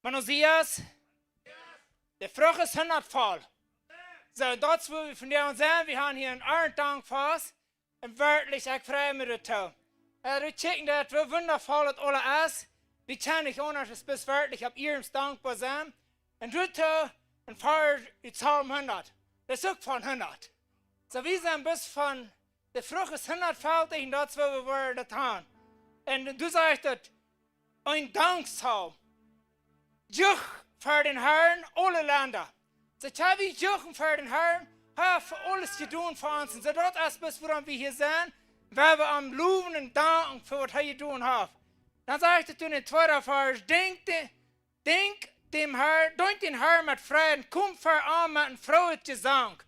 Men Osias, de Frucht ist 100-voll. So, dat wil we van jou zijn. We gaan hier een aarddank vast. En werkelijk, ik vrij me dat toe. We checken dat we wondervol het alle is. We kunnen niet anders, het is werkelijk op ihrem dankbaar zijn. En doet en vaar die Psalm 100. Dat is ook van 100. So, we zijn best van, de Frucht is 100-faltig en dat wil we worden dat gaan. En du zegt dat, een dankpsalm. Juch voor den Herrn, alle landen. So, we juchen voor den Herrn, hij heeft alles gedaan voor ons. En so, dat is best waarom we hier zijn. Waar we am loven en danken voor wat hij gedaan heeft. Dan zegt het toen in het tweede vers, denk den Herrn met vrede, kom voor aan met een vrolijke zang.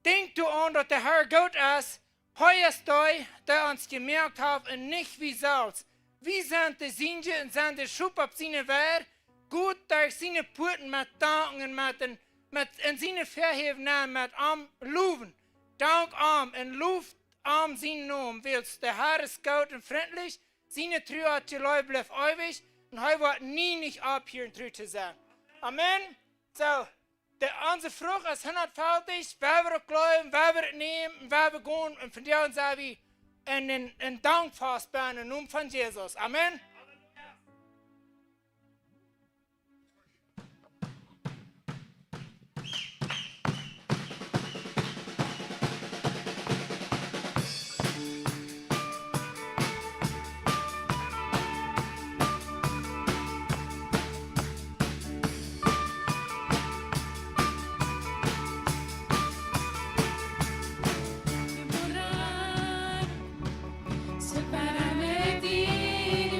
Denk du aan dat de Herr goed is, hij is der ons gemerkt heeft en niet wie zelfs. Wie zijn de zienje en zijn de schub op zijn weer, goed door zijn poorten met danken en met zijn verheven met am loven. Dank am en loof am zijn naam, wils de Herr is goed en vriendelijk, zijn trouw geloof blijft eeuwig en hij wordt nie niet abhören, trouw te zijn. Amen. So, onze Frucht ist 100-faltig, waar we glauben, waar we het nemen, waar we gaan, en van jou zijn we een dankvast bij in de naam van Jezus. Amen. Separarme de ti,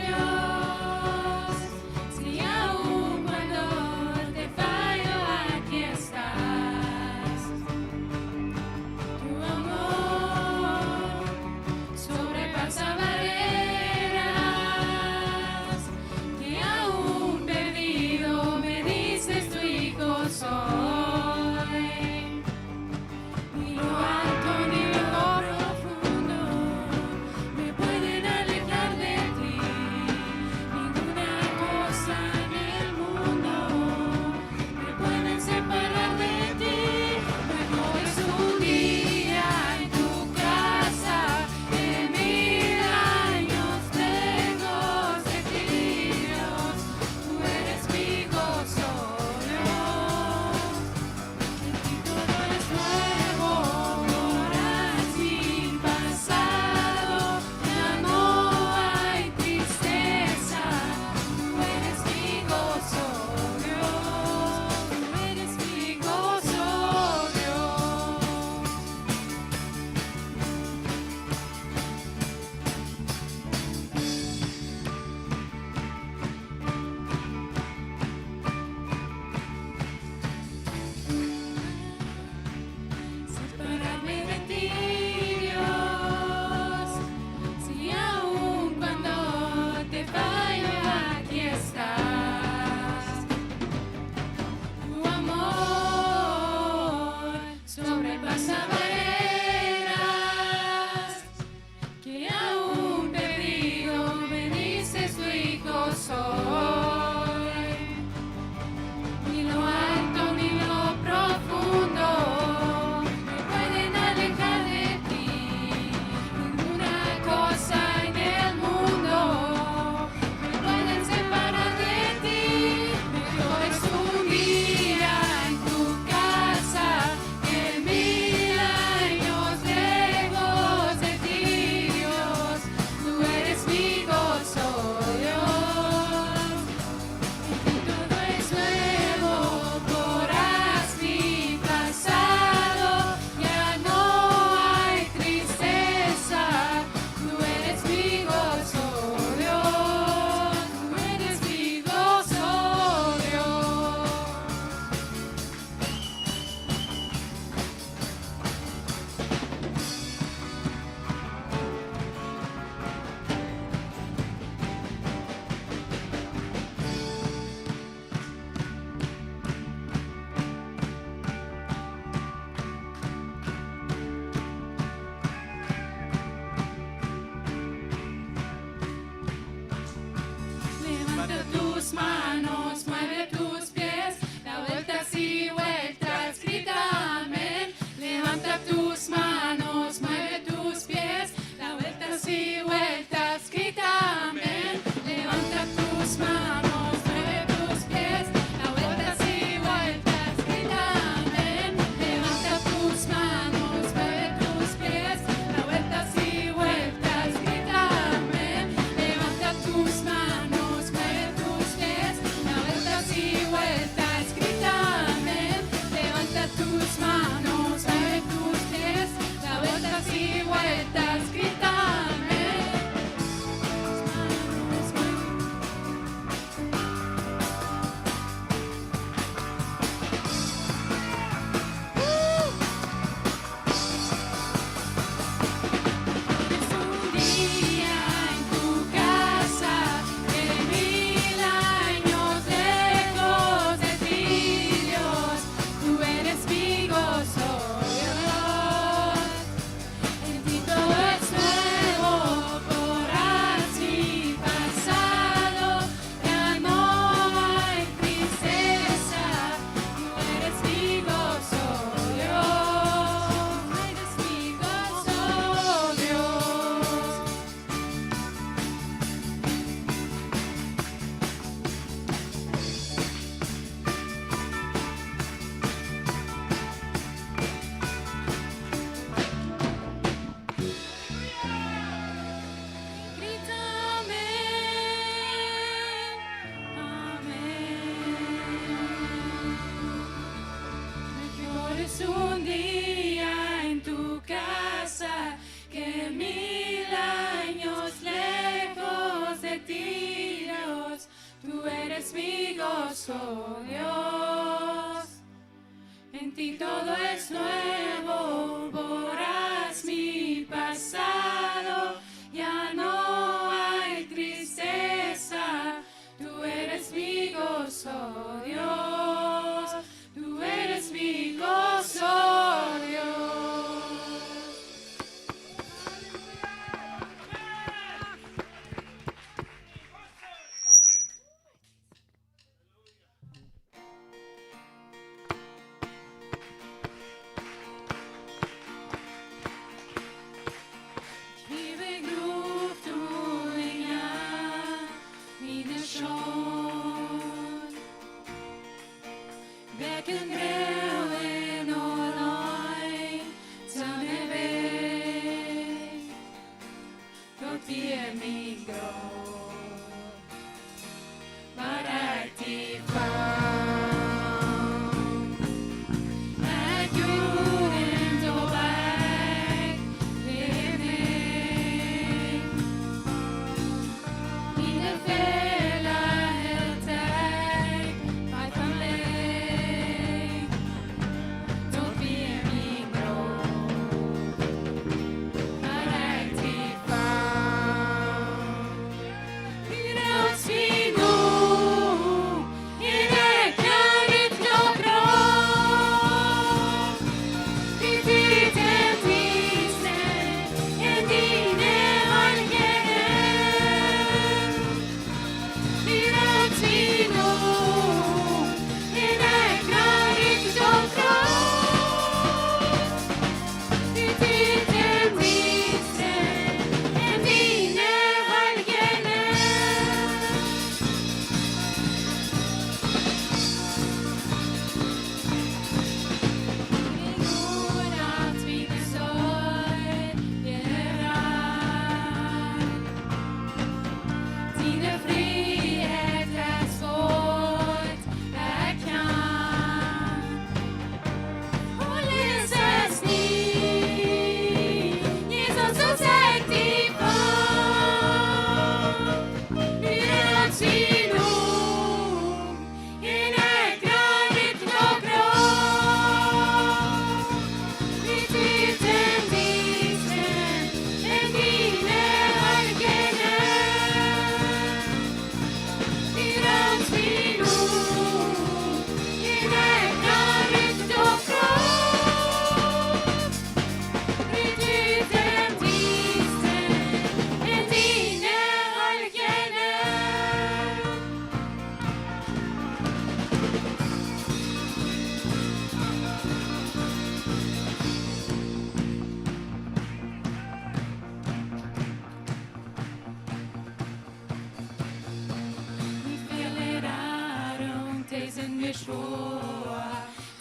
oh Dios. En ti todo es nuevo, borras mi pasado, ya no hay tristeza, tú eres mi gozo, Dios, tú eres mi gozo, Dios.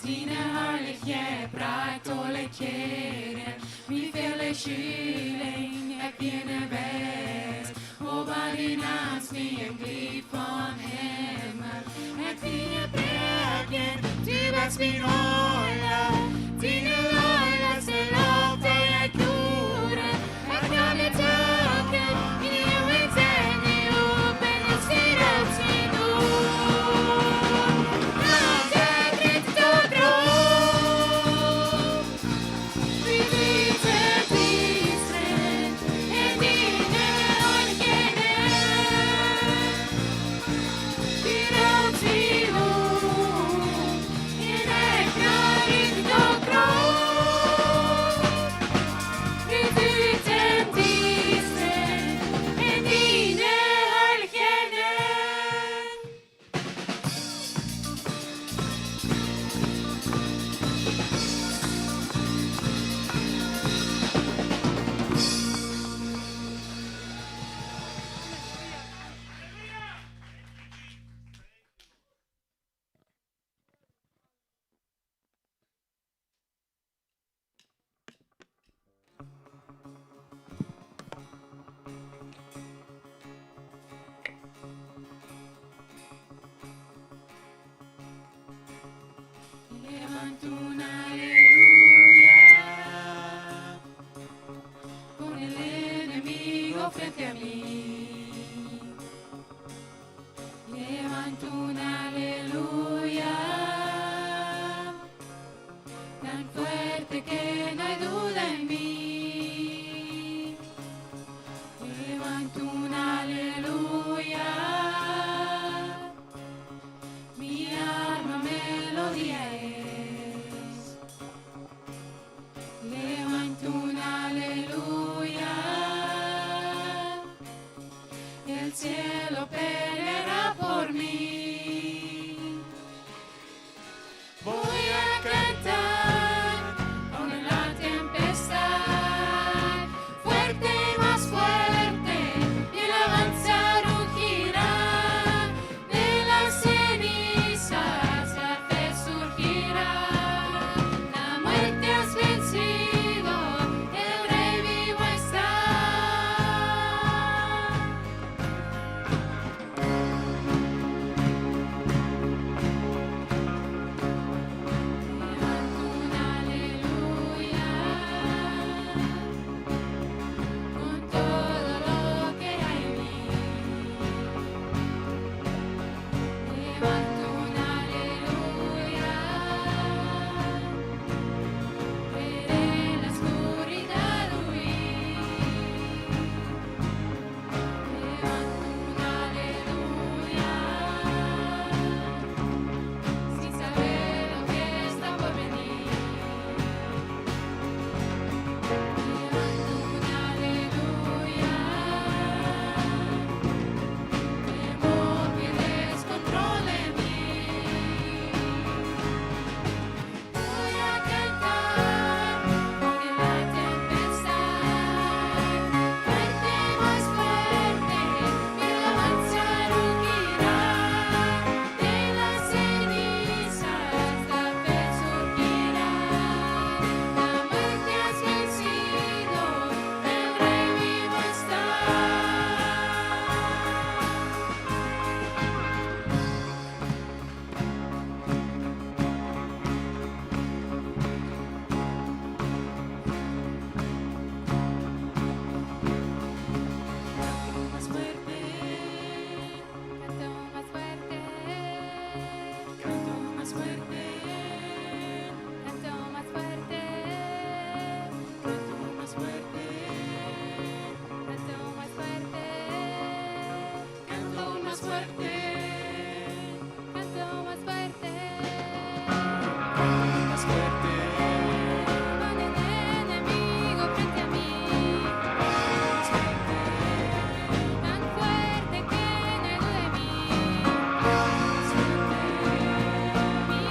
Dine herlige breit og lekere, vi fyller kyling, ett björneväs. Och var din hans vi en glid från himmel, ett fingerbröken, du bäst min hålla. Dina lögnaste lov dig är goda, ett namnet öken, i jordens änge öppen, ett styrt sin ord. Allt är fritt och bra, vi byter Israel, en dine orkene. Vi rör till ord, en äkta rikt och bra. Vi byter Israel, en dine orkene. Levanto una aleluya con el enemigo frente a mí. Levanto una aleluya fuerte, canto más fuerte, canto más fuerte, canto más fuerte, canto más fuerte, canto más fuerte. más fuerte, Con el enemigo frente a mí, más fuerte, tan fuerte que no hay duda en mí. más fuerte, Mi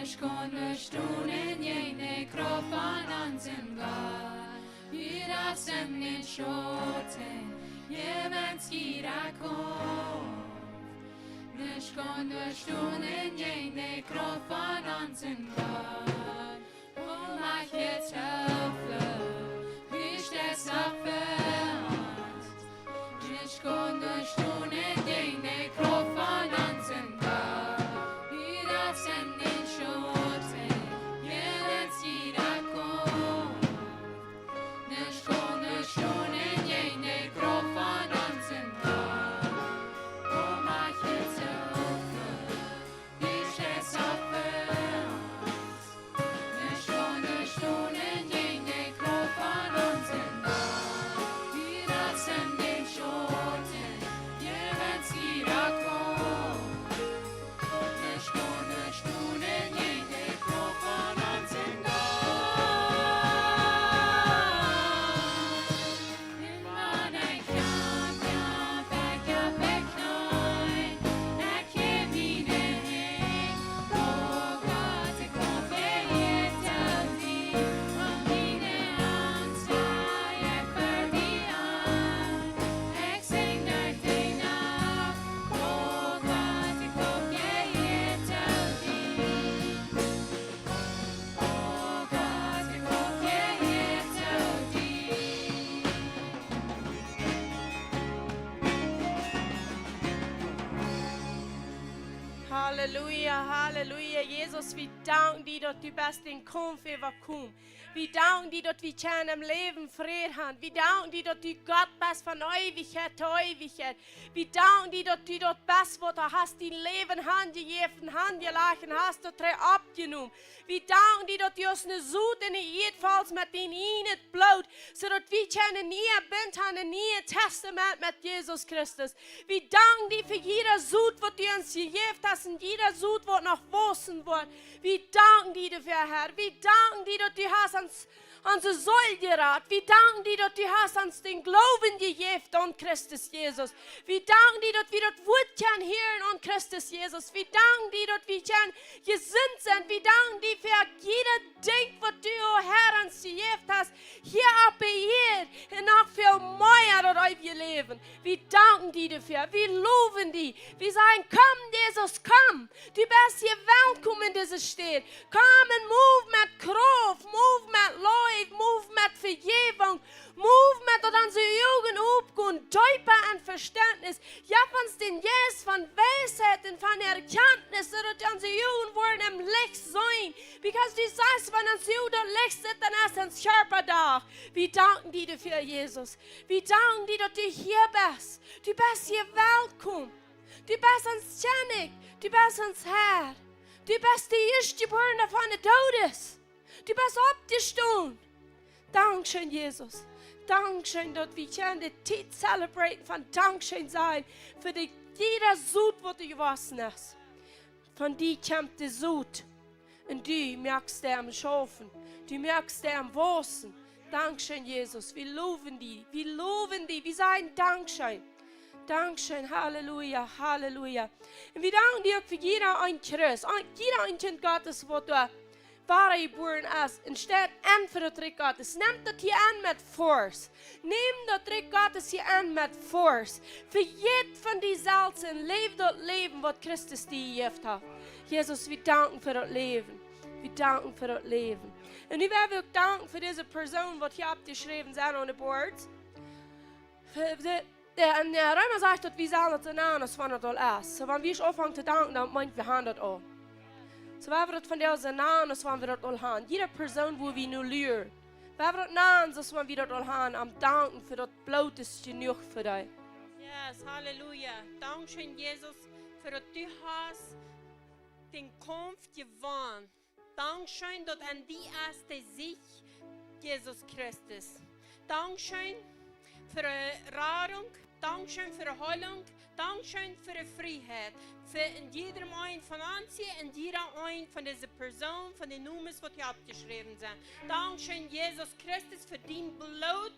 Nishkonde stunden jene kroppen an sin God. Ira sem nin shoten, jevens gira kom. Nishkonde stunden jene kroppen an sin God. Oh, mach jetzt helfe, wie stehst abwärts. Nishkonde stunden jene kroppen an sin God. Ira sem nin shoten, jevens gira kom. Nishkonde stunden jene kroppen an sin God. Oh, mach jetzt helfe, wie stehst abwärts. Nishkonde stunden jene kroppen an sin God. Ira sem nin shoten, jevens gira kom. Nishkonde stunden jene kroppen an sin God. In man ein Kjan, bäcka bäcknöj, äcke vine häng. Åh, Gott, det kom förgätavdi, om vine ansvar, jag färdig an. Jag sänger dig namn. Åh, Gott, det kom förgätavdi. Åh, Gott, det kom förgätavdi. Halleluja, Halleluja. Jesus, vi danken dir, dass du bist den Kampf überkommen. Wir danken dir, dass wir in im Leben Frieden haben. Wir danken dir, dass du Gott bist von Ewigkeit zu Ewigkeit. Wir danken dir, dass du dort bist, wo du hast dein Leben handgegeben, handgelachen hast, du drei abgenommen. Wir danken dir, dass du uns eine Sud in jedenfalls mit den ihnen Blut, sodass wir ein neues Bund haben, ein neues Testament mit Jesus Christus. Wir danken dir für jede Sud, die du uns gegeben hast, und jeder Sud, die noch wachsen wird. Wir danken dir dafür, Herr. Wir danken dir, dass du hast unsere Säugerat. Wir danken dir, dass du hast uns den Glauben gegeben an Christus Jesus. Wir danken dir, dass wir das Wort können hören an Christus Jesus. Wir danken dir, dass wir gesinnt sind. Wir danken dir für jeder Ding, was du, oh Herr, uns gegeben hast. Hier appelliert und noch viel mehr das wir leben. Wir danken dir dafür. Wir loben dich. Wir sagen, komm, Jesus, komm. Du bist hier willkommen in diese Stadt. Komm und move mit Kraft, move mit Leid, move mit Vergebung, move mit dat unsere Jugend aufgehen, Teuper und Verständnis. Gib uns den Geist von Weisheit und von Erkenntnis, dass unsere Jugend wollen im Licht sein. Because du sagst, wenn uns Jugend Licht ist, dann ist uns Körper da. Wir danken dir dafür, Jesus. Wir danken dir, dass du hier bist. Du bist hier willkommen. Du bist uns König. Du bist uns Herr. Du bist der Erstgeborene von den Todes. Du bist abgestanden. Dankeschön, Jesus. Dankeschön, dass wir die Zeit celebraten von Dankeschön sein für die jeder Sud, wo du gewaschen hast. Von dir kommt der Sud. Und du merkst dir am Schaffen. Du merkst dir am Waschen. Dankeschön, Jesus. Wir loben dich. Wir loben dich. Wir sagen Dankeschön. Dankeschön. Halleluja. Halleluja. Und wir danken dir für jeder ein Kreuz. Jeder ein Kind Gottes, wo du wahre geboren ist. Und steht an für das Reich Gottes. Nimm das hier an mit Force. Nimm das Reich Gottes hier an mit Force. Für jeden von die Salzen, lebe das Leben, was Christus dir gegeben hat. Jesus, wir danken für das Leben. Wir danken für das Leben. Und ich will auch danken für diese Person, die hier abgeschrieben sind an den Boards. Und Römer sagt, dass wir sollen das an, das von das ist. So, wenn wir anfangen zu danken, dann meint wir haben das auch. So, wenn wir das von dieser Nahen, das wollen wir das all haben. Jede Person, wo wir nur lernen. Wenn wir das Nahen, das wollen wir das all haben. Am Danken für das Blut ist genug für dich. Yes, Halleluja. Dankeschön, Jesus, für das du hast den Kampf gewonnen. Dankeschön, dass an die erste Sieg Jesus Christus. Dankeschön für die Radung. Dankeschön für die Heilung. Dankeschön für die Freiheit. Für in jedem einen von uns hier, in jeder einen von dieser Person, von den Nummern, die hier abgeschrieben sind. Dankeschön, Jesus Christus, für dein Blut.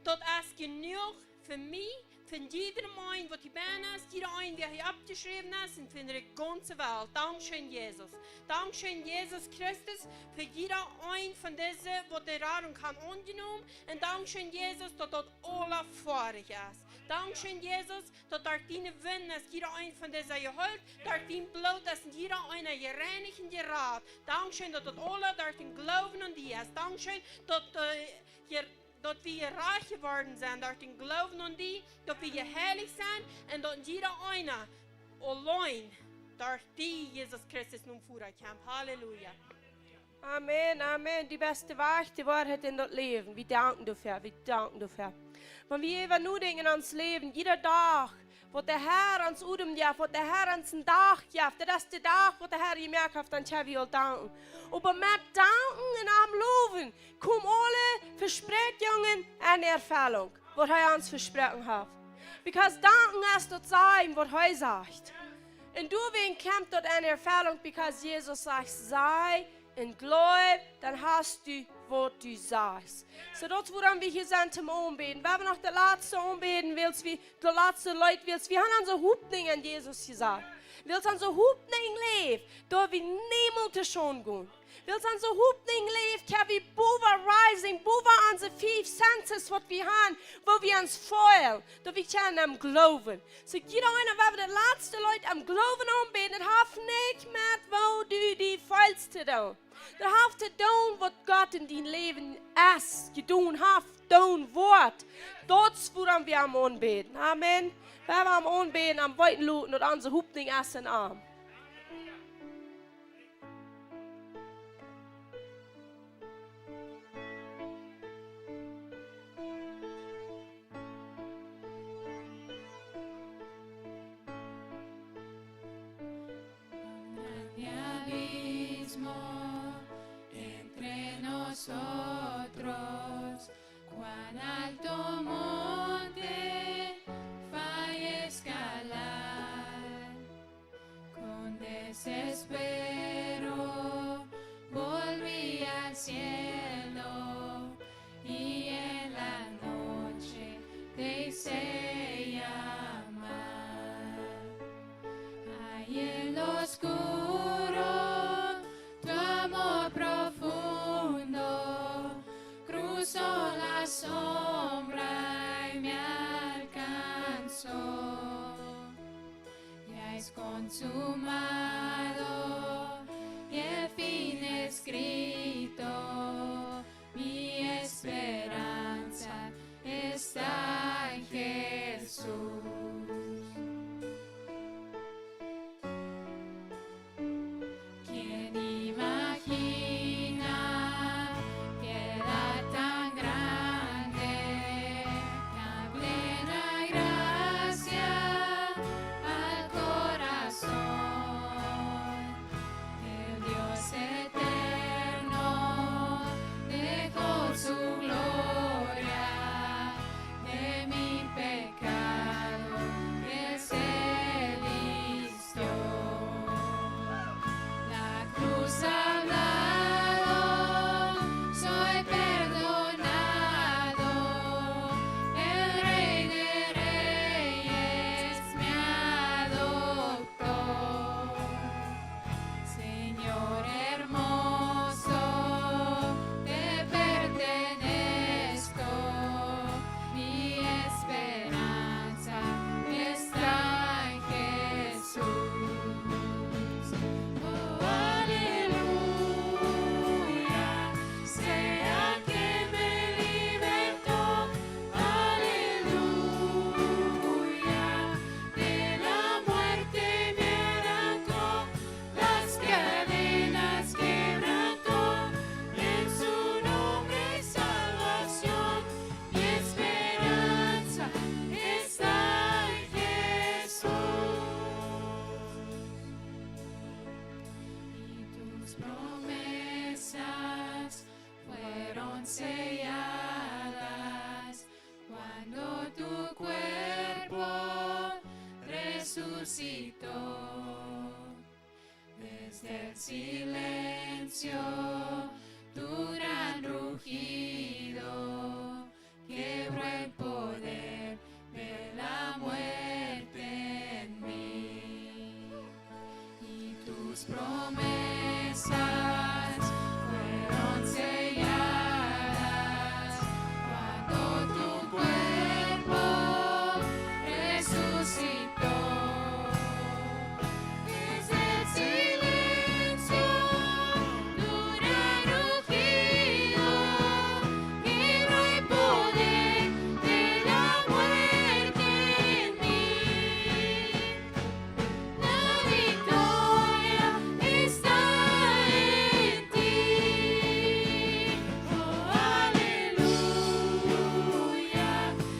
Das ist genug für mich, von jedem einen, was die Band ist, jeder einen, der hier abgeschrieben ist, und von der ganzen Welt. Dankeschön, Jesus. Dankeschön, Jesus Christus, für jeder einen von diesen, was der Radung kann angenommen. Und Dankeschön, Jesus, dass dort alle vorig ist. Dankeschön, Jesus, dass dort deine Wind ist, jeder einen von diesen geholt, dort dein Blut ist, und jeder einer gereinigt und gerat. Dankeschön, dass dort alle dort den Glauben an die ist. Dankeschön, dass dat wir reich geworden sind durch den Glauben an die, dass wir heilig sind und dass jeder einer allein durch die Jesus Christus nun vorkommt. Halleluja. Amen, amen. Die beste Wahrheit in das Leben. Wir danken dafür, wir danken dafür. Wenn wir even nu denken ans Leben, jeder Tag, wat der Herr ans Udem geeft, wat der Herr ans een dag geeft, dat is de dag wat de Herr gemerkt heeft, dan gaan we al danken. Aber met danken en am loven, komen alle versprechungen en erfüllung, wat hij ons versprochen heeft. Because danken is dat zijn wat hij zegt. En door wen komt dat een erfüllung, because Jesus zegt, zij en geloof, dan hast du wat du sagst. So dat woran wir hier sind zum Anbeten. Wenn wir noch der letzte anbeten willst, wie der letzte Leute willst, wir haben unsere Hoffnung an Jesus gesagt. Willst unsere Hoffnung leben, da wir niemals schon gehen. Willst unsere Hoffnung leben, kann wir boven rising, boven unsere 5 senses, was wir haben, wo wir uns freuen, da wir können am Glauben. So jeder einer, wenn wir die letzte Leute am Glauben anbeten, hat nicht mehr, wo du die feilst zu tun. Du hast zu tun, was Gott in dein Leben ist, getan hat, tun wird. Das, woran wir am Anbeten. Amen. Wenn wir am Anbeten, am weiten Luten und unsere Hoffnung ist in Arm. Entre nosotros, cuán alto monte fai escalar, con desespero volví al cielo y en la noche te hice llamar. Ahí en lo oscuro tu amor profundo cruzó la sombra y me alcanzó. Ya es consumado y el fin escrito. Mi esperanza está en Jesús. Desde el silencio, tu gran rugido quebró el poder de la tus promesas fueron selladas cuando tu cuerpo resucitó. Desde el silencio dura rugido, guerra y poder de la muerte en mí. La victoria está en ti. Oh, aleluya,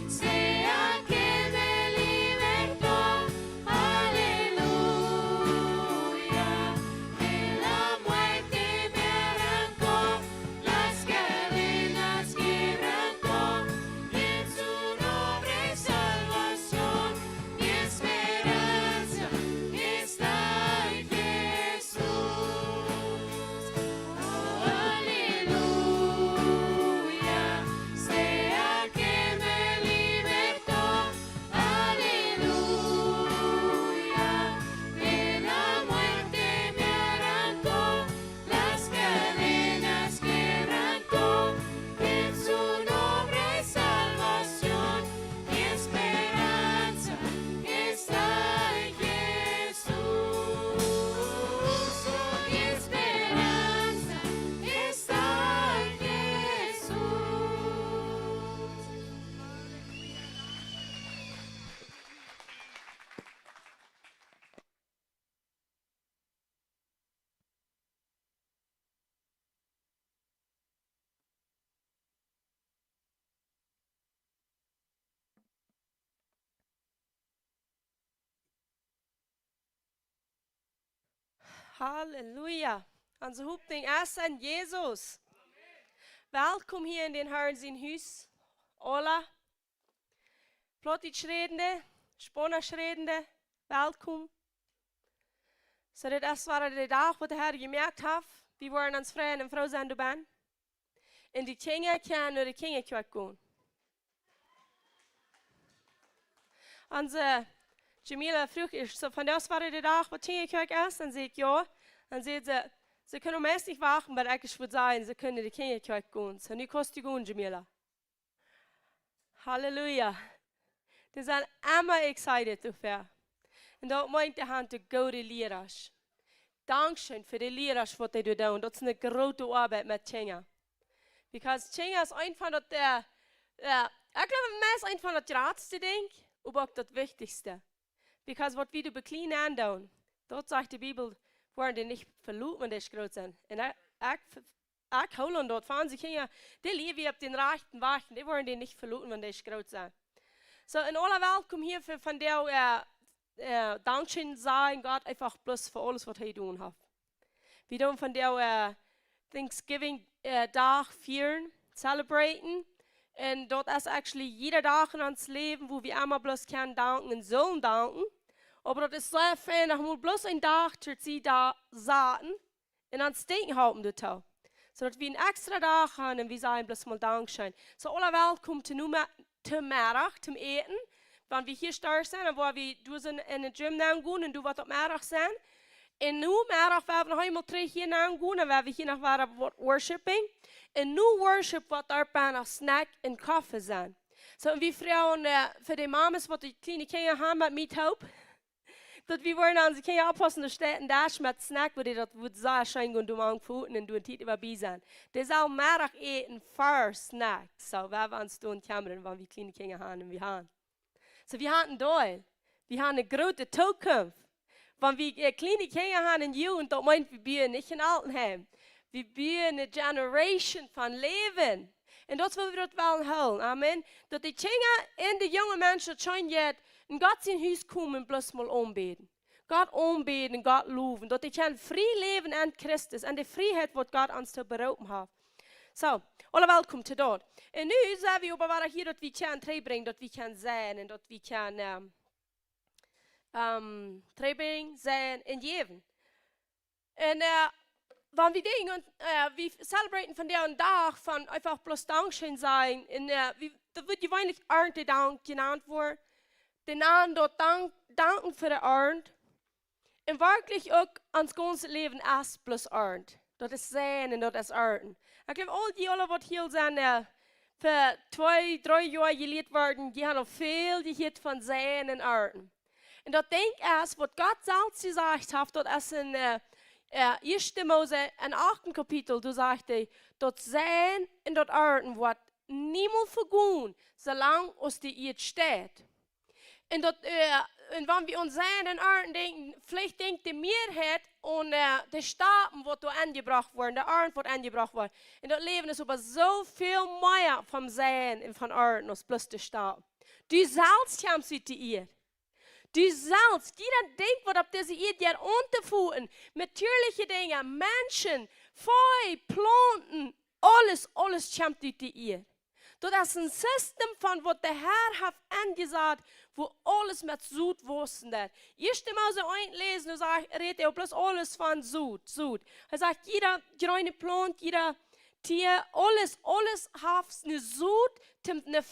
sea que me libertó. Aleluya, de la muerte me arrancó, las cadenas quebrantó, y en su nombre salvación, mi esperanza está en Jesús. Oh, aleluya, sea que me libertó. Aleluya, de la muerte me arrancó, las cadenas quebrantó, en su nombre salvación, mi esperanza está en Jesús. Mi esperanza está en Jesús. Halleluja. Onze hooping is aan Jezus. Welkom hier in den Herrn zijn huis. Alle. Plotitschredende, Sponnerschredende, welkom. So dat is waar de dag wat de Herr gemerkt heeft. Wir wollen uns Freien und Frau sein, du bist. Und die Kinder können nur die Kinder gehen. Und Jamila frug ist so, von das war der Tag, wo Kinderkirche ist? Dann sagt ja. Dann sagt sie können meist nicht warten, weil eigentlich würde sagen, sie können die Kinderkirche gehen. So, nicht kostet die gehen, Jamila. Halleluja. Die sind immer excited dafür. Und dat meint de hand de gode leraars. Dankeschön für die leraars, was die doen. Dat is een grote arbeid met Chinga. Because Chinga is een van dat, ik glaube, het is een van het raadste ding, maar ook dat wichtigste. Because wat we de beklein aandoen, dat zegt de Bibel, worden die niet verloren, wanneer die groot zijn. En ik hou dat van, ze Kinder, die leven op den rechten wachten, die worden die niet verloren, wanneer die groot zijn. So, in alle welkom hier van der, Dankeschön sagen Gott einfach bloß für alles, was er tun hat. Wir tun von der Thanksgiving Tag feiern, celebraten. Und dort ist actually jeder Tag in uns Leben, wo wir einmal bloß können danken und sollen danken. Aber das ist sehr fein, dass wir bloß einen Tag zur Zeit da sahen und uns denken haben dazu. So dass wir einen extra Tag haben und wir sagen bloß mal Dankeschön. So alle willkommen zum Mittag, zum Eten. Wanneer we hier staan zijn, waar we in het gym naar gaan en wat op middag zijn. En nu middag waar we nog eenmaal terug hier naar gaan en waar we hier nog waren wat worshiping. En nu worship wat daar bijna snack en koffie zijn. Zo we vrouwen voor de mamas wat de kleine kinderen hebben met meethoop. Dat we worden aan de kinderen oppassen, er staat een dash met snack, waar dat wordt zo schijn gaan doen aan voeten en doen tijd erbij zijn. Dat is al middag eten voor snack. Zo waar we ons doen kameren, wanneer we kleine kinderen hebben en we gaan. So, wir haben ein Doel. Wir haben eine große Zukunft. Wenn wir kleine Kinder haben in Jugend, dann meint wir bauen nicht in Altenheim. Wir bauen eine Generation von Leben. Und das wollen wir dort wollen holen. Amen. Dass die Kinder und die jungen Menschen schon jetzt in Gott sein Haus kommen und bloß mal anbeten. Gott anbeten, Gott loben. Dass die können frei leben an Christus. An die Freiheit, die Gott uns zu berufen hat. So, alle welkom te dort. En nu zijn we over waar hier dat we kunnen terugbrengen, dat we kunnen zijn en dat we kunnen terugbrengen, zijn en geven. En wanneer we denken, we celebraten van deze dag van einfach bloß Dankeschön zijn. En dat wordt gewöhnlich Erntedank genannt worden. Den Namen dort danken voor de Ernte. En wirklich ook ons ganze leven is plus aard. Dat is zijn en dat is aarden. Ik geloof al die alle wat hier zijn voor 2, 3 jaar geleerd worden, die hebben veel gehört van zijn en aarden. En dat denk ik wat God zelf gezegd heeft, dat is in 1. Mose, in 8. Kapitel, da sagt hij, dat zijn en dat aarden wordt niemand vergoen, zolang als die hier staat. En dat, en wanneer we ons zijn en aarden denken, vielleicht denkt de meerheid aan de staten wat er aangebracht worden, de aarden wordt aangebracht worden. En dat leven is aber zoveel meer van zijn en van aarden als plus de staten. Du zelfs komt ze te hier. Du zelfs, jeder denkt wat op deze eerd jaar aan te voeren. Natuurlijke dingen, mensen, vee, planten, alles komt uit de eerd. Dat is een systeem van wat de Heer heeft aangezet, wo alles met zoet wosten dat. Eerst eenmaal zo uitlezen, dan redt hij plus alles van zoet. Hij zegt, jeder groene plant, jeder tier, alles heeft een zoet, een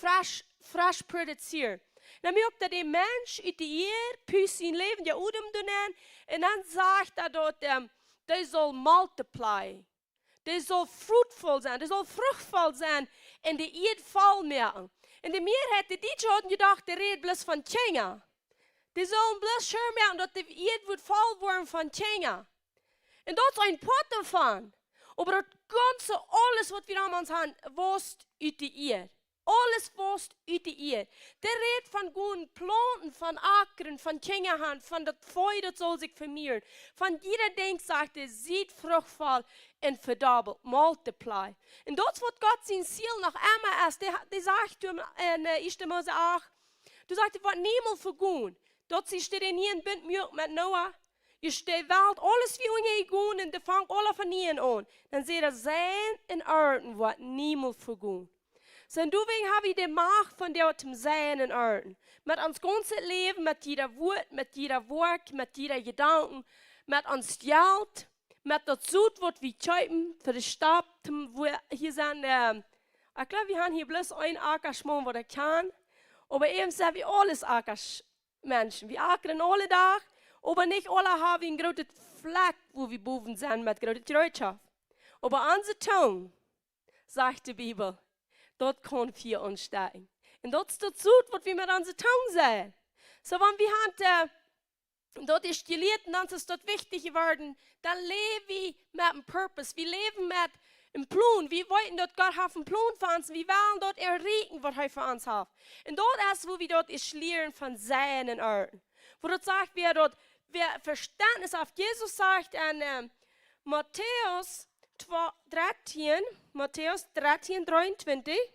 fresh produceert. Dan merkt dat de mens uit de eer, puur zijn leven, ja, udem doen en dan zegt hij dat hij zal multiplyen. Die zal fruitvol zijn, die zal vruchtvol zijn en de eerd vol maken. En de meerheid die dit hadden gedacht, de reed bloos van tjenga. Die zullen bloos sure maken dat de eerd wordt vol worden van tjenga. En dat is een pot ervan. Maar dat ganze, alles wat we aan ons hebben, was uit de eerd. Alles was uit de eerd. De reed van gewoon planten, van akkeren, van tjenga, van dat vee dat zal zich vermeerderen. Van ieder ding zegt hij, ziet vruchtvol en verdubbelt, multiply. En dat is wat God zijn ziel nog immer is. Die zegt hem in 1. Mose 8, du zegt, het wordt niemand vergoen. Dat ze steht in hier in Bund met Noah. Je steht welt, alles wie je gaan en de vangt alle van hier aan. Dan zie je zijn en aarden wordt niemand vergoen. Zijn doelweg hebben we de macht van dat te zijn en aarden. Met ons ganze leven, met jeder woord, met jeder woord, met jeder gedanken, met ons geld, met dat zoet wat we kopen voor de stad. Hier zijn, ik geloof, we hebben hier bloos een akkersman wat ik kan. Maar even zijn we alles akkersmensen. We akkeren alle dag, maar niet alle hebben een grote vlek, wo we boven zijn met grote treutschap. Maar onze tong, zegt de Bibel, dat kan voor ons staan. En dat is dat zoet wat we met onze tong zijn. Zo, wanneer we hebben dat is geleerd en dan is dat wichtig geworden. Dan leven we met een purpose. We leven met een plan. We weten dat God heeft een plan voor ons. We willen dat erreichen wat hij voor ons heeft. En dat is hoe we dat is leren van zijn en aarden. Voor dat zegt weer dat we verstandnis af. Jezus zegt in Matthäus 13, 23.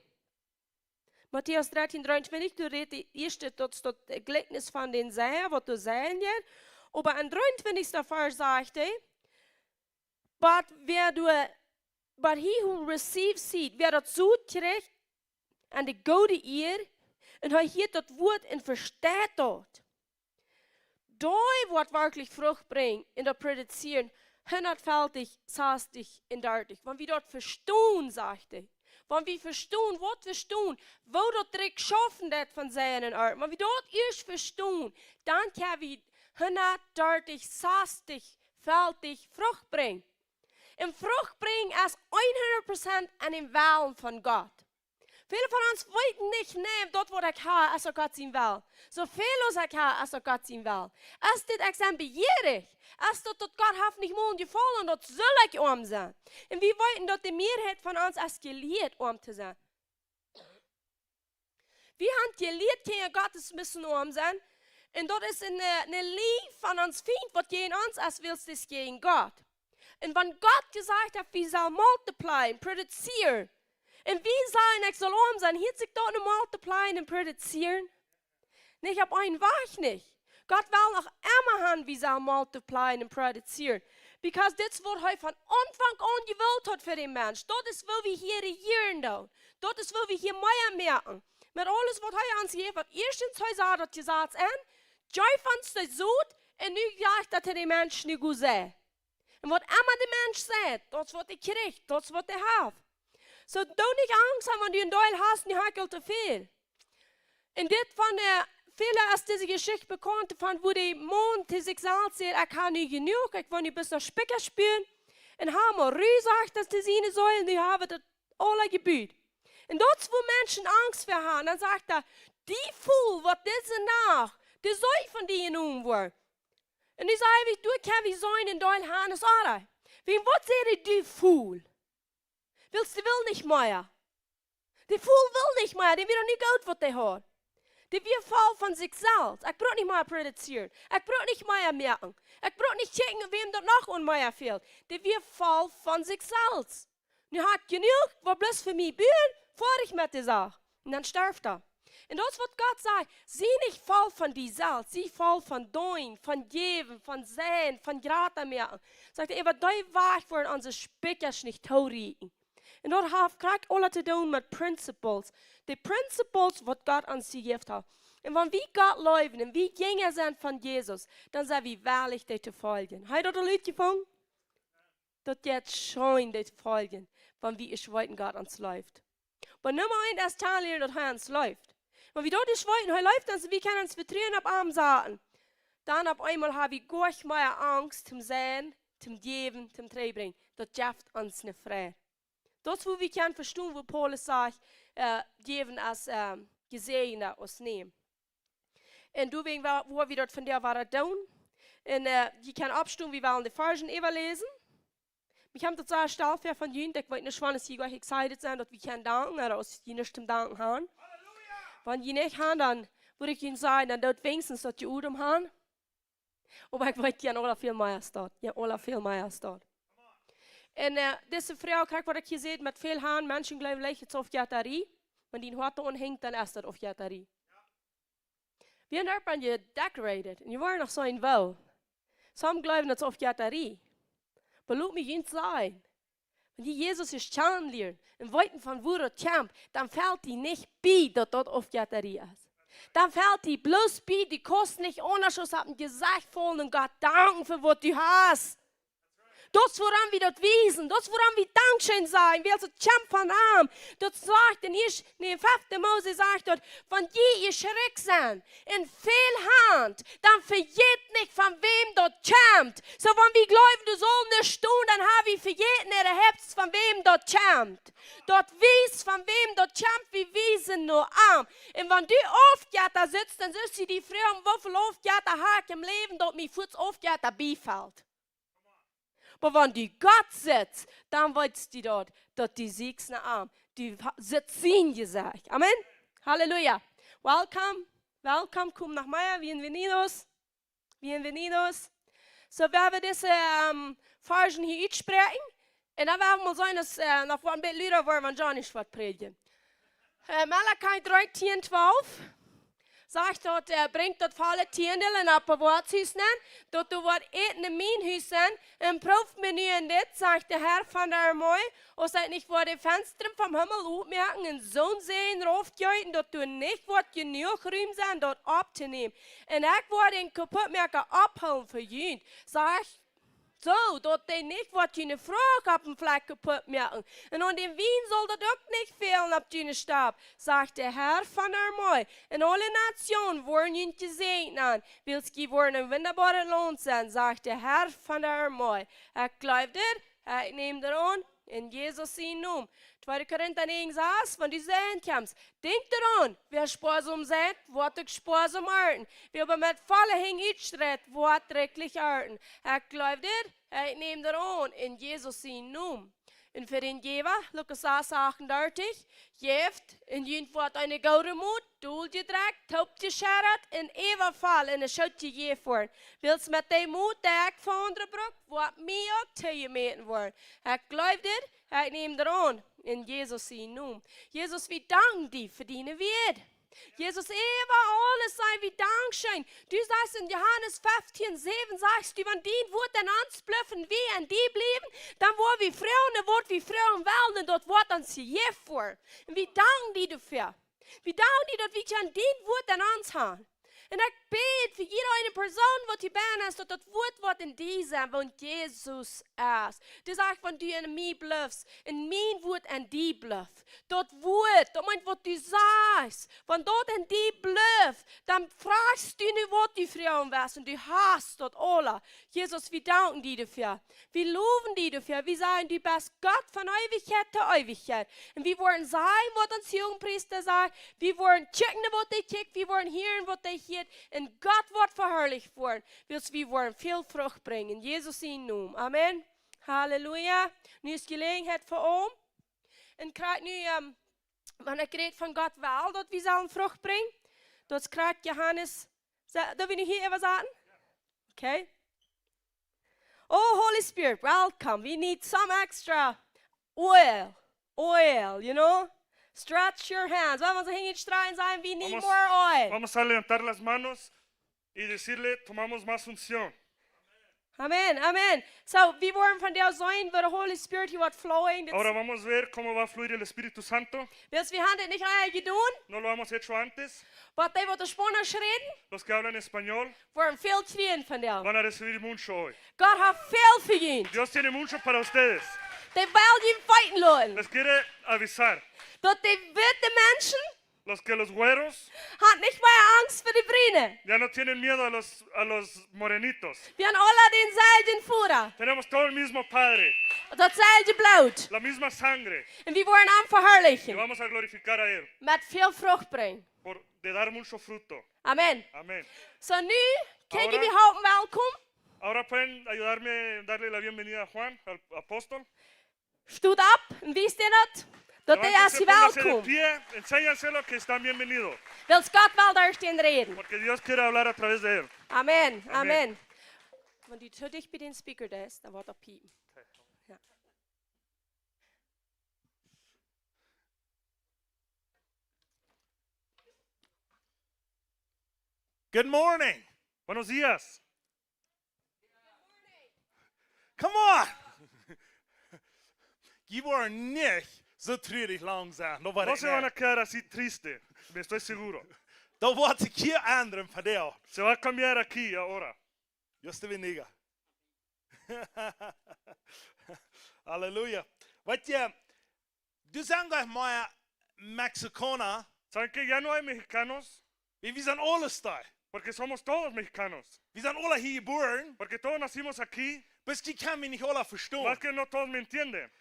Matthäus 13, 23, du redt die eerste tot gelijkenis van den Zaaier, wat du zijn je. Maar in 23. vers zegt hij, but he who receives seed, wer dat zoet krijgt, en de goede eer, en hij hield dat woord en verstaat dat. Die wordt werkelijk vrucht brengen en dat produzieren, 150, 60 en 30. Want wie dat verstaan, zegt hij. Want we verstaan, wat verstaan, wo dat direct schaffen dat van zijn en aard. Maar wie dat eerst verstaan, dan kan we 130, 60, 40 vrucht brengen. En vrucht brengen is 100% aan een wil van God. Velen van ons weten niet, nee, dat wat ik heb, is ook God zijn wil. Zoveel als ik heb, is ook God zijn wil. Als dit examen begeerig, als dat God heeft niet mogen gevallen, dat zal ik om zijn. En we weten dat de meerheid van ons is geleerd om te zijn. We hebben geleerd tegen God is müssen om zijn. En dat is een lief van ons vriend, wat je in ons als wilst is tegen God. En wanneer God gezegd heeft, we zullen multiplyen, produceren. En wie zal ik zal om zijn, hielt zich dat nu multiplyen en produceren? Nee, ik heb een weg niet. God wil nog immer haben, wie zal multiplyen en produceren. Because dit is wat hij van aanvang aan gewild had voor die mens. Dat is wat we hier regieren doen. Dat is wat we hier meer merken. Met alles wat hij ons geeft. Want eerstens hij zei dat je zegt en, jij vond het zoet en nu zegt dat hij de mens niet goed zei. En wat immer de mens zegt, dat is wat hij krijgt, dat is wat hij heeft. Zo doe niet angst aan, want je een deel hast niet hakel te veel. En dit viele aus dieser Geschichte bekannt von, wo die Mond zu sich sagt, ich kann nicht genug, ich will nicht bis nach Spicker spielen. Und haben wir Rüh sagt, dass die seine sollen, die haben das alle gebüht. Und dort, wo Menschen Angst vor haben, dann sagt er, die Fool, was diese nach, die soll von denen umwerken. Und ich sage, du kannst wie sein in dein Hannes Aare. Wem was sagt du Fool? Willst du will nicht mehr? Die Fool will nicht mehr, die wird doch nicht gut, was die hat. Die wird voll von sich selbst. Ich brauche nicht mehr produzieren. Ich brauche nicht mehr merken. Ich brauche nicht checken, wem dort noch und mehr fehlt. Die wird voll von sich selbst. Nu hat genug, was bloß für mich bühlen, fertig mit der Sache. Und dann stirbt er. Und das, was Gott sagt, sieh nicht voll von dir selbst, sieh voll von dein, von geben, von sehen, von gratis merken. Sagt er, aber da war für unsere Spickers nicht taurigen. Und dort hat Gott alles zu tun mit Principles. Die Principles, was Gott uns gegeben hat. Und wenn wir Gott leben und wir Jünger sind von Jesus, dann sind wir wahrlich die zu folgen. Habt ihr das Lied gefunden? Das jetzt schon die zu folgen, wenn wir schweiten Gott uns läuft. Aber Nummer 1 ist Teil, dass er uns läuft. Wenn wir dort schweiten, er läuft uns, wir können uns vertrauen auf arm Sachen. Dann auf einmal habe ich gar nicht mehr Angst zum Sehen, zum Geben, zum Treiben. Das schafft uns nicht frei. Das, wo wir können verstehen, wo Paulus sagt, geben als Gesehener aus nehmen. Und du wegen, wo wir dort von der waren tun. Und die können abstimmen, wir wollen die Versen überlesen. Ich habe das sehr stark von Jünd, ich wollte nicht, wann sie gleich excited sein, dass wir können danken, oder dass sie nicht zum Danken haben. Wenn die nicht haben, dann würde ich ihnen sagen, dann dort wenigstens, dass die Udem haben. Aber ich wollte ja noch viel mehr dort. Ja, alle viel mehr dort. Und diese Frau, kijk wat ik hier zie, met veel haan, mensen geloven het op jatarie. Maar die hart onhängt, dan is dat op jatarie. We hebben daar aan je decorated. En je wordt nog zo'n wel. Sommigen geloven het op jatarie. Maar laat me eens zeggen. Wenn die Jesus is Chandler en weten van wo dat komt, dan fällt die niet bij dat dat op jatarie is. Dan fällt die bloß bij, die kost nicht ohne Schuss, haben gesagt voll und Gott danken für was du hast. Das, woran wir dort wiesen, das, woran wir Dankeschön sagen, wir also kämpfen haben. Das sagt in 5. Mose sagt dort, wenn die ihr schreck sind, in viel Hand, dann vergeht nicht, von wem dort kommt. So, wenn wir glauben, du sollst nicht tun, dann haben wir vergeht nicht, Hebst, von wem dort kommt. Dort wies, von wem dort kommt, wir wiesen nur an. Und wenn du aufgehört da sitzt, dann siehst du die Frau, wie viel aufgehört da hat im Leben, dort mir Fuß aufgehört da beifällt. Aber wenn du Gott sitzt, dann weißt du dort, dass die siegst nach Arm. Du sitzt ihn gesagt. Amen. Halleluja. Welcome. Welcome. Komm nach mir. Bienvenidos. Bienvenidos. So werden wir diese Versen hier sprechen. Und dann werden wir sein, dass noch ein bisschen Lieder wollen, wenn John nicht was predigen. Malachi 3:12. Sagt dort, bringt dort alle Tiendelen ab auf Wortshüsen, dort du wat eten in mein Hüsen, und prüft mir nie in dit, sagt der Herr von der Armee, und seid nicht vor den Fenstern vom Himmel aufmerken, und so sehen, raufgehalten, dort du nicht wat genug Raum sein, dort abzunehmen. Und ich wollte den Kaputtmerker abholen für ihn. Sag so, dort den nicht, was deine Frau auf dem Fleck kaputt machen. Und an dem Wien soll das auch nicht fehlen auf deinen Stab, sagt der Herr von der Armee. Und alle Nationen wollen ihn gesegnet an, weil es geworden ein wunderbarer Lohn sein, sagt der Herr von der Armee. Glaubt ihr, nehmt er an, in Jesus in Namen. 2. Korinther 9:6, wenn du sehen kommst, denk daran, wer sparsam seid, wird auch sparsam ernten. Wer aber mit vollen Hängen einstritt, wird rechtlich ernten. Glaubt ihr, nehmt daran, in Jesus in Namen. Und für den Geber, Lukas 38, Jeft, in jünt wird eine gute Mut, Duld gedreckt, Taubt geschert, in Eva Fall, in der Schut je vor. Willst mit dem Mut, der ich von anderen Brück, wird mir auch zugemeten worden. Glaubt ihr, nehmt daran, in Jesus in Namen. Jesus, wir danken dir für deine Wert. Jesus, über alles sei wie Dankeschön. Du sagst in Johannes 15:7, sagst du, wenn die Wort an uns blöffen, wie an die blieben, dann wollen wir Frauen, dann wollen wir Frauen wählen, und dort wird uns hier vor. Und wir danken dir dafür. Wir danken dir, dass wir die Wort an uns haben. En ik bid voor iedere persoon wat je bent, dat het woord wat in deze, want Jezus is. Dus ik van die in mij blijft, in mijn woord en die blijft. Dat woord, dat meint wat du zegt, want dat en die blijft, dan vraagst du nu wat die vrouwen was en du hast dat alle. Jezus, we danken die dafür. We loven die dafür. We sagen, du bist Gott von Ewigkeit zu Ewigkeit. Und wir wollen sagen, was uns Jugendpriester sagt. Wir wollen checken, was die checkt. Wir wollen hören, was die hört. Und Gott wird verherrlicht worden. Wir wollen viel Frucht bringen. In Jesus in Namen. Amen. Halleluja. Nu is Gelegenheit für oom. En krijgt nu, wanneer ik reed van God wel, dat we zullen Frucht brengen. Dat krijgt Johannes. Dat we nu hier even zeggen? Okay. Oh, Holy Spirit, welcome. We need some extra oil, you know. Stretch your hands. Vamos a hingestrahlen und sagen, we need more oil. Vamos a levantar las manos y decirle, tomamos más unción. Amen, amen. So, wir wollen von der sein, wo der Holy Spirit hier wird flowing. Ahora vamos a ver cómo va a fluir el Espíritu Santo. Wir haben das nicht einmal getan, No lo hemos hecho antes. aber die, die Spanisch reden, Los que hablan español wollen viel kriegen von der. van a recibir mucho hoy. Gott hat viel für ihn. Dios tiene mucho para ustedes. Die will ihn fighten lassen. Les quiere avisar. Dass die wilden Menschen Los que los güeros hat nicht mehr Angst für die Brüne. ya no tienen miedo a los morenitos. Wir haben alle denselben Führer, Tenemos todo el mismo Padre, dasselbe Blut. la misma sangre. Und wir wollen ihn Y verherrlichen. vamos a glorificar a Él Mit viel Frucht bringen. de dar mucho fruto. Amen. Amén. So, nu kijk Ahora- je wie houden welkom. Ahora pueden ayudarme, darle la bienvenida a Juan, al apóstol. Stoot op en wie is dit dat? Dat hij is Levántense, pónganse de welkom. pie, enséñanselo que están bienvenidos. Wil Scott wel daar staan reden. Porque Dios quiere hablar a través de Él. Amen, Amen. amen. Want die te dicht bij den speaker is, dan wordt dat piepen. Ja. Good morning. Buenos días. Come on. Je wordt niet zo treurig langzaam. Dat No wordt se van a quedar así triste, me estoy seguro. Dat wordt ik hier anderen van jou. Se va a cambiar aquí ahora. Just de weniger. Halleluja. Weet je, du zegt maar Mexicaner, ¿Saben que ya no hay mexicanos? we zijn alles daar. Porque somos todos mexicanos. We zijn alle hier geboren, Porque todos nacimos aquí, dus die kan me niet alle verstaan. más que no todos me entienden.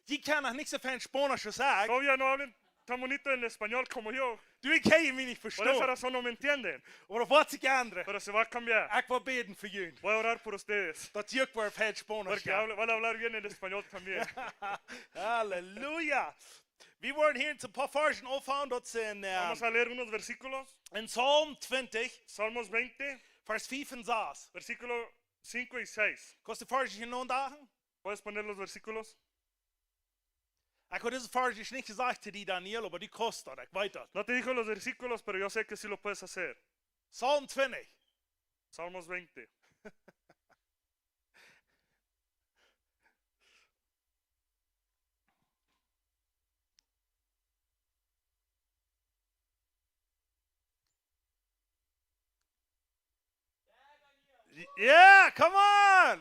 Je kan nog niks van Spanisch zeggen. Todavía no hablan tan bonito en español como yo. Du kan je me niet Por esa verstaan. razón no me entienden. Maar wat ik anderen. Pero se va a cambiar. Ik wil beden voor jullie. Voy a orar por ustedes. Dat je ook weer van Spanisch Porque van a hablar bien el español también. Halleluja. We worden hier een paar versen ophouden. Dat zijn Vamos a leer unos versículos. in Psalm 20, Salmos 20, vers 5 en 6. versículo 5 y 6. Kost de versen genoemd dagen? ¿Puedes poner los versículos? Ik had deze versen niet gezegd tegen die Daniel, maar die kost dat. Ik weet dat. No te dijo los versículos, pero yo sé que sí lo puedes hacer. Psalm 20. Salmos 20. Yeah, come on.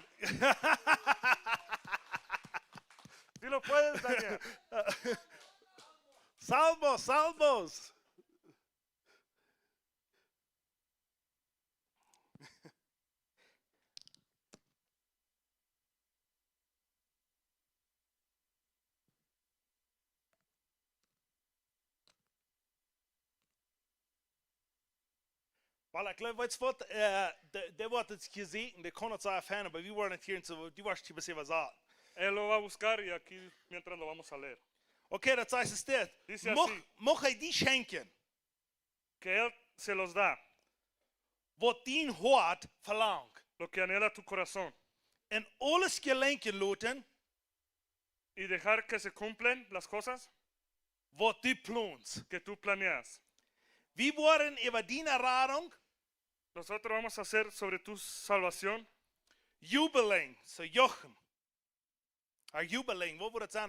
Sí lo puedes, Daniel. Salmos, salmos. Wel, ik geloof, weet je wat, der wordt het gezien, der kon het zo erfahren, maar we worden het hier in zo, die was het was aan. Él lo va a buscar y aquí mientras lo vamos a leer. Oké, dat zegt het dit. Dice así. Mocht hij die schenken, Que Él se los da, wat dien hart verlangt. lo que anhela tu corazón. En alles gelenken laten, Y dejar que se cumplen las cosas wat die plans. que tú planeas. We worden über die Erradung, Nosotros vamos a hacer sobre tu salvación jubeling, so jochen. Jubeling, wat wordt het zijn?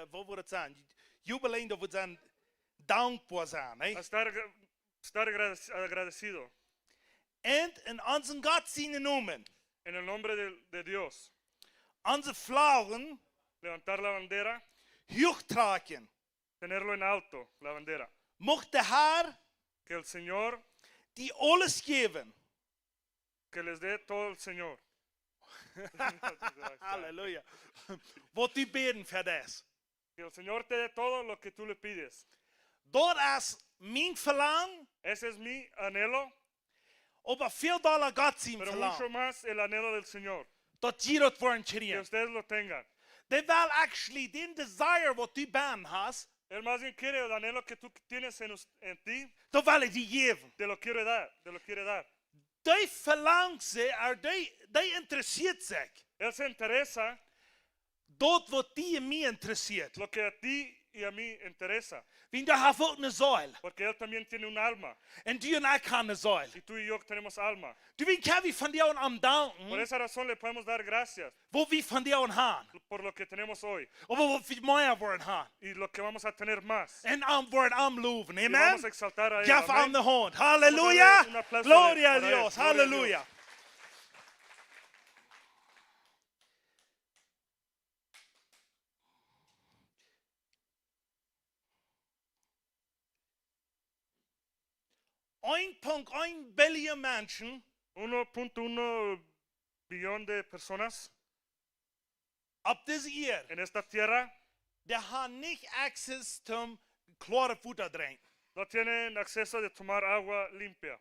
Wat wordt het zijn? Jubeling, dat wordt zijn dankbaar zijn. a estar agradecido. und in unseren Gott seinen Namen, en el nombre de Dios, unsere Flaggen levantar la bandera, hochtragen. tenerlo en alto, la bandera. Mocht der Herr Que el Señor, die alles geben. que les dé todo el Señor. Halleluja. Wat die beden für das. Que el Señor te dé todo lo que tú le pides. Dort ist mein Verlangen, Ese es mi anhelo, aber viel doller Gott sein pero mucho Verlangen. más el anhelo del Señor. Dat je dat worden Que kriegen. ustedes lo tengan. They will actually, den desire wat du been hast, Él más bien quiere el anhelo que tú tienes en ti, dat will ich dir geben. te lo quiere dar, te lo quiere dar. Die verlangt sie, die interessiert sich. Él se interesa Dort wat die mir interessiert. lo que a ti y a mí interesa, Wie da hat ook eine Säule. porque Él también tiene un alma Und du und ich haben eine Säule. y tú y yo tenemos alma. Du wie kann wir von dir und am Por danken, esa razón le podemos dar gracias wo wir von dir und haben. por lo que tenemos hoy Aber was wir mehr wollen haben. y lo que vamos a tener más. Und am Wort am loben. Y vamos Amen. a exaltar a Él. Gaf Amén. an die Hand. Halleluja. Un aplauso Gloria a para él. Dios. Gloria a Dios. Halleluja. $1.1 billion Menschen 1.1 billón de personas auf dieser Erde, en esta tierra die haben nicht Access zum klaren Futter trinken. no tienen acceso de tomar agua limpia.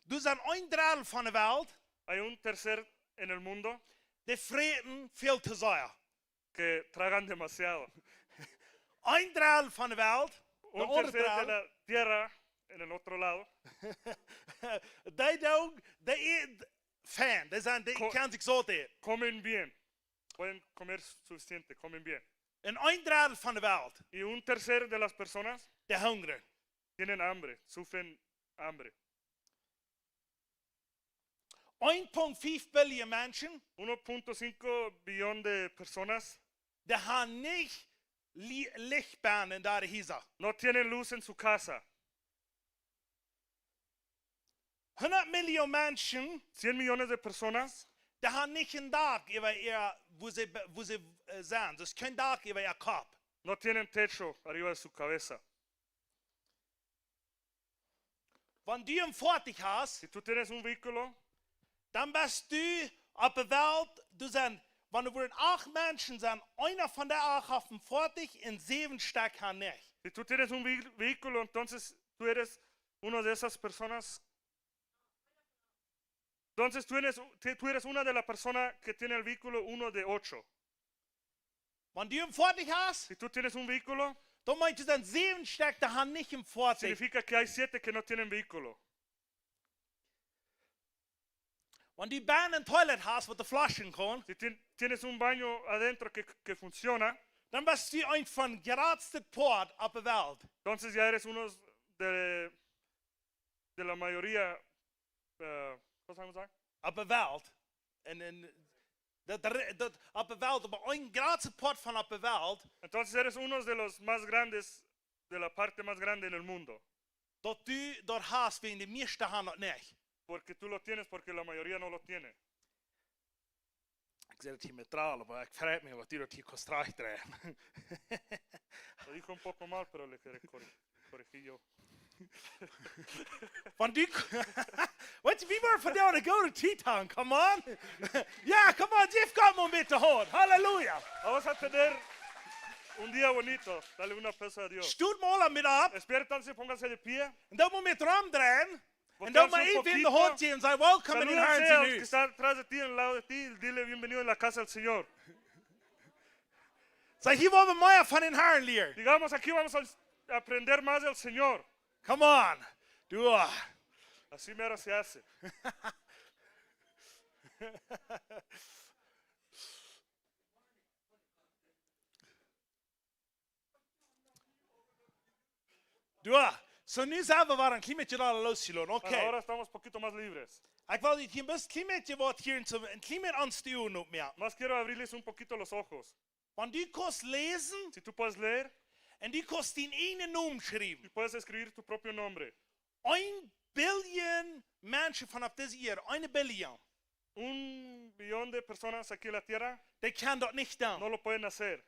Du sind ein Drittel von der Welt, Hay un tercer en el mundo die freten viel zu sehr. que tragan demasiado. Ein Drittel von der Welt, der Un andere tercer de Drittel, la tierra en el otro lado die eat fan, die Co- können sich so eten. comen bien. Pueden comer suficiente, comen bien. Und ein Drittel von der Welt, Y un tercer de las personas die hungern. tienen hambre, sufren hambre. 1.5 billion Menschen, 1.5 billón de personas die haben nicht Lichtbahnen da Häuser. no tienen luz en su casa. 100 Millionen Menschen, 100 millones de personas die haben nicht einen Dach über wo sie sind. Das ist kein Dach über ihr Kopf. no tienen techo arriba de su cabeza. Wenn du einen Fertig hast, Si tú tienes un vehículo, dann bist du auf der Welt, wenn du 8 Menschen sind, einer von der 8 auf dem Fertig in 7 Stück haben nicht. si tú tienes un vehículo, entonces tú eres una de esas personas. Entonces tú eres una de las personas que tiene el vehículo 1 de 8. Wenn du einen Fertig hast, Si tú tienes un vehículo, dann meinst du dann 7 Stück, die haben nicht im Fertig. significa que hay 7 que no tienen vehículo. Wenn du einen Toilet hast, wo du Flaschen kann, Si tienes un baño adentro que funciona, dann bist du ein von geradster Port auf der Welt. entonces ya eres uno de la mayoría, ¿cómo se llama? Auf der Welt. Auf der Welt, aber ein geradster Port von auf der Welt, Entonces eres uno de los más grandes, de la parte más grande en el mundo. dort du dort hast, wie in die meisten haben das nicht. Porque tú lo tienes, porque la mayoría no lo tiene. Ich sehe das hier mit Trahl, aber ich frage mich, was du dort hier kannst drehen. Lo dijo un poco mal, pero le corregí yo. Wenn du, what, wie war von der to go to Teton? Come on. Yeah, come on, Jeff, come on mit der Hand. Halleluja. Vamos a tener un día bonito. Dale un aplauso a Dios. Stut mal mit ab, Despiértanse, pónganse de pie. und dann muss mit Ram drehen. Und dann mal eben in die Hand gehen und sagen, welcome in den Salúdense Herrn al que zu está atrás de ti, al lado de ti, y dile bienvenido en la casa del Señor. Sag, hier wollen wir mehr von den Herrn lernen. Digamos, aquí vamos a aprender más del Señor. Come on. Du. Así mero se hace. Du. So, nu selber war ein Klimatje da losgelassen. Bueno, Okay. ahora estamos un poquito más libres. Ich will dich hier ein bisschen Klimatje was hier ein Klimat anstehen noch mehr. Más quiero abrirles un poquito los ojos. Wenn du kannst lesen, Si tú puedes leer und du kannst den einen Namen schreiben. y puedes escribir tu propio nombre. 1 Billion Menschen von auf dieser Erde, 1 Billion, 1 billón de personas aquí en la tierra die kann dort nicht no down. lo pueden hacer.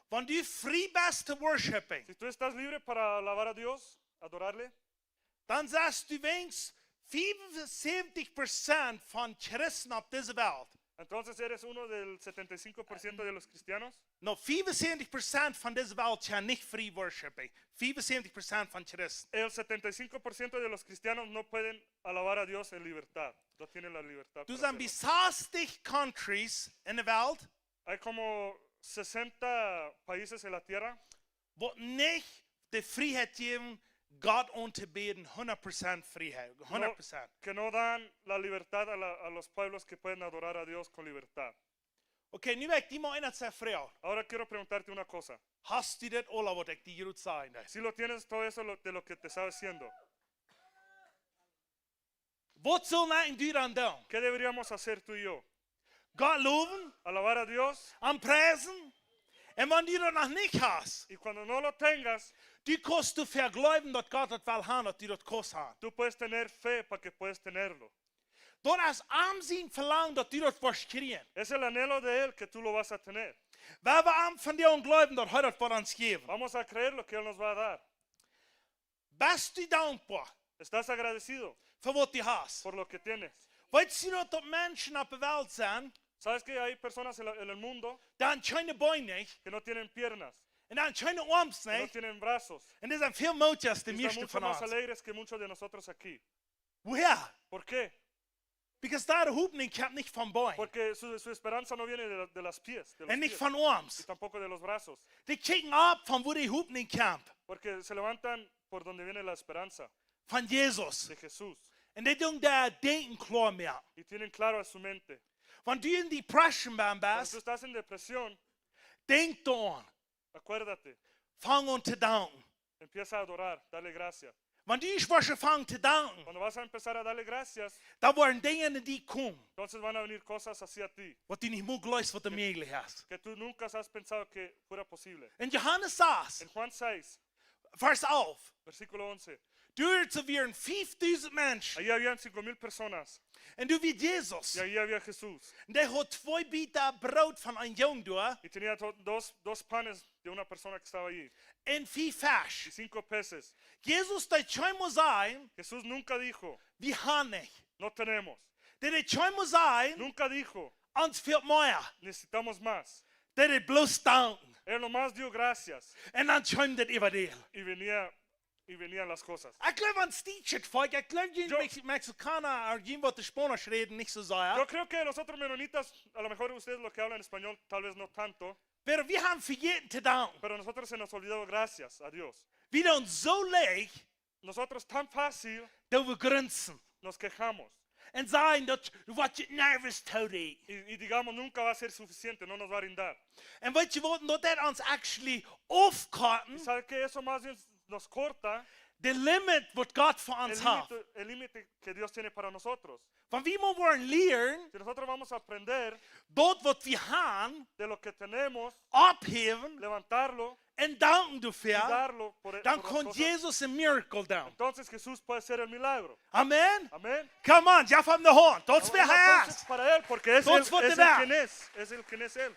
Wenn du free bist zu worshipping, Si tú estás libre para alabar a Dios, adorarle, dann sagst du wenigstens 75% von Christen auf dieser Welt. entonces eres uno del 75% de los cristianos. No, 75% von dieser Welt kann nicht free worshipping. 75% von Christen. El 75% de los cristianos no pueden alabar a Dios en libertad. No tienen la libertad. Du para sagst, bis hacerlo. 60 countries in der Welt, Hay como 60 países en la tierra wo nicht die Freiheit geben, Gott anzubeten, 100% Freiheit. 100%. que no dan la libertad a los pueblos que pueden adorar a Dios con libertad. Okay, nu wil ik die maar einer zu fragen. Ahora quiero preguntarte una cosa. Hast du das alles, was ich dir jetzt sagen? Si lo tienes todo eso de lo que te estaba diciendo, Was soll ich du dann tun? ¿qué deberíamos hacer tú y yo? Gott loben, Alabar a Dios, am preisen. Und wenn du das noch nicht hast, y cuando no lo tengas, du kannst du verglauben, dass Gott das will haben, dass du das kannst haben. tú puedes tener fe para que puedes tenerlo. Dort ist Ansehen verlangt, dass du das wirst kriegen. Es el anhelo de Él que tú lo vas a tener. Weil wir am von dir und glauben, dass er das wird uns geben. Vamos a creer lo que Él nos va a dar. Bist du dankbar ¿Estás agradecido für was du hast? por lo que tienes? Weißt du, dass Menschen auf der Welt sind, ¿Sabes que hay personas en el mundo die haben keine Beine nicht, que no tienen piernas, und die haben keine Arme que no nicht, tienen brazos? und die sind viel mutig als die Y meisten están mucho von más uns. alegres que muchos de nosotros aquí. Woher? ¿Por qué? Because da der Hoffnung kommt nicht vom Bein Porque su esperanza no viene de las pies, de los und nicht pies, von y Arms. tampoco de los brazos. Die kicken ab, von wo die Hoffnung kommt. Porque se levantan por donde viene la esperanza Von Jesus. de Jesús. Und die tun da denken klar mehr. Y tienen claro en su mente. Wenn du in Depression Cuando tú bist, estás en depresión, denk daran. acuérdate, Fang an zu danken. empieza a adorar, dale gracias. Wenn du nicht fangen zu danken, Cuando vas a empezar a darle gracias, da werden Dinge in die kommen, entonces van a venir cosas hacia ti was du nicht möglich ist, was du möglich hast. que tú nunca has pensado que fuera posible. In Johannes 6, En Juan 6, Vers 11, versículo 11, dort zu werden 5000 Menschen. ahí habían 5,000 personas Und du wie Jesus. y ahí había Jesús. Der hat 2 Biter Brot von einem Jungen da Y tenía dos panes de una persona que estaba allí und 4 y Fisch. 5 peces. Jesus, der zweimal sein, Jesús nunca dijo, wir haben nicht. no tenemos. Der zweimal sein, Nunca dijo, uns fehlt mehr. necesitamos más. Der bloß danken. Él nomás dio gracias Und dann schäumt das über dir. y venían las cosas. Ich glaube, an Stichert Volk, ich glaube, die Yo- Mexikaner oder die, die Spanisch reden, nicht so sehr. Yo creo que los otros menonitas, a lo mejor ustedes lo que hablan español, tal vez no tanto, Aber wir haben für jeden zu danken. pero nosotros se nos olvidó gracias a Dios. Wir uns so leicht, Nosotros tan fácil dass wir grinsen. nos quejamos Und sagen, dass du was you nervous today. y digamos nunca va a ser suficiente, no nos va a brindar. Und weißt du, was that uns actually aufkarten, Y sabe que eso más bien nos corta the limit, what God für uns hat. el límite que Dios tiene para nosotros. Wenn wir mal wollen lernen, Si nosotros vamos a aprender dort, was wir haben, de lo que tenemos, abheben levantarlo und danken y dafür, darlo por dann las kann cosas, Jesus ein Miracle down. entonces Jesús puede ser el milagro. Amen? Amén. Come on, Jeff on the horn. That's wer Un er aplauso ist. para él, porque es Todos el voten da. quien es el quien es él.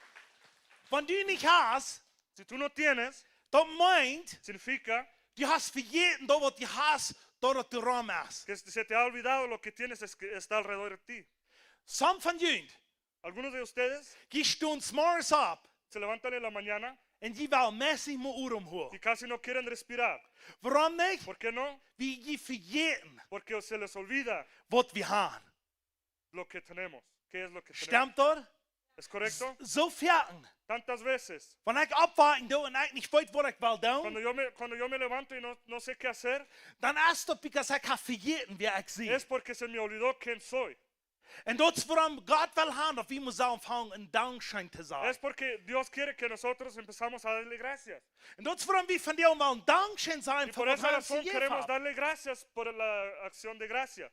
Wenn du nicht hast, Si tú no tienes, das meint, significa du hast für jeden, da was du hast, dort du Raum hast. que se te ha olvidado lo que tienes es que está alrededor de ti. Some von ihnen, Algunos de ustedes die stehen morgens ab se levantan en la mañana und die wollen mäßig mal Uhr y umholen. casi no quieren respirar. Warum nicht? ¿Por qué no? Wie die für jeden, Porque se les olvida was wir haben. lo que tenemos. ¿Qué es lo que tenemos? Stimmt dort? ¿Es correcto? So vierten. Tantas veces. Wenn ich abwarten do und ich nicht weiß, was ich will tun, Cuando yo me levanto y no sé qué hacer, dann ist das, because ich habe vergessen, wer ich sehe. es porque se me olvidó quién soy. Und das, warum Gott will haben, dass wir uns anfangen, ein Dankschein zu sein. Es porque Dios quiere que nosotros empezamos a darle gracias. Und das, warum wir von dir mal ein Dankschein sein, Y für por was esa er razón uns gegeben queremos hat. darle gracias por la acción de gracia.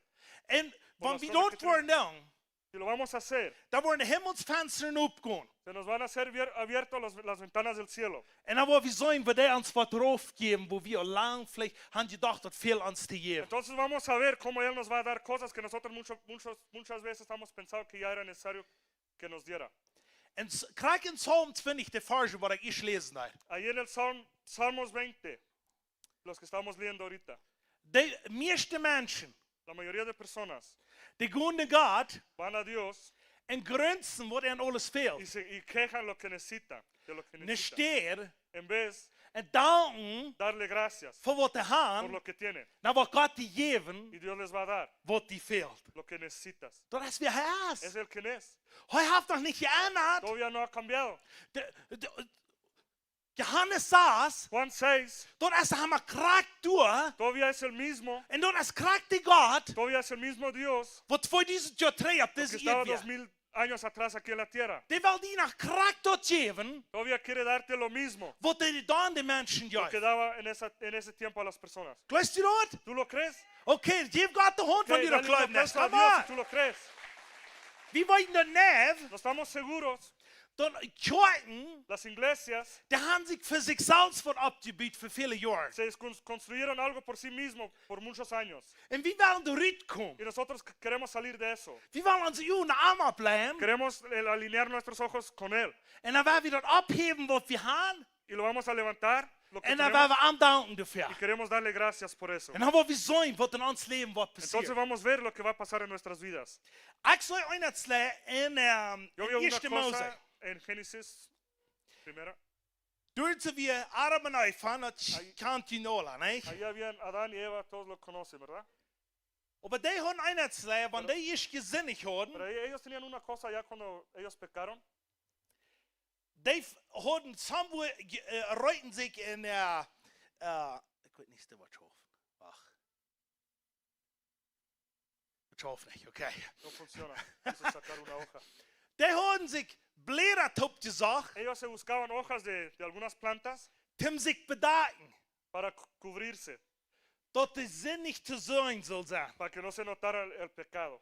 Und Por wenn las wir cosas dort que waren, dann, Y lo vamos a hacer. Da worden de hemelsvensteren opgaan. Se nos van a ser abiertas las ventanas del cielo. En dan wil we zijn we daar ons wat geven, wo wir lang vielleicht haben gedacht, dat veel ons te geven. Entonces vamos a ver cómo Él nos va a dar cosas que nosotros muchas veces hemos pensado que ya era necesario que nos diera. En krijg in Psalm 20 de verse wat ik eerst lezen heb. Ahí en el Salmos 20, los que estamos leyendo ahorita, De meeste mensen, la mayoría de personas die gaan naar God van a Dios en grunzen wat er alles fehlt. y quejan lo que necesitan, de lo que Ne necesitan. steer En vez en danken darle gracias voor wat de por haan, lo que tienen. naar wat God die geven, Y Dios les va a dar wat die fehlt. lo que necesitas. Dat is weer hij Es is. el que es. Hij heeft nog niet geändert. Todavía no ha cambiado. Johannes saß, Juan 6, dat is hij maar kracht door. todavía es el mismo. En dat is kracht die God, Todavía es el mismo Dios wat voor deze jaar twee op que deze estaba eeuw. 2000 años atrás aquí en la tierra. Die wil die nog kracht tot geven, Todavía quiere darte lo mismo wat hij dan de mensen lo que geeft. daba en ese tiempo a las personas. Gelooft u dat? ¿Tú lo crees? Oké, geef God de hand van Okay, die dale un geloven is. aplauso a Kom Dios si maar. tú lo crees. Wie weten dat neef? No estamos seguros. Dan kijken, Las iglesias die hebben zich voor zichzelf wat opgebied voor vele jaren. se construyeron algo por sí mismo por muchos años. En wie willen eruit komen? Y nosotros queremos salir de eso. Wie willen onze ogen allemaal blijven? Queremos alinear nuestros ojos con Él. En dan willen we dat opheven wat we hebben. Y lo vamos a levantar, lo que En dan tenemos, willen we aandanken y daarvoor. queremos darle gracias por eso. En dan willen we zien wat in ons leven wat Entonces passiert. vamos a ver lo que va a pasar en nuestras vidas. Ik zal je uitleggen Yo vi in una Eerste Mose. cosa en Génesis, primera. Toen ze weer Adam en Eva, dat Ahí- kent u nog al, niet? Ahí habían Adán y Eva, todos lo conocen, ¿verdad? Maar die hadden uitleggen, want die eerst gezinnig Pero hadden, ellos tenían una cosa ya cuando ellos pecaron. die hadden samen reuten zich in, ik weet niet wat hoofd. Wacht. Het hoofd niet, oké. No funciona. Eso es sacar una hoja. Die hadden zich bleren opgezocht, Ellos se buscaban hojas de algunas plantas om zich bedaken, para cubrirse, dat de zin niet te zijn zal zijn. para que no se notara el pecado.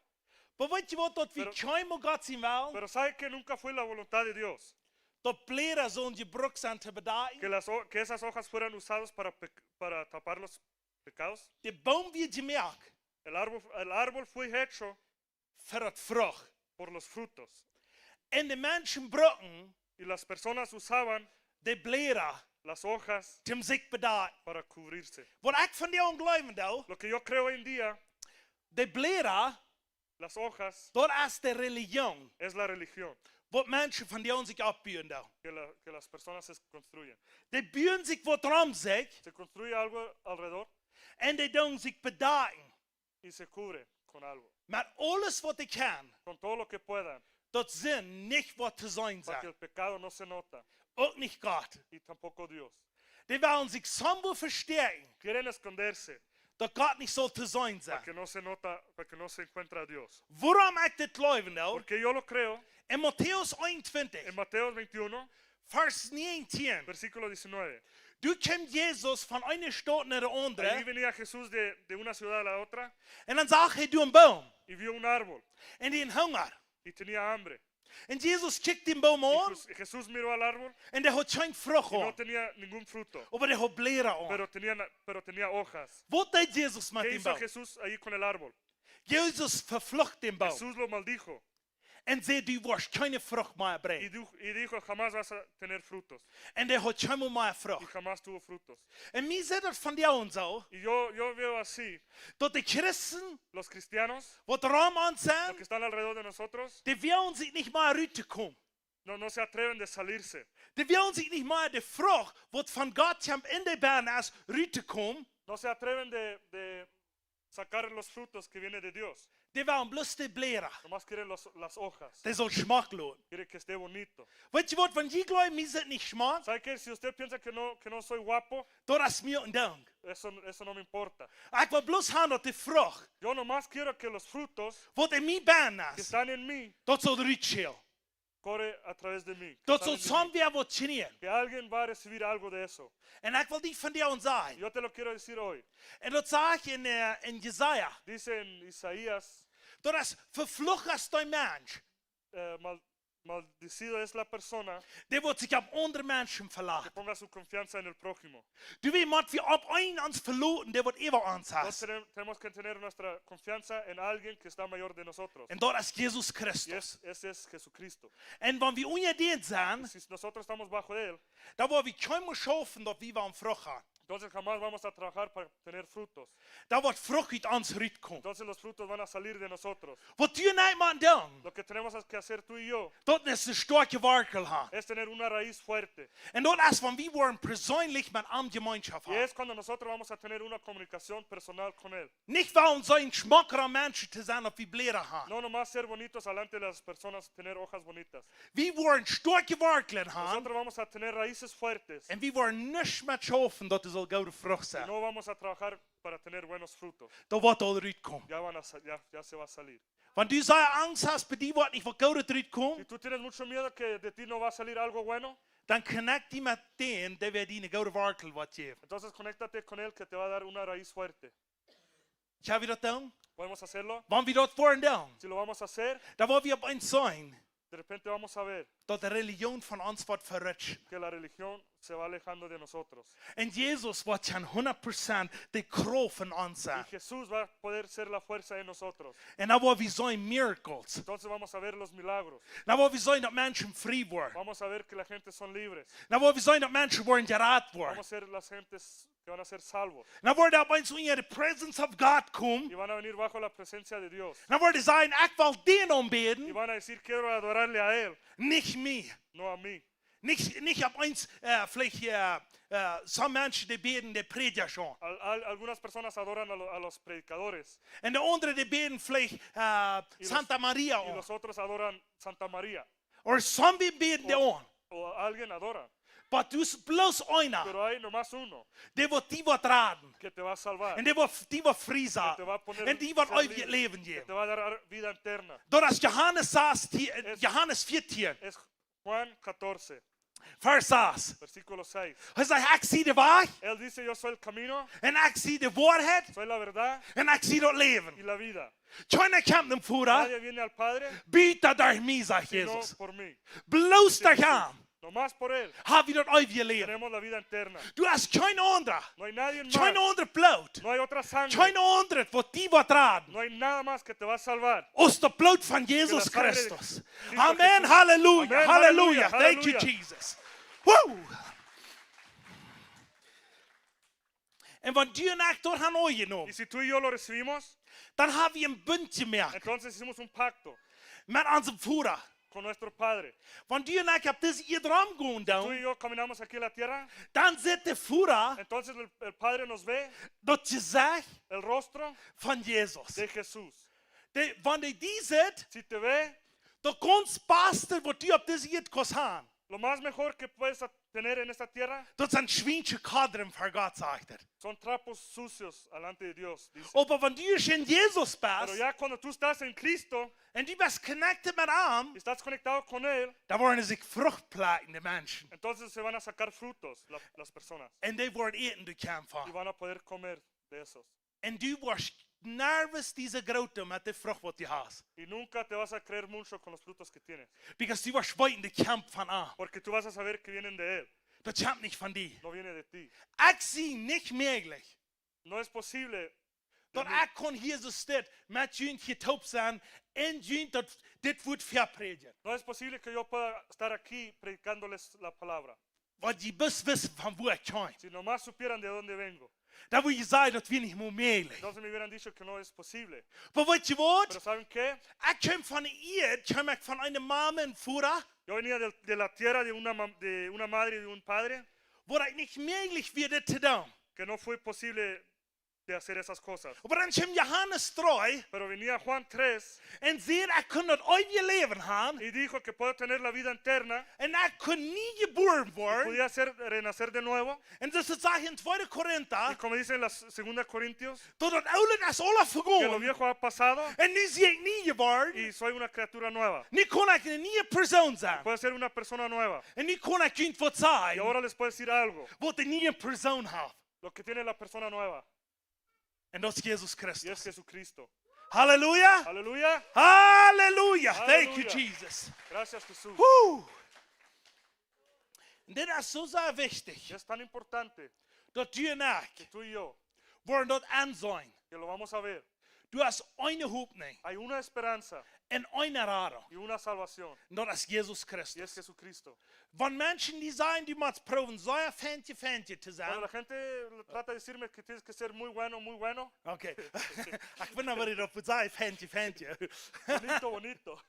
Maar weet je wat, dat we Pero- keimen God zien wel? Pero ¿sabe que nunca fue la voluntad de Dios? Dat bleren zo'n gebruikt zijn te bedaken. Que esas hojas fueran usadas para tapar los pecados? De boom wird gemerkt El árbol fue hecho voor het vrucht. por los frutos. En de mensen brokken Y las personas usaban de bleren las hojas om zich bedaken. para cubrirse. Wat ik van jou geloven doe, Lo que yo creo hoy en día, de bleren, las hojas, dat is de religion. es la religión Wat mensen van jou zich opburen doen. que las personas se construyen. Die buren zich wat om zich Se construye algo alrededor en die doen zich bedaken. y se cubre con algo. Met alles wat ik kan, Con todo lo que puedan, dat zin niet wat te zijn para que zijn. el pecado no se nota. Ook niet God. Y tampoco Dios. Die willen zich samen versterken, Quieren esconderse dat God niet zal te zijn para que zijn. no se nota, para que no se encuentra a Dios. Waarom ik dit geloven doe? Porque yo lo creo. In Matthäus 21, En Mateo 21, vers 19, versículo 19. du komt Jezus van een stad naar de Allí andere venía Jesús de una ciudad a la otra en dan zag hij door een boom y vio un árbol en die had honger. y tenía hambre. En Jezus kijkt die boom Y aan Jesús miró al árbol en die had geen vrucht y no aan, tenía ningún fruto, maar die had bleren aan. pero tenía hojas. Wat deed Jezus met ¿Qué die hizo boom? Jesús ahí con el árbol? Jezus vervlucht die boom Jesús lo maldijo en zei, du wirst keine vrucht meer y brengen. dijo, jamás vas a tener frutos. En die had geen meer Y vrucht. jamás tuvo frutos. En mij zit het van jou en zo, Y yo veo así, dat de christen, los cristianos, wat raam aan los zijn, que están alrededor de nosotros, die willen zich niet meer uit te komen. no se atreven de salirse. Die willen zich niet meer de vrucht, wat van God komt in de baan is, uit te komen. No se atreven de sacar los frutos que vienen de Dios. Die willen bloos de bleren. Nomás quieren las hojas. Die zal smaak lopen. Quieren que esté bonito. Weet je wat, van je geloof, mij zit niet smaak, ¿Sabe qué? Si usted piensa que no soy guapo, dat is mij een dank. eso no me importa. Ik wil bloos gaan dat de vrucht, Yo nomás quiero que los frutos wat in mijn baan que is, están en mí dat zal eruit schelen. corre a través de mí. Que Dat zal salen de mí. samen weer wat generen. Que alguien va a recibir algo de eso. En ik wil die van jou zeggen. Yo te lo quiero decir hoy. En dat zag je in Jesaja. Dice en Isaías, Door is vervloekt is die mens. Maldecido es la persona Die wordt zich op andere mensen que verlaten. ponga su confianza en el prójimo. Du weet, wat we op een ons verloten, die wordt eeuwig ons Entonces has. tenemos que tener nuestra confianza en alguien que está mayor de nosotros. En dat is Jezus Y Christus. ese es Jesucristo. En wanneer we ongedeeld Y zijn, si nosotros estamos bajo de él, dan worden we geen meer schaffen dat we aan vrucht gaan. entonces jamás vamos a trabajar para tener frutos. Dan wordt vrucht uit ons uitkomen. Entonces los frutos van a salir de nosotros. Wat je niet man doen, Lo que tenemos que hacer tú y yo dat is een sterke werkel gaan. es tener una raíz fuerte. En dat is wanneer we worden persoonlijk met hem gemeenschap Y hebben. es cuando nosotros vamos a tener una comunicación personal con él. Niet wel om zijn schmakker aan mensen te zijn of we bleren gaan. No nomás ser bonitos delante de las personas, tener hojas bonitas. We worden sterke werkelen gaan. Nosotros vamos a tener raíces fuertes. En we worden niet met schaffen dat er zal gouden vrucht Y zijn. no vamos a trabajar para tener buenos frutos. Dat wordt al eruit komen. Ya se va a salir. Want du zei angst hast, bij die wordt niet wat gouden eruit Si komen, tú tienes mucho miedo que de ti no va a salir algo bueno, dan connect die met den, die weer die een gouden werkel wat geven. entonces conéctate con él que te va a dar una raíz fuerte. Gaan we dat doen? ¿Podemos hacerlo? Wanneer we dat worden doen, Si lo vamos a hacer, dan worden we op een zijn de repente vamos a ver dat de religion van ons wordt verrutst. que la religión se va alejando de nosotros. En Jezus wordt zijn 100% de kracht van ons Y zijn. Jesús va a poder ser la fuerza en nosotros. En dan worden we zijn miracles. Entonces vamos a ver los milagros. Dan worden we zijn dat mensen vrij worden. Vamos a ver que la gente son libres. Dan worden we zijn dat mensen worden gered worden. Vamos a ser las gentes que van a ser salvos. Dan worden we opeens in de presence of God Y komen. van a venir bajo la presencia de Dios. Dan worden ze zeggen, ik wil den Y aanbidden, van a decir, quiero adorarle a Él, niet mij. no a mí. Niet opeens, vielleicht, some mensen die bidden, die predigen schon. Algunas personas adoran a los predicadores. En de anderen die bidden vielleicht Santa Maria Y aan. los otros adoran Santa María. Of some bidden die aan. O a alguien adoran. Maar dus bloos einer, Pero hay nomás uno die wordt raden. que te va a salvar. En die wordt vrij Que te va a zijn. poner En die wordt ser eeuwig libre, leven que geven. te va a dar vida eterna. Dat is Johannes 14, Es Juan 14, vers 6. versículo 6. Hij zegt, ik zie de weg, Él dice, yo soy el camino, en ik zie de waarheid, soy la verdad en ik zie dat y leven. la vida. Keiner komt hem voeren, Nadie viene al Padre buiten door mij, zegt sino Jezus. por mí. Bloos te Jesús. gaan, Nomás por Él heb je dat eeuwig leven. tenemos la vida eterna. Du hast geen andere, No hay nadie más. geen andere bloed, No hay otra sangre. geen andere wat die wordt raden. No hay nada más que te va a salvar. Als de bloed van Jezus sangre de Christus. Cristo Amen, Jesús. halleluja, Amen, halleluja. halleluja, Thank you, halleluja. Jesus. Woo! En wat du en ik door gaan Y genomen, si tú y yo lo recibimos, dan hebben we een bund gemaakt entonces hicimos un pacto met onze voeder. con nuestro Padre. Want du en ik hebben deze ieder raam gaan Tú y doen, yo caminamos aquí en la tierra, dan zit de voeder entonces el Padre nos ve dat je zegt el rostro van Jezus. de Jesús. Wanneer die zit, Si te ve, de konstbeste wat du op deze ieder kost gaan, lo más mejor que puedes tener en esta tierra dat zijn schwijntje kaderen voor God, zegt er. son trapos sucios delante de Dios. Dice. Aber wenn du in Jesus Pero bist, ya cuando tú estás en Cristo en du bist connected mit ihm, y estás conectado con Él, dan worden zich vruchtpleitende mensen. entonces se van a sacar frutos las personas En die worden eten door y van. van a poder comer de esos. En du wordt nervös diese grote met de vrucht wat je hast. Y nunca te vas a creer mucho con los frutos que tienes, Because du wordt weten de kamp van ihm. porque tú vas a saber que vienen de Él, Dat komt niet van die. no viene de ti. Ik zie niet mogelijk No es posible dat ik kon hier zo staan met jullie getoopt zijn en jullie dat dit wordt verpredigen. No es posible que yo pueda estar aquí predicándoles la palabra. Want je best wist van waar ik kom. Si nomás supieran de dónde vengo, Dan wil je zeggen dat we niet meer mogelijk. entonces me hubieran dicho que no es posible. Maar weet je wat? Pero ¿saben qué? Ik kom van hier, kom ik van een mama en voeder, Yo venía de la tierra de una madre y de un padre waar ik niet mogelijk weer dit te doen. que no fue posible de hacer esas cosas. Maar dan komt Johannes 3 Pero venía Juan 3 en zegt, ik kan dat eeuwige leven hebben y dijo que puedo tener la vida eterna, en ik kan niet geboren worden. podía renacer de nuevo. En dus het zegt in 2 Y Korinther, como dice en la 2 Corintios, dat het oude is alle que lo vergaan. viejo ha pasado En nu zie ik niet geboren. y soy una criatura nueva. Nu kan ik een nieuwe persoon zijn. Puedo ser una persona nueva. En nu kan ik jullie wat Y zeggen, ahora les puedo decir algo, wat een nieuwe persoon heeft. lo que tiene la persona nueva, En dat is Jezus y es Christus. Jesucristo. Halleluja. Aleluya. Hallelujah. Thank you, Hallelujah. Jesus. Gracias, Jesús. Woo. Und das ist so sehr wichtig, Y es tan importante dass du und que ich tú y yo, wollen dort ansehen. que lo vamos a ver, Du hast eine Hoffnung hay una esperanza und eine Rettung. y una salvación. Und das ist Jesus Y es Christus. Jesucristo. Wenn Menschen, die sagen, du musst proben, so ein Fähnchen zu Cuando sein. la gente trata de decirme que tienes que ser muy bueno, Okay. Ich bin aber nicht auf sein Fähnchen. bonito, bonito.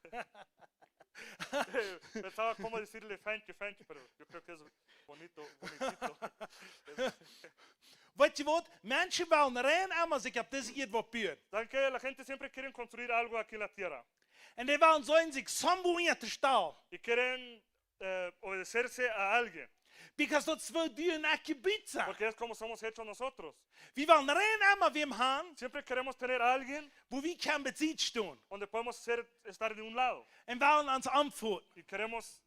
Pensaba cómo decirle fancy, pero yo creo que es bonito, bonitito. Weet je wat? Mensen willen rein einmal sich auf das hier was büren. ¿Saben qué? La gente siempre quiere construir algo aquí en la tierra Und die wollen sollen sich somewhere in te stellen. y quieren obedecerse a alguien, Because dat wil du en ik gebied zijn. porque es como somos hechos nosotros. Wir wollen rein einmal wem haben, Siempre queremos tener a alguien wo wir kein Besitz stehen. donde podemos estar de un lado Und wollen uns antworten. y queremos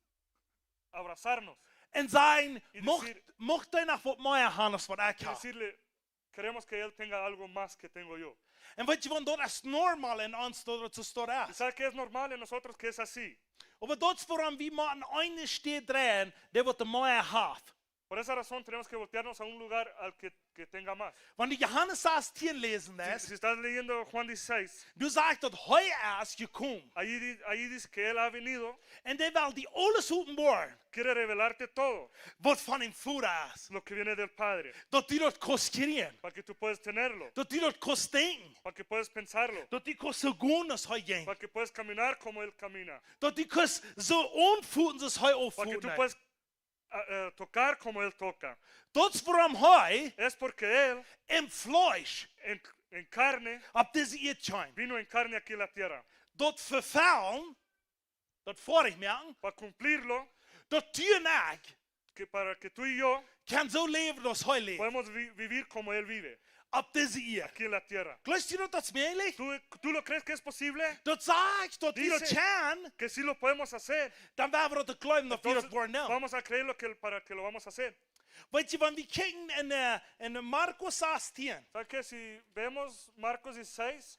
abrazarnos Und sagen, Y mocht decir- du noch was mehr haben, als was ich y habe. decirle, queremos que él tenga algo más que tengo yo. Und weet je wat, dat is normal in ons dat het zo ¿Y staat. sabe qué es normal en nosotros que es así? Aber dat is waarom we maar een steed draaien, die wat de meer heeft. Por esa razón tenemos que voltearnos a un lugar al que tenga más. Want die Johannes 16 lezen Si estás leyendo Juan 16, du sagt dat hij is gekomen. ahí dice que él ha venido, En die wil die alles openbaar, quiere revelarte todo wat van hem voor is. lo que viene del Padre, Dat die dat kost creëren. para que tú puedas tenerlo, Dat die dat kost denken. para que puedas pensarlo, Dat die kost zo gaan als hij ging. para que puedas caminar como él camina, Dat die kost zo aanvoelen als hij para que opvoelt. tú puedas tocar como él toca. Dat is waarom hij Es porque él in vlees en carne op deze eerdschijn. vino en carne aquí en la tierra, Dat vervuilen, dat voor ik merken, para cumplirlo, dat die en ik para que tú y yo kan zo leven als hij leeft. podemos vivir como él vive Op deze eerd. aquí en la tierra. Geloof je dat is mogelijk? ¿Tú lo crees que es posible? Dat zegt dat die dat Dice- kan, Que sí lo podemos hacer. dan werden we dat geloven dat we dat Entonces, worden nou. vamos a creer para que lo vamos a hacer. Weet je, wanneer we kijken in Marcos 16, ¿Sabes qué? Si vemos Marcos 16,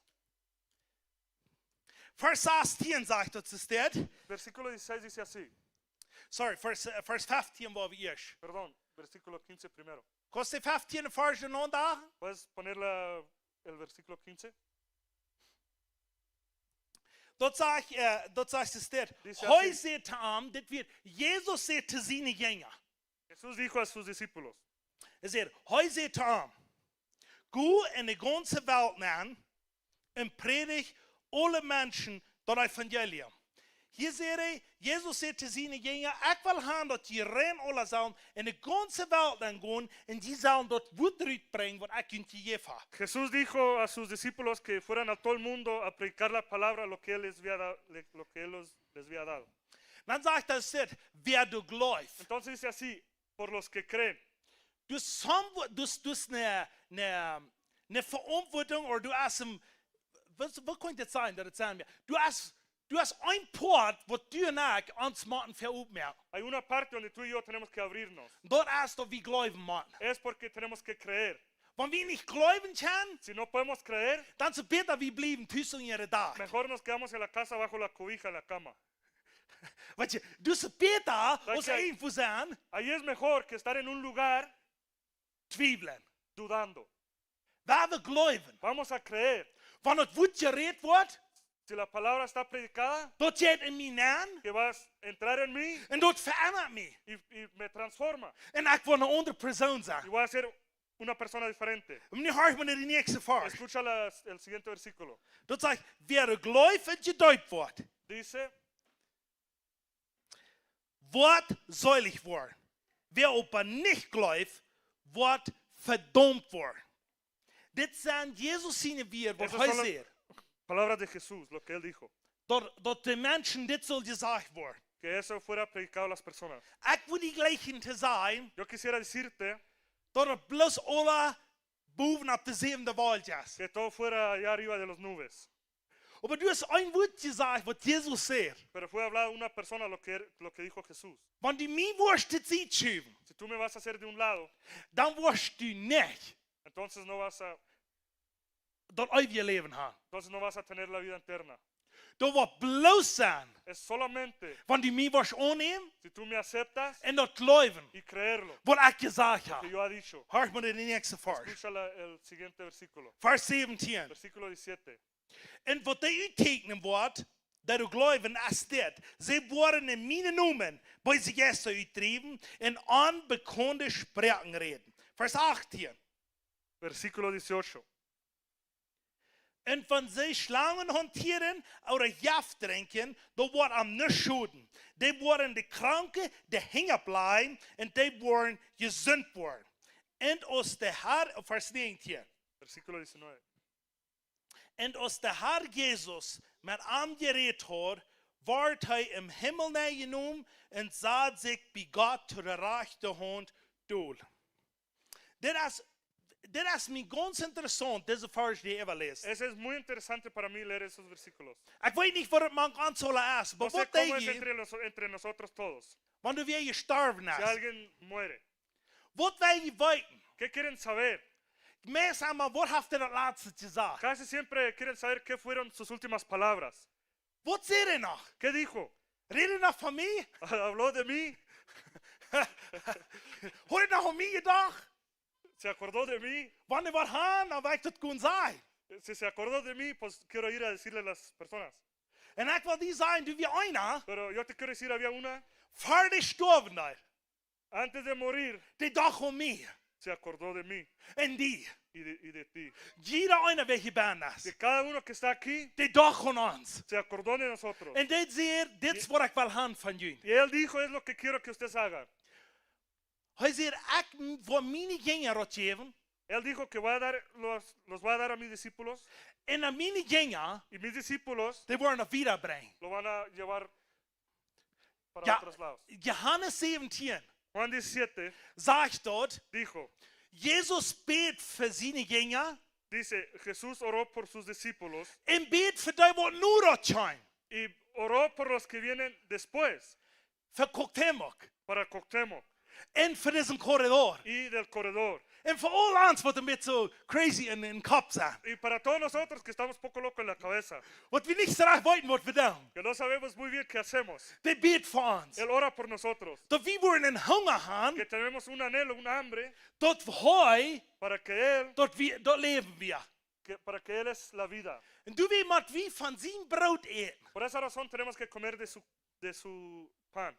vers 16 zegt dat ze staat. versículo 16 dice así. Sorry, vers 15 waar we eerst. Perdón, versículo 15 primero. Kost die 15 vers er nog dagen? ¿Puedes poner el versículo 15? Dat zegt ze staat. Dice Hij así. zegt te hem, dit weer, Jezus zegt te zijn jünger. Jesús dijo a sus discípulos, Hij zegt te hem, go in de ganze Welt man en predigt alle mensen dat evangelium. Hier zegt hij, Jezus zegt te zijn jünger, ik wil gaan dat je rein alle zullen in de ganze Welt dan gaan en die zullen dat woord uitbrengen wat ik je gegeven heb. Jesús dijo a sus discípulos que fueran a todo el mundo a predicar la palabra, lo que él les había dado. Dan zegt hij, zegt, wer du gelooft. Entonces dice así, por los que creen. Dus eine Verantwortung oder du hast was könnte es sein, dass es sein wird? Du hast ein Port, wo du und ich uns machen verurteilen. Hay una parte donde tú y yo tenemos que abrirnos. Dort ist doch wie Glauben machen. Es porque tenemos que creer. Wenn wir nicht glauben können, Si no podemos creer, dann ist es besser, wir bleiben zwischen ihre Tag. mejor nos quedamos en la casa bajo la cobija, en la cama. Weißt du, du ist besser, als Danke. irgendwo sein, Ahí es mejor que estar en un lugar zweifeln. dudando. Weil wir glauben. Vamos a creer. Wenn das Wort geredet wird, Si la palabra está predicada, das geht in mich hinein que vas a entrar en mí und das verändert mich. y me transforma. Und ich will eine andere Person Y sein. voy a ser una persona diferente. Und nu höre ich mir die nächste Vers. Escucha el siguiente versículo. Dat sagt, wer gelooft en gedoopt wordt, Dice, wordt zalig worden. Wer aber nicht gelooft, wordt verdammt worden. Dit zijn Jezus zijn weer, wat Esas hij son las- zegt. palabras de Jesús, lo que él dijo. Dat de mensen dit zal gezegd worden. Que eso fuera predicado a las personas. Ik wil die gleichen te zijn, Yo quisiera decirte dat het bloos alle boven op de zevende wereld is. que todo fuera allá arriba de las nubes. Maar du hast een woord gezegd, wat Jezus zegt. Pero fue hablado una persona lo que dijo Jesús. Want die mij worst het ziet schuiven, Si tú me vas a hacer de un lado, dan worst du niet. entonces no vas a dat eeuwige leven hebben. entonces no vas a tener la vida eterna. Dat wordt bloos zijn, Es solamente want die mij was aannemen si tú me aceptas en dat geloven, y creerlo, wat ik gezegd que heb. yo ha dicho. Hoor maar in de eerste vers. Escucha el siguiente versículo, Vers 17. versículo 17. En wat hij uittekenen wordt, dat u geloven als dit. Ze worden in mijn noemen bij zich eerst uitdreven en onbekende spreken reden. Vers 18. Versículo 18. En van zij slangen hanteren oder jaft drinken, dat wordt am niet schoden. Die worden de kranken, de hingerblijven en die worden gezond worden. En als de Heer, vers 19. Versículo 19. En als de Heer Jezus met hem gereed had, wordt hij in hemel neergenomen en zat zich bij God tot de rechterhand doel. Dit is mij ganz interessant, deze vers die ik even lees. Ese es muy interesante para mí leer esos versículos. Ik weet niet wat het man aanzullen is, No maar sé wat cómo denk es je, entre nosotros todos. wanneer weer je sterven Si is? alguien muere, Wat wil je weten? ¿qué quieren saber? Meestal maar, wat heeft hij het laatste gezegd? Casi siempre quieren saber qué fueron sus últimas palabras. Wat zei hij nog? ¿Qué dijo? Reed hij nog van mij? ¿Habló de mí? Had hij nog aan mij gedacht? ¿Se acordó de mí? Wanneer wat gaan, dan wil ik het gewoon zeggen. Si se acordó de mí, pues quiero ir a decirle a las personas. En ik wil die zeggen, du wie einer, Pero yo te quiero decir, había una, voor de sterven daar, antes de morir, die dacht aan mij. se acordó de mí En die, y de ti. jeder einer welche baan is, De cada uno que está aquí, die dacht aan ons. se acordó de nosotros. En dit zei, dit is wat ik wil gaan van jullie. Y él dijo, es lo que quiero que ustedes hagan. Hij zei, ik wil mijn gingen geven. Él dijo que los va a dar a mis discípulos En aan mijn gingen, y mis discípulos die worden naar wieder brengen. lo van a llevar para Ja, otros lados. Johannes 17 Juan 17 sagt dort, dijo, Jesus beet voor zijn gingen dice, Jesús oró por sus discípulos en beet voor die wat nu dat zijn. y oró por los que vienen después, Voor Cuauhtémoc para Cuauhtémoc en voor deze corridor. y del corredor. En voor al ons wat een beetje zo crazy in de kop zijn. Y para todos nosotros que estamos poco locos en la cabeza, Wat we niet graag weten wat we doen. que no sabemos muy bien qué hacemos. Die beet voor ons. Él ora por nosotros, Dat we worden in hunger gaan, que tenemos un anhelo, un hambre, dat hij, para que Él, dat leven we. para que Él es la vida. En du weet wat we van zijn brood eten. Por esa razón tenemos que comer de su pan.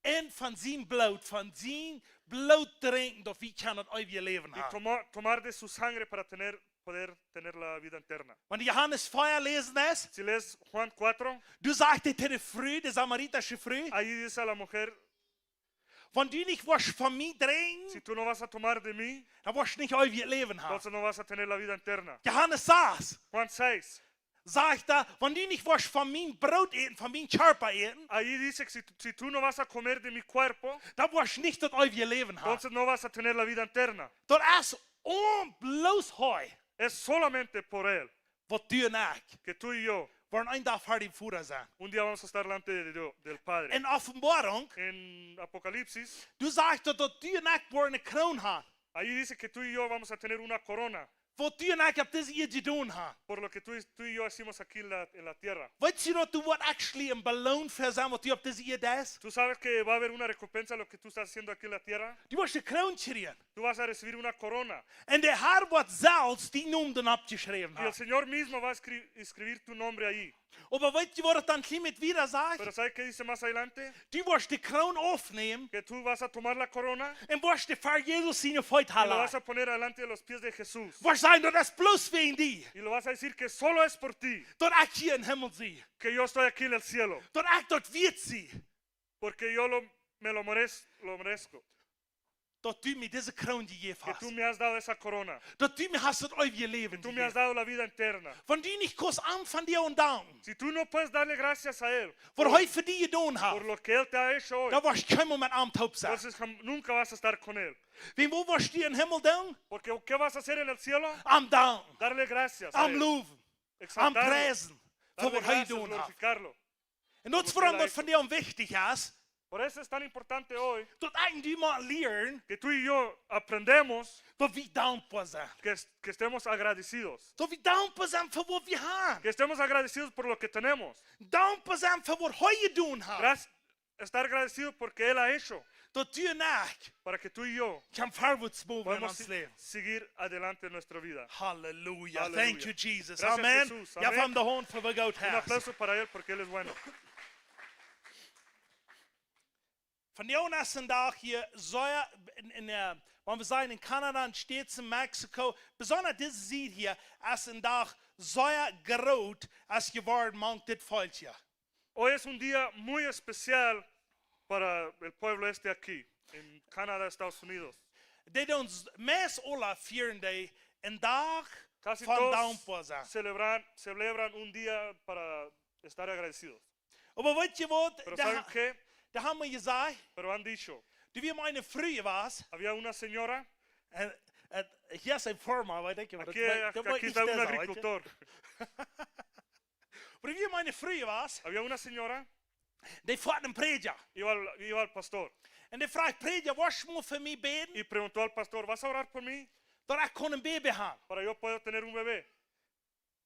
En van zijn bloed drinken, dat we kan het eeuwige leven Y hebben. tomar de su sangre para poder tener la vida eterna. Wanneer Johannes 4 lezen is, Si lees Juan 4, du sagst dit de vrouw, de Samaritische vrouw, ahí dice a la mujer, wenn du nicht was von mir si drinken, tú no vas a tomar de mí, dann wirst du nicht eeuwig Leben haben. entonces no vas a tener la vida eterna. Johannes 6 Juan 6, sagt er, wenn du nicht was von meinem Brot eten, von meinem Körper eten, ahí dice que si tú no vas a comer de mi cuerpo, dann wirst du nicht das ewige Leben haben. entonces no vas a tener la vida eterna. Dat is onbloos hij, Es solamente por Él wat du en ik, que tú y yo worden een dag voor die voeder zijn. un día vamos a estar delante de Dios, del Padre. In Offenbarung, En Apocalipsis, du sagst dat du en ik worden een kroon hebben. ahí dice que tú y yo vamos a tener una corona Wat du en ik op deze eeuw gedaan hebben. por lo que tú y yo hicimos aquí en la tierra. Weet je dat du wat actually een beloon voor zijn wat du op deze eeuw doet? ¿Tú sabes que va a haber una recompensa a lo que tú estás haciendo aquí en la tierra? Du wirst een kroon krijgen. Tú vas a recibir una corona. En de Heer wat zelfs die noem dan opgeschreven Y el hebben. Señor mismo va a escribir tu nombre ahí. Maar weet je wat het dan met wieder Pero zegt? ¿sabes qué dice más adelante? Du wirst de kroon afnemen Que tú vas a tomar la corona en wirst de voor Jezus zijn voet y la halen. vas a poner delante de los pies de Jesús. Wirst zijn dat is plus voor die. Y lo vas a decir que solo es por ti Dat ik hier in hemel zie. que yo estoy aquí en el cielo. Dat ik dat weet zie. Porque yo me lo merezco. Dat du me deze kroon gegeven Que tú hast. me has dado esa corona. Dat du me hast het eeuwige leven Tú me has gegeven. dado la vida eterna. Van die niet kost aan van die ondanken. Si tú no puedes darle gracias a Él Voor hij voor die gedaan por heeft. lo que Él te ha hecho hoy, Dan was je helemaal met aan het hoop zijn. entonces nunca vas a estar con Él. Wie wat was die in hemel doen? Porque ¿qué vas a hacer en el cielo? Am danken. Darle gracias a Am Él. loven. Am Exaltarlo. prijzen. Voor Darle wat hij gracias, gedaan heeft. glorificarlo. En dat is waarom dat van die onwichtig is. Por eso es tan importante hoy dat ek en du moet leren que tú y yo aprendemos dat we dankbaar zijn. que estemos agradecidos. Dat we dankbaar zijn voor wat we hebben. Que estemos agradecidos por lo que tenemos. Dankbaar zijn voor wat hij gedaan heeft. Estar agradecidos porque Él ha hecho. Dat du en ik Para que tú y yo kan voorwaarts boven in podamos ons leven. seguir adelante en nuestra vida. Halleluja. Halleluja. Thank you, Jesus. Gracias, Amen. Jesús. Ja, Amen. van de hand voor wat God Un heeft. aplauso para Él porque Él es bueno. Van jou is vandaag hier, want we zijn in Canada en steeds in Mexico, besonders deze ziet hier, is vandaag zo groot als geworden mangt dit volkje. Hoy es un día muy especial para el pueblo este aquí, en Canadá, Estados Unidos. Dit ons meest alle vieren die een dag Casi van todos dankbaar zijn. celebran un día para estar agradecidos. Maar weet je wat? Pero ¿saben qué? Daar hebben we gezegd, Pero han dicho, toen we mijn vrouw was, había una señora, en hier is een firma, weet ik wat. aquí está un agricultor, Maar wie mijn vrouw was, había una señora, die vroeg een prediker. iba al pastor En die vraagt, prediker, was moet voor mij beden? y preguntó al pastor, ¿vas a orar por mí? Dat ik kon een baby hebben. Para yo poder tener un bebé.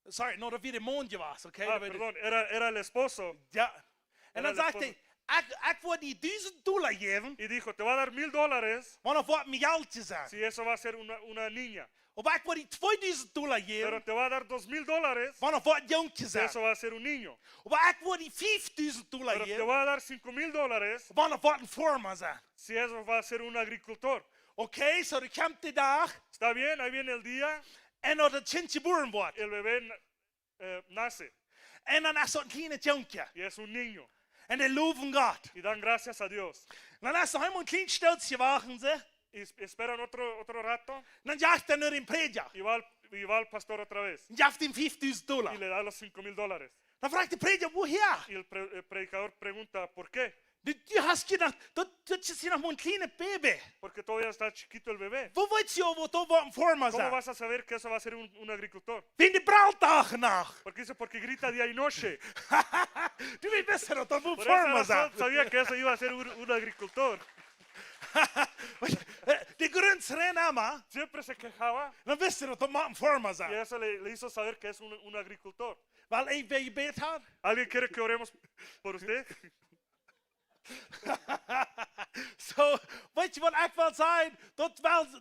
Sorry, no, dat weer de mondje was, oké? Perdón, era el esposo Ja. En dan Era zegt el hij, ik wil die $1000 geven, y dijo, te va a dar $1000 want dat wordt mijn geldje zijn. si eso va a ser una niña. Of ik wil die $2000 geven, Pero te va a dar $2000 want dat wordt een jongje si zijn. eso va a ser un niño. Of ik wil die $5000 Pero te geven, va a dar $5000 want dat wordt een firma zijn. si eso va a ser un agricultor. Oké, zo dan komt de dag Está bien, ahí viene el día, en dat het kindje geboren wordt. el bebé nace En dan is dat een kleine jongje. y es un niño. En die loven God. Y dan gracias a Dios. En dan is er helemaal een klein steltje wachten ze. Y esperan otro rato En dan jaagt hij naar een prediker. y va al pastor otra vez En jaagt hem y $5000. le da los $5000. Dan vraagt de prediker, woher? Y el predicador pregunta, ¿por qué? Du hast gedacht, dat is hier nog maar een kleine baby. Porque todavía está chiquito el bebé. Wo weet je wat dat wordt een firma ¿Cómo zijn? vas a saber que eso va a ser un agricultor? Wenn die Brautdagen nach. Porque dice, porque grita día y noche. Du weet best dat dat een Por esa firma razón zijn. sabía que eso iba a ser un agricultor. De grunts rennen maar. Siempre se quejaba Dan wist je dat dat maar een firma y zijn. eso le hizo saber que es un agricultor. Wel, ik ben je beet had. ¿Alguien quiere que oremos por usted? Zo, weet je wat ik wil zijn?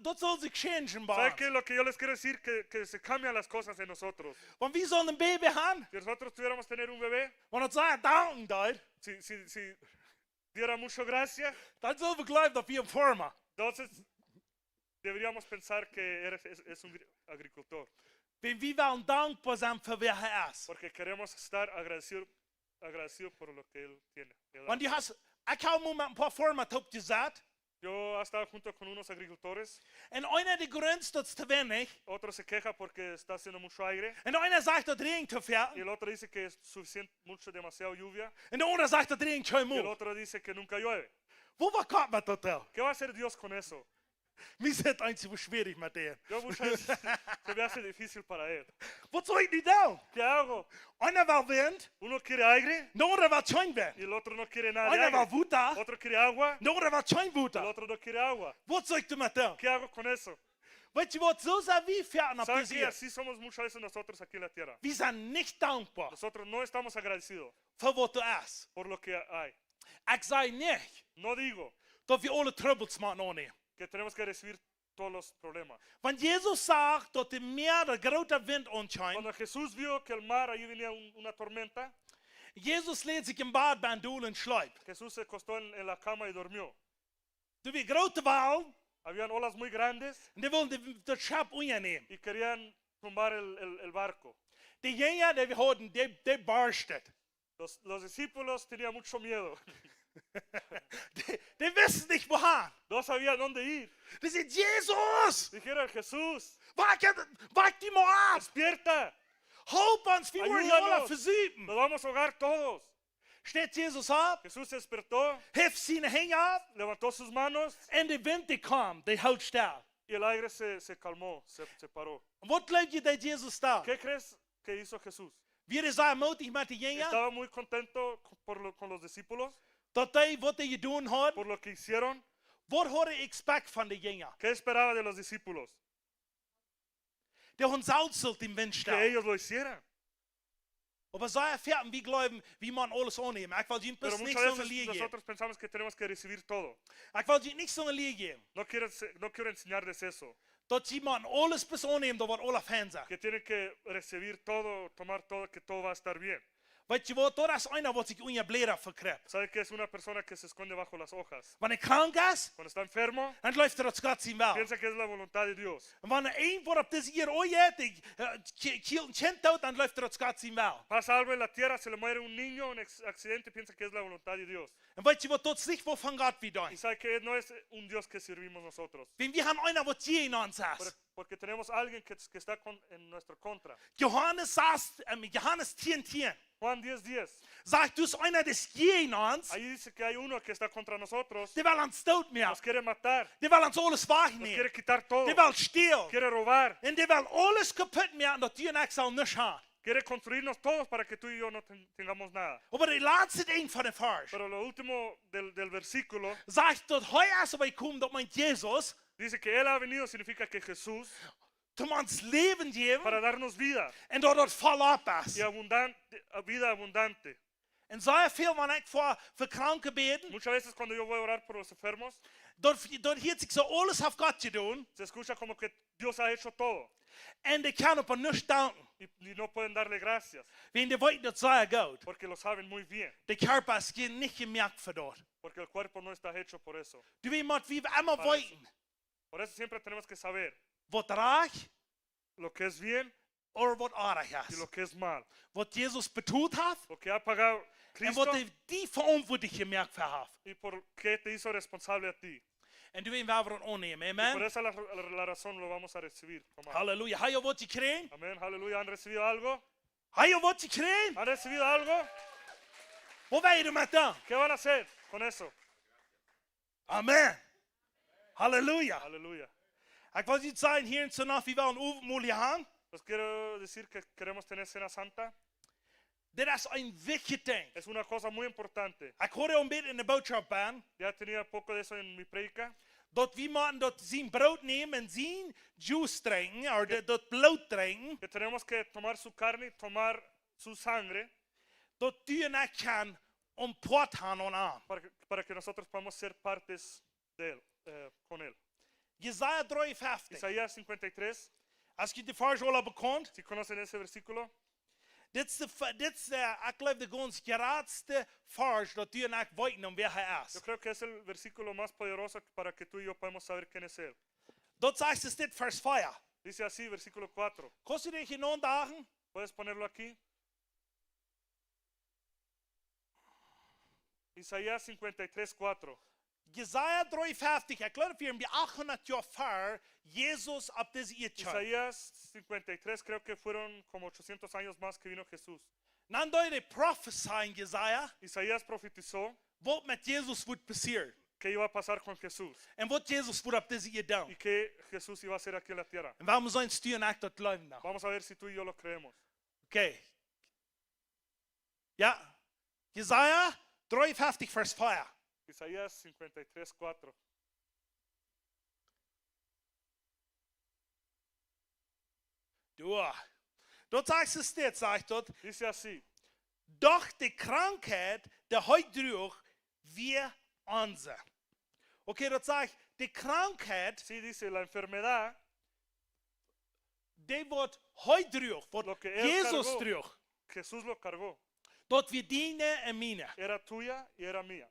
Dat zal zich changen bij ¿Sabe qué? ons. Lo que yo les quiero decir que se cambian las cosas en nosotros. Want wie zal een baby hebben? Si nosotros tuviéramos tener un bebé, Want het zijn danken daar. si diera mucho gracia, Dan zullen we geloven dat we een firma. entonces deberíamos pensar que es un agricultor. Wenn wir wel dankbaar zijn voor wie hij is. Porque queremos estar agradecido por lo que él tiene. Él da. Want die has, ik hou me met een paar firma op gezet. Yo he estado junto con unos agricultores. En einer de grunts dat is te weinig. Otro se queja porque está haciendo mucho aire. En de einer zegt dat regent te Y veel. el otro dice que es demasiado lluvia. En de andere zegt dat regent te Y el moe. otro dice que nunca llueve. Wat komt met dat wel? ¿Qué va a hacer Dios con eso? Mij zit eindelijk schwierig met die. Yo muchas veces se me hace difícil para él. Wat zou ik nu doen? ¿Qué hago? Einer wil wind. Uno quiere aire De andere wil schijn wind. y el otro no quiere nada de Einer wil aire. water. Otro quiere agua, De andere wil schijn el water. otro no quiere agua. Wat zou ik doen met dat? ¿Qué hago con eso? Weet je wat? Zo zijn we verder op ¿Saben deze que wereld. así somos muchas veces nosotros aquí en la tierra? We zijn niet dankbaar Nosotros no estamos agradecidos voor wat er is. por lo que hay. Ik zei niet No digo dat we alle troubles moeten aannemen. que tenemos que recibir todos los problemas. Want Jezus zag dat de meer de grote wind aanschijnt. Cuando Jesús vio que el mar, allí venía una tormenta, Jezus leed zich in bad bij een doel en sluip. Jesús se acostó en la cama y durmió. Er weer grote wal Habían olas muy grandes en die wilden de schap ondernemen. y querían tumbar el barco. Die jongen die we hadden, die barstet. Los discípulos tenían mucho miedo. Die wisten niet wohin. No sabían dónde ir. Die zei, Jezus, Dijeron, Jesús, wak die maar af. despierta, Help ons, we worden alle ayúdanos, verzuipen. nos vamos a ahogar todos. Steht Jezus op, Jesús se despertó, heeft zijn heen af levantó sus manos en de wind die kwam, die houdt stil. y el aire se calmó, se paró. Wat geloof je dat Jezus staat? ¿Qué crees que hizo Jesús? Wie is daar moedig met de jongen? Estaba muy contento con los discípulos. dat die wat die gedaan had, por lo que hicieron, wat had hij expect van de jünger? ¿qué esperaba de los discípulos? Der hun zelfs im Wind Que staat. ellos lo hicieran. Aber sei erfährten, wie glauben, wie man alles annehmen. Ich will dir Pero nicht muchas so eine veces Lehre geben. nosotros pensamos que tenemos que recibir todo. Ich will dir nicht so eine Lehre geben. No quiero enseñarles eso. Dat jemand alles bis annehmen, da wird alle Fans sein. Que tienen que recibir todo, tomar todo, que todo va a estar bien. Weißt du was, das ist einer, was sich unter Blätter verkrebt. ¿Sabe que es una persona que se esconde bajo las hojas? Wenn er krank ist, Cuando está enfermo, dann läuft er das Gott sein Welt. piensa que es la voluntad de Dios. Und wenn er irgendwo auf das ihr ojet, kielt ein Kind tot, dann läuft er das Gott sein Welt. Pasa algo en la tierra, se le muere un niño, un accidente, piensa que es la voluntad de Dios. Und weißt du was, das ist nicht, wovon Gott wie Y sabe que no es un Dios que servimos nosotros. Wenn wir haben einer, was je in uns ist. Porque tenemos a alguien que está en nuestra contra. Johannes sagt, Johannes 10,10. Juan 10:10. Sagt, du bist einer des je in uns, Ahí dice que hay uno que está contra nosotros, der will uns tot machen. nos quiere matar, Der will uns alles nos wegnehmen. quiere quitar todo, Der will stehlen. quiere robar, Und der will alles kaputt machen, dass du und ich soll nicht haben. quiere construirnos todos para que tú y yo no tengamos nada. Aber die letzte Ding von der Vers Pero lo último del versículo sagt, dass heute erst dabei kommt, dass mein Jesus dice que Él ha venido, significa que Jesús, zum uns Leben geben para darnos vida und dass das voll ab ist. y vida abundante. Und so viel, wenn ich für Kranke beten, Muchas veces cuando yo voy a orar por los enfermos, dort hat sich so alles auf Gott getan se escucha como que Dios ha hecho todo und die können aber nicht danken. y no pueden darle gracias Wenn die wollten, das sei gut. porque lo saben muy bien, Der Körper ist nicht gemerkt für dort. porque el cuerpo no está hecho por eso. Du weißt, wie wir immer wollten, Por eso siempre tenemos que saber was reich lo que es bien oder was artig y lo ist. que es mal. Was Jesus betont hat Lo que ha pagado und Cristo was die verantwortlich gemerkt hat. y por qué te hizo responsable a ti. Und du weißt, wir wollen annehmen. Y por Amen. esa la razón lo vamos a recibir. Tomar. Halleluja. Hay was gekriegt? Amén, aleluya. ¿Han recibido algo? Hay was gekriegt? ¿Han recibido algo? Wo wäre du mit da? ¿Qué van a hacer con eso? Amen. Halleluja. Aleluya. Ich wollte jetzt sagen, hier in Sonaf, wir wollen Uwe haben. Pues quiero decir que queremos tener Cena Santa. Das ist ein wichtiges Ding. Es una cosa muy importante. Ich höre ein bisschen in der Botschaft an, Ya tenía poco de eso en mi predica. dass wir machen, dass sie ein Brot nehmen und sie ein Juice trinken, oder das Blut trinken, Que tenemos que tomar su carne y tomar su sangre dass du und ich kann Port haben und an. para que nosotros podamos ser partes de él, con él. Jesaja 53. Isaías 53, Als je die Vers al bekommt, si conocen ese versículo, dit is de, ik geloof de ganz geraadste Vers dat u en ik weten om wie hij yo is. creo que es el versículo más poderoso para que tú y yo podamos saber quién es él. Dat zegt es dit vers 4. Dice así, versículo 4. Kost u dit genoemd dagen? ¿Puedes ponerlo aquí? Isaías 53, 4. Jesaja 53, ik geloof hier in die 800 jaar voor Jezus op deze earth. Isaías 53, creo que fueron como 800 años más que vino Jesús. Dan doe je prophesying Jesaja, Isaías profetizó wat met Jezus wordt passeren. que iba a pasar con Jesús En wat Jezus wordt op deze earth doen. y que Jesús iba a hacer aquí en la tierra. En waarom zijn stuur en ik dat geloven nou? Vamos a ver si tú y yo lo creemos. Oké. Ja. Jesaja 53 vers 4. Isaías 53, 4. Ja. Dat zegt ze dit, zegt dat. Dice así, Doch die Krankheit, der heute droeg, wir onze. Okay, dat zegt, die Krankheit, sí dice, la enfermedad, die wordt heute droeg, Lo wordt que él Jezus cargó. droeg. Jesús lo cargó. Dat wir dienen en minen. Era tuya y era mía.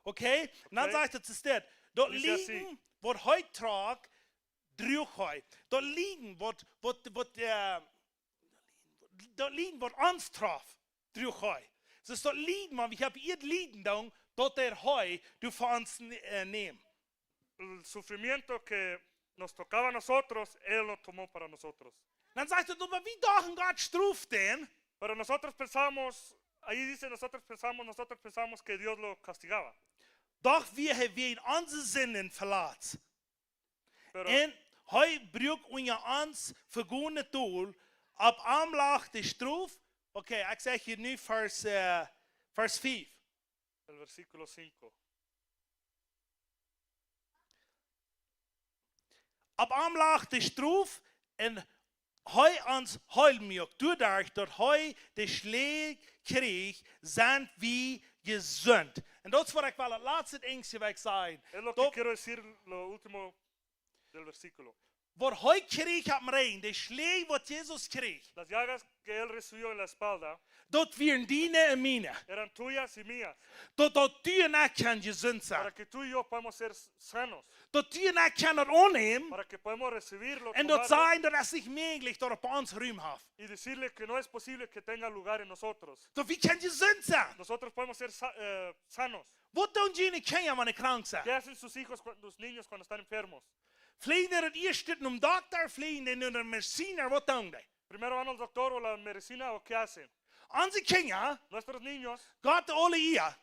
Okay? En dan Okay. zegt het is dit. Dat Dice así. liegen wordt heute traag, droeg hij. Dat liegen wordt, dat liegen wordt ons traf, droeg hij. Dus dat liegen, man, we hebben hier liegen dan, dat hij du voor ons neemt. El sufrimiento que nos tocaba a nosotros, Él lo tomó para nosotros. Dan zegt het, maar wie dagen God stroeft denn? Pero nosotros pensamos, ahí dice, nosotros pensamos que Dios lo castigaba. Doch wir hebben onze zinnen verlaat. Pero, En hij bruikt ons vergone doel op aanlag de stroof. Oké, ik zeg hier nu vers 5. el versículo 5. Op aanlaag de stroef en hij ons heilmjök. Doordat dat hij de slag kreeg, zijn we gezond. En dat is wat ik wel het laatste dingetje wil zeggen. Es lo que quiero decir, lo último del versículo. Wat hij kreeg op mijn de slag wat Jezus kreeg, Las llagas que él recibió en la espalda dat weer dienen en mine. eran tuyas y mías, Dat du en ik kan gezond zijn. para que tú y yo podamos ser sanos, Dat du en ik kan het aannemen. para que podamos recibirlo, En dat tomarlo, zijn dat het zich mogelijk dat op ons ruim heeft. y decirle que no es posible que tenga lugar en nosotros. Dat we kan gezond zijn. Nosotros podemos ser sanos. Wat doen jullie kinderen wanneer krank zijn? ¿Qué hacen sus hijos, los niños cuando están enfermos? Vliegen naar het eerste naar een dokter, vliegen naar een mediciner, wat doen die? Primero van al doctor o la medicina o qué hacen. Onze kinderen, Nuestros niños, God alle hier,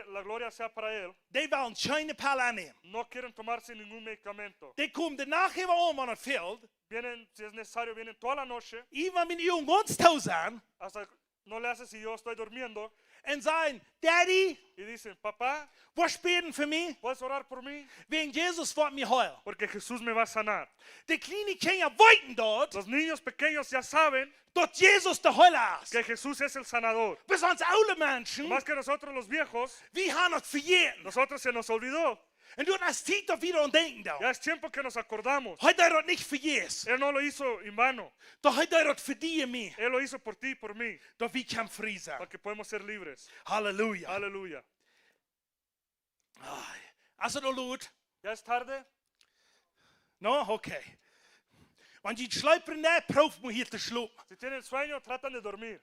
la gloria sea para él, die willen geen pil aannemen. no quieren tomarse ningún medicamento. Die komen de nacht even om aan het veld. Vienen, si es necesario, vienen toda la noche, Iemand met jou ganz thuis zijn. hasta no le hace si yo estoy durmiendo, En zeggen, Daddy, y dicen, papá, was beten voor mij? ¿puedes orar por mí? Wegen Jesus wordt mij heil. Porque Jesús me va a sanar. De kleine kinderen weten dat, Los niños pequeños ya saben dat Jesus de heiler is. que Jesús es el sanador. We zijn oude mensen, Más que nosotros los viejos, we gaan het vergeten. nosotros se nos olvidó. En toen is tijd dat we eraan denken dan. Ya es tiempo que nos acordamos. Hij deed dat niet vergeet. Él no lo hizo en vano. Dat hij deed dat voor die en mij. Él lo hizo por ti y por mí, Dat we kan vrij zijn. para que podamos ser libres. Halleluja. Aleluya. Als het al lukt. ¿Ya es tarde? No, oké. Want je sluipen net, proef me hier te slopen. Si tienen sueño, tratan de dormir.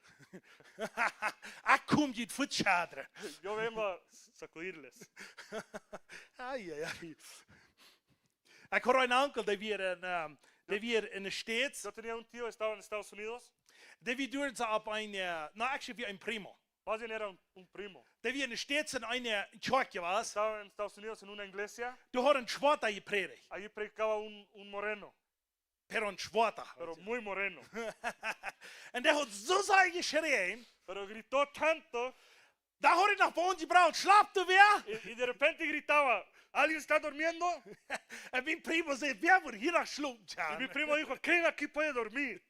Ik kom je het voet schaderen. Yo vengo a sacudirles. Ai, ai, ai. Ik had een onkel die weer in de States. Yo tenía un tío, estaba en Estados Unidos. Die weer doen ze op een, nou actually weer een primo. Más bien era un primo. Die weer in de States in een kerkje was. Estaba en Estados Unidos en una iglesia. Die had een zwarte gepredigt. Allí predicaba un moreno, Per een zwarte. pero muy moreno. En die had zo zijn geschreven. Pero gritó tanto Daar had ik nog bij ons gebracht. Slaapt u weer? y de repente gritaba, ¿alguien está durmiendo? En mijn primo zei, wie wordt hier nog slopen? Y mi primo dijo, ¿quién aquí puede dormir?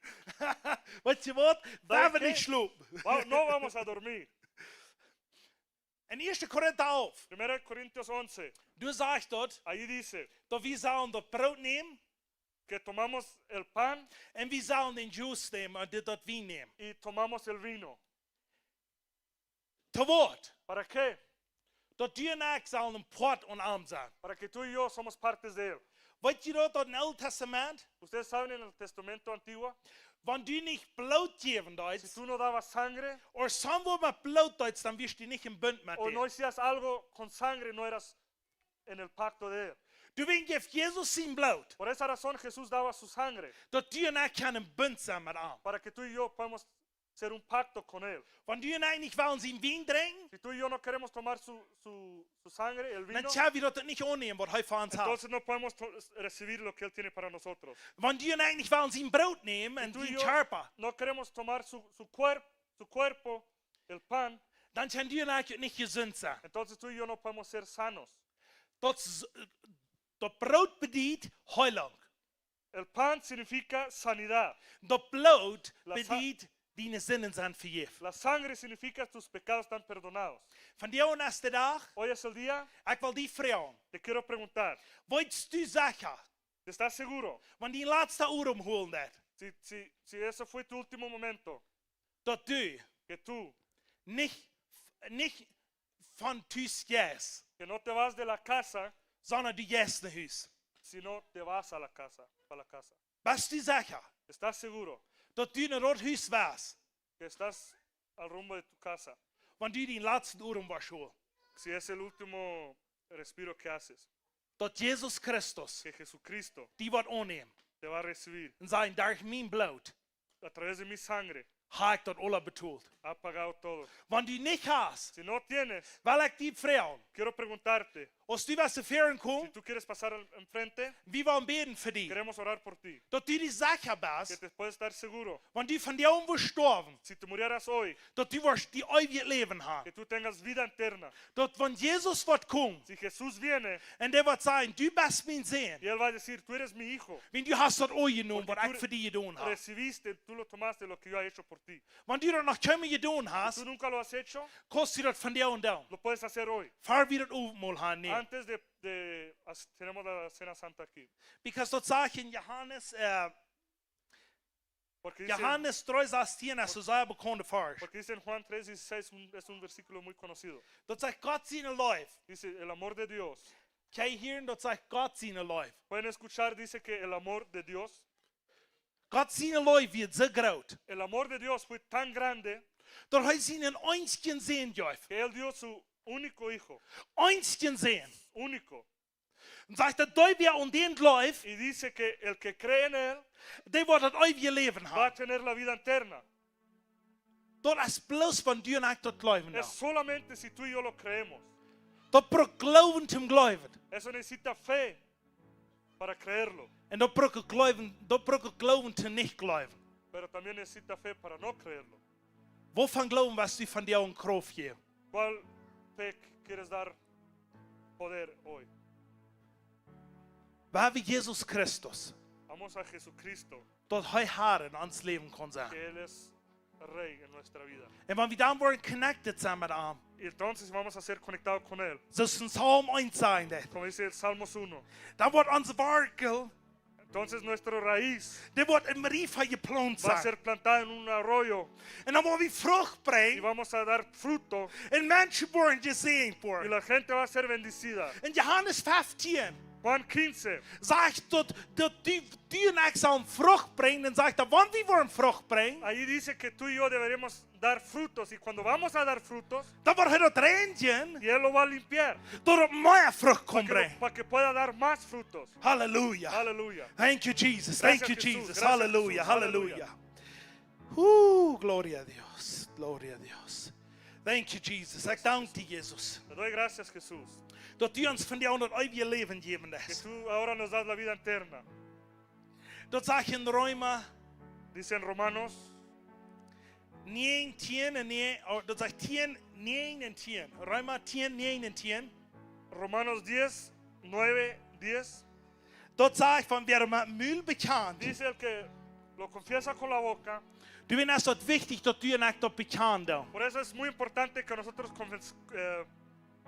Weet je wat? Daar je wil ik qué? slopen. No vamos a dormir. En 1 Korinther 11. 1 Corintios 11, Du zegt dat, allí dice dat we zullen dat brood nemen. que tomamos el pan En we zullen den juice nemen en dit dat wien nemen. y tomamos el vino. Te woord. ¿Para qué? Dat du en ik zullen een pot en arm zijn. Para que tú y yo somos partes de él. Weet je dat in het Oude Testament? Ustedes saben en el Testamento Antiguo, Wenn du nicht bloot geven si duidest, tú no dabas sangre oder somewhere mit bloot duidest, dann wirst du nicht im Bund mit o no dir. hacías algo con sangre, no eras en el pacto de él. Du wen geeft Jesus zijn bloot, Por esa razón Jesús daba su sangre, dat du en ik kan een bund zijn met hem. para que tú y yo podamos hacer un pacto con él. Wenn du en ik nicht wollen zijn wien drinken, Si tú y yo no queremos tomar su sangre, el vino, dann tja wir dat nicht annehmen, was er für uns hat. entonces no podemos recibir lo que él tiene para nosotros. Wenn du en ik nicht wollen zijn brood nemen en Tú y zijn yo Körper, no queremos tomar su cuerpo, el pan, dann kann du en ik het nicht gesund zijn. entonces tú y yo no podemos ser sanos. Dat brood bedient heiling. El pan significa sanidad. Dat bloot La sa- bedient die zinnen zijn vergeven. La sangre significa tus pecados están perdonados. Van die eerste dag, Hoy es el día, ik wil die vragen. te quiero preguntar, Weet du zeggen, ¿estás seguro? want die laatste uur omholen dat, Si eso fue tu último momento, dat du que tú, niet van thuis gaat, que no te vas de la casa, sondern du gaat naar huis. sino te vas a la casa, Bist du sicher, ¿Estás seguro dat du naar dat huis was, que estás al rumbo de tu casa? want du die laatste uur was holen? Si es el último respiro que haces, Dat Jezus Christus que Jesucristo die wat aanneemt te va a recibir en zijn door mijn bloed, a través de mi sangre, heb ik dat alle betoeld. ha pagado todo. Want du niet hast, Si no tienes, wil ik die vragen, quiero preguntarte, Als du was zu führen Si kommst, tú quieres pasar enfrente, wir wollen beten für dich. queremos orar por ti. Dass du die Sache Que bist, te puedes estar seguro. wenn du von dir wirst sterben, Si te murieras hoy, dass du wirst die ewige Leben haben. que tú tengas vida eterna. Dass wenn Jesus wird kommen, Si Jesús viene und der wird sagen, du bist mein Sohn, y Él va a decir, tú eres mi hijo. wenn du hast das euch genommen, was Porque ich für dich getan habe. recibiste, tú lo tomaste lo que yo he hecho por ti. Wenn du das noch keinem getan Tú hast, nunca lo has hecho, kannst du das von dir und da. lo puedes hacer hoy. Fahr wir das Abendmahl haben. Antes tenemos la cena santa aquí. Because dort sagt in Johannes, Porque dice, Johannes 3,16, das ist sehr bekannte Vers. porque dice en Juan 3:16, es un versículo muy conocido. Dort sagt Gott seine Life. Dice, el amor de Dios. Kann ich hören, dort sagt Gott seine Life. Pueden escuchar, dice que el amor de Dios, Gott seine Life wird so groß. el amor de Dios fue tan grande Dort hat seinen einzigen Sohn gegeben. que Él dio su único hijo, Einzigen Sohn. único. Und sagt, der wer an den läuft, Y dice que el que cree en Él der wird das ewige Leben va a haben. tener la vida eterna. Dort ist bloß von dir nach dort Glauben. Es solamente si tú y yo lo creemos. Dort braucht Glauben zum Glauben. Eso necesita fe para creerlo, Und dort braucht Glauben zum Nicht-Glauben. pero también necesita fe para no creerlo. Wovon Glauben, was du von dir und Kraft gibst? ¿Cuál fe quieres dar poder hoy? Weil wir Jesus Christus Vamos a Jesucristo, dort Herr in uns Leben kann sein. que Él es Rey en nuestra vida. Und wenn wir dann wollen connected sein mit ihm, Y entonces vamos a ser conectados con Él. so ist ein Psalm 1 sein, Como dice el Salmos 1. dann wird unser Werkel, Entonces nuestra raíz der wird im Riefer geplant va a sein. ser plantada en un arroyo Und dann wollen wir Frucht y bringen, vamos a dar fruto und Menschen wollen gesehen y werden. la gente va a ser bendecida. In Johannes 15 Juan 15 sagt dort, die exam Frucht bringen, und sagt er, wann wir wollen Frucht bringen, ahí dice que tú y yo deberemos dar frutos y cuando vamos a dar frutos dann wird er dort reinigen, y Él lo va a limpiar dort mehr Frucht kommen bringen. para que pueda dar más frutos. Hallelujah. Aleluya. Thank you, Jesus. Thank you, Gracias, Jesús. Jesus. Gracias, Hallelujah. Jesús. Hallelujah. Gloria a Dios. Gloria a Dios. Thank you, Jesus. Ich danke dir, Jesus. Te doy gracias, Jesús, Dass du uns von dir und ewige Leben geben que lässt. tú ahora nos das la vida eterna. Dort sagt in Römer Dice en Romanos 9, 10 und 9, dort sagt 10, 9 und 10. Römer 10, 9 und 10. Romanos 10, 9, 10. Dort sagt von wer mit Müll bekannt. Dice el que lo confiesa con la boca. Du bist es dort wichtig, dass du nicht dort bekannt bist. Por eso es muy importante que nosotros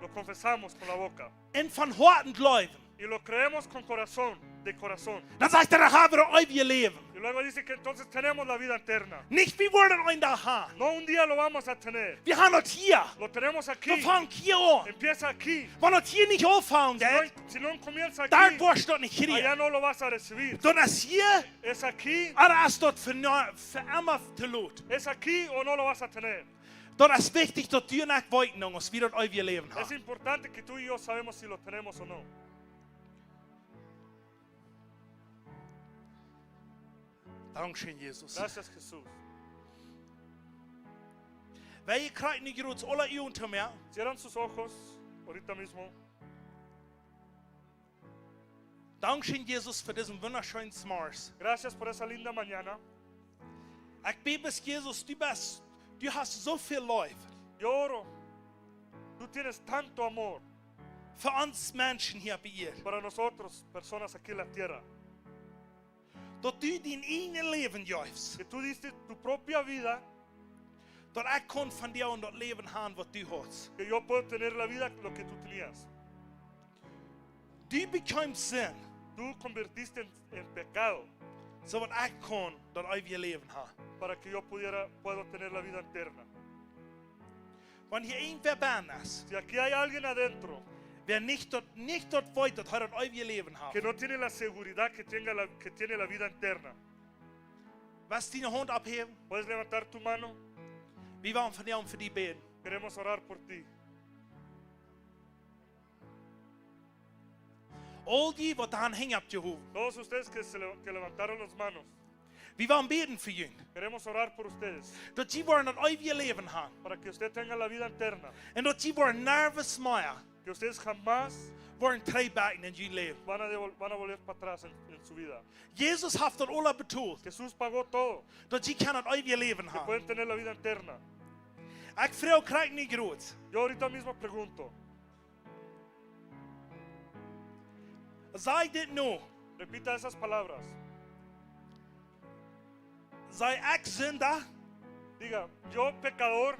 lo confesamos con la boca Und von Herzen glauben. y lo creemos con corazón, de corazón. Dann sagt er, dann haben wir ewige Leben. Y luego dice que entonces tenemos la vida eterna. Nicht wir wollen einen da haben. No un día lo vamos a tener, Wir haben das hier. lo tenemos aquí. Wir fangen hier an. Empieza aquí. Wenn das hier nicht auffangen, Si no comienza dann aquí, wirst du das nicht allá kriegen. no lo vas a recibir. Dann ist hier, Es aquí, oder ist dort für immer zu laut. es aquí o no lo vas a tener. Dann ist wichtig, dass du nicht weiten, dass wir das ewige Leben Es haben. importante que tú y yo sabemos si lo tenemos o no. Dankeschön, Jesus. Gracias, Jesús. Weil ihr kriegt nicht jetzt alle ihr unter mir. Cierran sus ojos ahorita mismo. Dankeschön, Jesus, für diesen wunderschönen Mars. Gracias por esa linda mañana. Ich bete, Jesus, du hast so viel Liebe Yo oro. Tú tienes tanto amor für uns Menschen hier bei ihr. para nosotros, personas aquí en la tierra, Dass du dein eigenes Leben gibst. que tú diste tu propia vida, Dass ich kann von dir und das Leben haben, was du hast. que yo puedo tener la vida lo que tú tenías. Du bekommst Sinn, Tú convertiste en pecado so was ich kann das ewige Leben haben. para que yo puedo tener la vida eterna. Wenn hier irgendwer bei ist, Si aquí hay alguien adentro wer nicht dort weiß, dass er das ewige Leben que hat, no tiene la seguridad que tiene la vida eterna, was deine Hand abheben, puedes levantar tu mano. wir wollen von dir und für die beten. Queremos orar por ti. All die, die daran hängen, habt Jehovah. Todos ustedes que levantaron las manos, Wir wollen beten für ihn. queremos orar por ustedes Dass sie wollen das ewige Leben haben. para que usted tenga la vida eterna Und dass sie wollen nervös machen, que ustedes jamás worden terugbacken in je leven. van a volver para atrás en su vida. Jesus heeft dat alle betoeld. Jesús pagó todo, Dat je kan het eeuwige leven que hebben. pueden tener la vida eterna. Ik vraag krijg niet groot. Yo ahorita mismo pregunto, Zij dit nu. repita esas palabras. Zij ik zondag. Diga, yo pecador,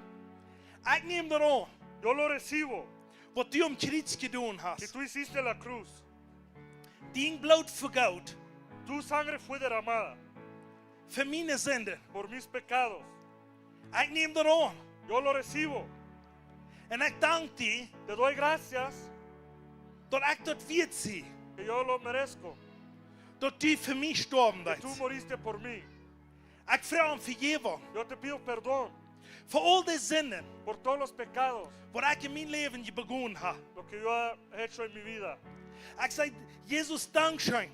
Ik neem dat aan. yo lo recibo. Wat du om kruis gedaan Que hast. tú hiciste la cruz, Dien bloed vergoud. tu sangre fue derramada Voor mijn zonden. por mis pecados. Ik neem dat aan. Yo lo recibo. En ik dank die Te doy gracias dat ik dat weet zie. que yo lo merezco, Dat du voor mij gestorben que tú bent. moriste por mí. Ik vraag om vergeving. Yo te pido perdón Voor al die zonden. por todos los pecados, Wat ik in mijn leven begonnen heb. lo que yo he hecho en mi vida. Ik zeg, Jezus, dankzij.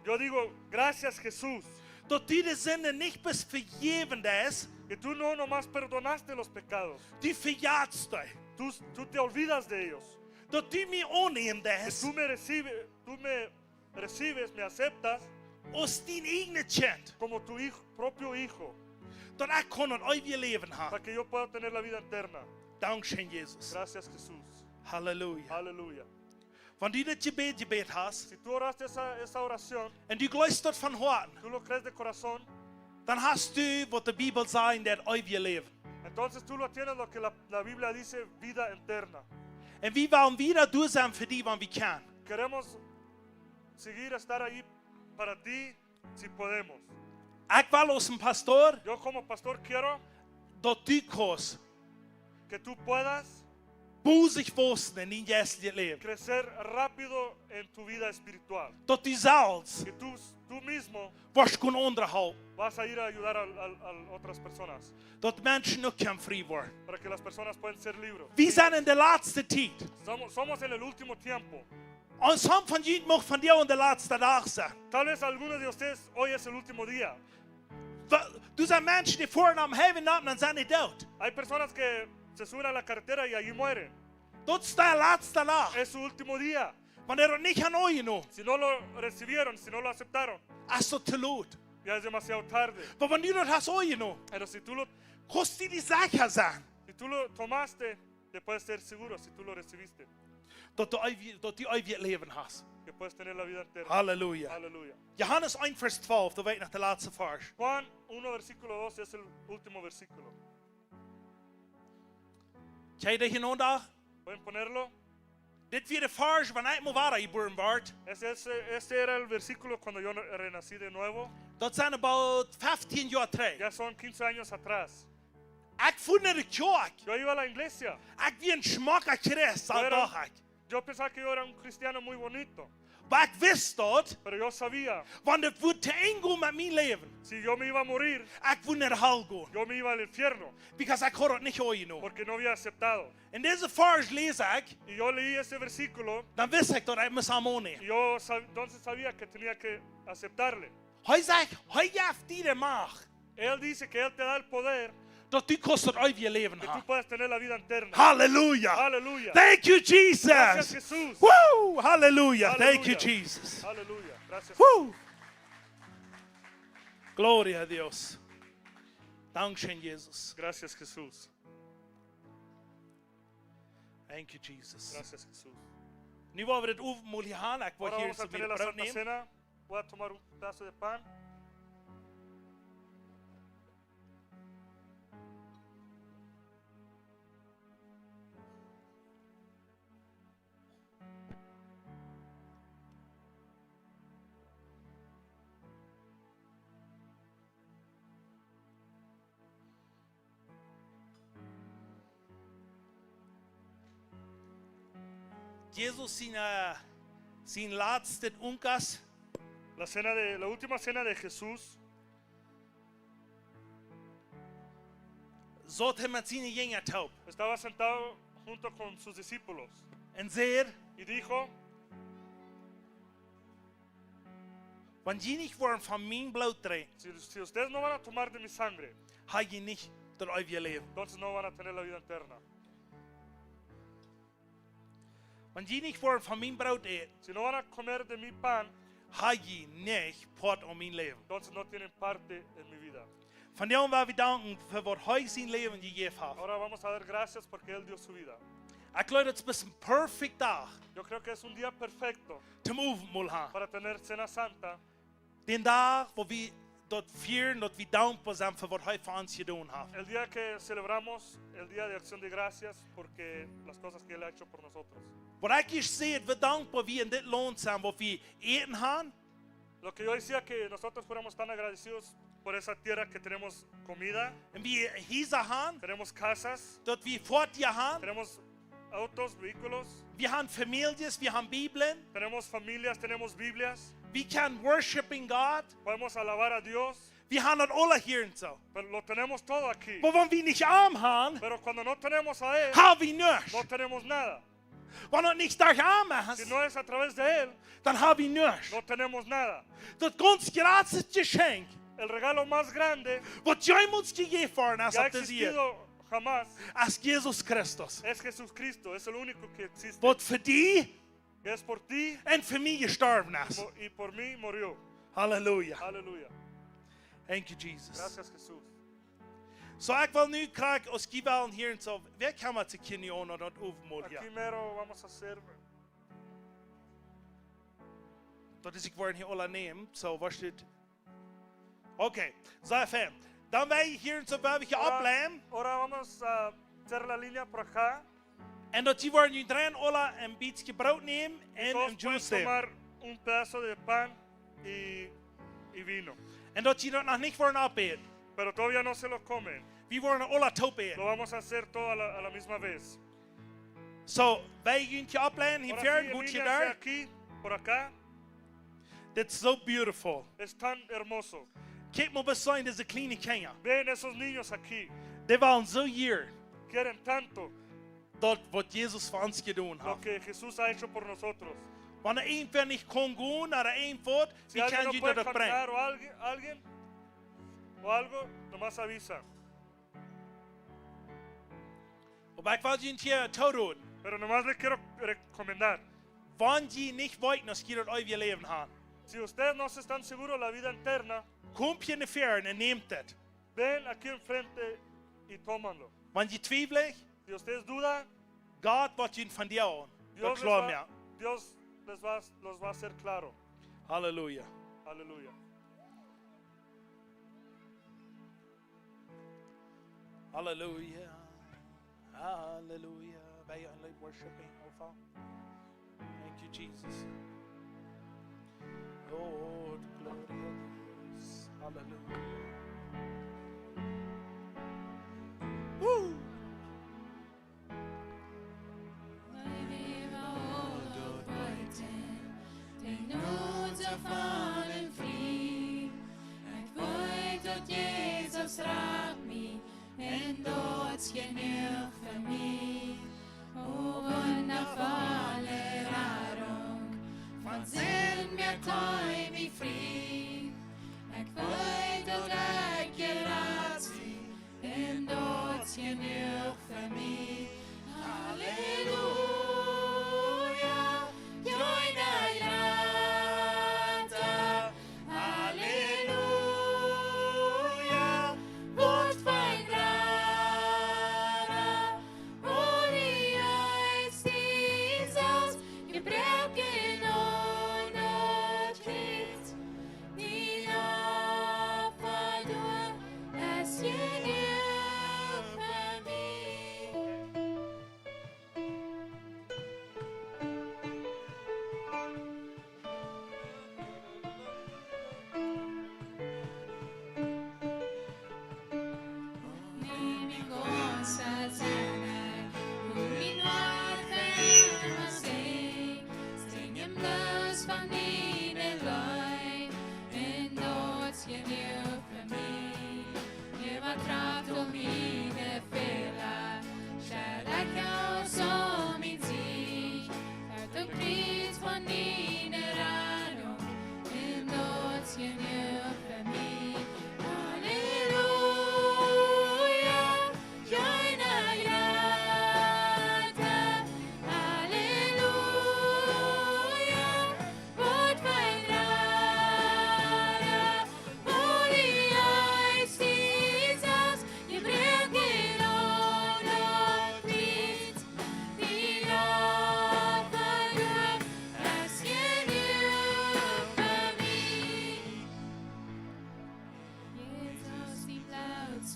Yo digo, gracias Jesús, Dat du die zonden niet best vergeven is. que tú no nomás perdonaste los pecados, Die verjaarst die. tú te olvidas de ellos, Dat du mij aanneemt que is. tú me recibes, me aceptas Als die eigen kind. como tu hijo, propio hijo, Dat ik kon het eeuwige leven para hebben. que yo pueda tener la vida eterna. Dankzij Jezus. Gracias Jesús. Halleluja. Aleluya. Wanneer du dat gebed hast. Si tú oraste esa oración, En du luistert van harten. tú lo crees de corazón, Dan hast du wat de Bibel zegt in dat eeuwige leven. entonces tú lo tienes lo que la Biblia dice, vida eterna. En wie willen wieder doen zijn voor die wat we kunnen. Queremos seguir estar ahí para ti si podemos. Ik wil als een pastor Yo como pastor quiero dat du koos que tú puedas boezig worden in je geestelijk leven. crecer rápido en tu vida espiritual. Dat du zelfs Que tú mismo was kunnen onderhouden. vas a ir a ayudar a otras personas Dat mensen ook kunnen vrij worden. para que las personas puedan ser libres. We zijn in de laatste tijd. Somos en el último tiempo. En some van jullie mag van jou in de laatste dag zijn. Tal vez algunos de ustedes hoy es el último día. Er zijn mensen die voornaam hebben en dan zijn die dood. Hay personas que se suben a la carretera y allí mueren. Dat is de laatste dag. Es su último día. Wanneer het niet gaan ooien, Si no lo recibieron, si no lo aceptaron, is dat te laat. ya es demasiado tarde. Maar wanneer dat has ooien, Pero kost die zaken zijn. si tú lo tomaste, te puedes ser seguro si tú lo recibiste, Dat die eeuwig leven has. que puedes tener la vida eterna. Halleluja. Aleluya. Johannes 1 vers 12, dat weet nog de laatste vers. Juan 1 versículo 12 es el último versículo. Kijk je dat hier nou daar? ¿Pueden ponerlo? Dit weer de vers van ik moet waar geboren werd. Este era el versículo cuando yo renací de nuevo. Dat zijn about 15 jaar terug. Ya son 15 años atrás. Ik voel naar de kerk. Yo iba a la iglesia. Ik wie een smakker christ, al dacht ik. Yo pensaba que yo era un cristiano muy bonito. Maar ik wist dat, Pero yo sabía, want het wordt te eng gaan met mijn leven. si yo me iba a morir, Ik wil naar de hel gaan. yo me iba al infierno. Because ik had het niet ooien. Porque no había aceptado. En deze vers lees ik, Y yo leí ese versículo dan wist ik dat ik moest hem y aannemen. yo entonces sabía que tenía que aceptarle. Hij zegt, hij geeft die de macht. Él dice que Él te da el poder Dat u kost het eeuwige leven que tú hebben. puedas tener la vida eterna. Halleluja. Aleluya. Thank you, Gracias Jesus. Jesús. Woo! Hallelujah. Thank you, Hallelujah. Jesus. Aleluya. Gracias. Woo! Gloria a Dios. Dankzij Jesus. Gracias Jesús. Thank you, Jesus. Gracias Jesús. Nu waar we het overmoel gaan, ik word Ahora hier vamos a zo tener weer la brood Santa nemen. Cena. Voy a tomar un pedazo de pan. Jesus zijn laatste onkas. La última cena de Jesús. Zat hij met zijn jongeren taub. Estaba sentado junto con sus discípulos En zei, y dijo, want je niet worden van mijn bloed drinkt, si ustedes no van a tomar de mi sangre, ga je niet door eeuwige leven. entonces no van a tener la vida eterna. Wenn die nicht wollen von meinem Brot eten, si no van a comer de mi pan, haben die nicht Part an mein Leben. entonces no tienen parte en mi vida. Von dem wollen wir danken für was heute sein Leben gegeben hat. Ahora vamos a dar gracias porque Él dio su vida. Ich glaube, das ist ein perfekt Tag Yo creo que es un día perfecto zum Aufmachen haben. para tener Cena Santa, Den Tag, wo wir dort feiern, dort wir dankbar sind für was heute für uns getan hat. el día que celebramos el Día de Acción de Gracias porque las cosas que Él ha hecho por nosotros. Was ich sehe, wir dankbar wie in das Land sind, wo wir eten haben, Lo que yo decía que nosotros fuéramos tan agradecidos por esa tierra que tenemos comida, und wir Häuser haben, tenemos casas, dort wir Fortje haben, tenemos autos, vehículos, wir haben Familien, wir haben Bibeln, tenemos familias, tenemos Biblias, wir können worshiping God, podemos alabar a Dios, wir haben das alle hier und so. pero lo tenemos todo aquí. Aber wenn wir nicht arm haben, Pero cuando no tenemos a Él, haben wir nichts. no tenemos nada. Wenn du nicht durch arm Si hast, no es a través de Él, dann haben wir nichts. no tenemos nada. Das ganz gratis Geschenk, El regalo más grande was jemals gegeben worden ist que ha auf dieser Erde, existido jamás ist Jesus Christus. es Jesucristo. Es el único que existe. Was für dich Que es por ti und für mich gestorben ist. y por mí murió. Halleluja. Aleluya. Thank you, Jesus. Gracias, Jesús. So, ich will nu graag als gewellen hier en zo. Wer kan maar te kennen onder dat overmoed Aquí hier? mero vamos a hacer. Dat is ik worden hier alle nemen. Zo, was dit? Oké, zo fijn. Dan wij hier en zo bij je opleiden. Ahora vamos a hacer la línea por acá. En dat die worden je draaien alle een beetje brood nemen en Todos een pueden juice nemen. tomar un pedazo de pan y vino. En dat je dat nog niet worden opeten. Pero todavía no se lo comen. We worden alle top Lo eten. vamos a hacer todo a la misma vez. Zo, wij je opleiden hier Ahora ver, sí, en goed je línea hacia daar. aquí, por acá. Dit is zo beautiful. Es tan hermoso. Kijk maar bestaan deze kleine kinderen. Ven esos niños aquí. Die waren zo hier. Quieren tanto Dat wat Jezus voor ons gedaan lo heeft. que Jesús ha hecho por nosotros. Wanneer een van niet kon gaan naar een voort, Si wie alguien kan no je puede dat brengen? caminar o alguien o algo, nomás avisa. Maar ik wil je hier toedoen. Pero nomás le quiero recomendar. Wanneer je niet weet, als je dat uit je leven gaat. Si ustedes no se están seguros de la vida eterna, Kom je naar ver en neemt het. ven aquí enfrente y tómanlo. Wanneer je twijfelt, Si ustedes dudan, God wordt je van jou aan. Dat Dios, geloof me. Dios los va a hacer claro. Halleluja. Aleluya. Halleluja. Halleluja. Ben je aan worshiping of al? Thank you, Jesus. Lord, glory to Jesus. Halleluja. Woo! Jesus raakt mij en dood genoeg voor mij. O wundervolle Rettung, von Sinn mir treu mich frei. Ich weiß, dass ich gerettet en dood genoeg voor mij. Halleluja, joine Retter. Halleluja, wordt mijn Retter. O die eis Jesus, gebroken und nicht Kind.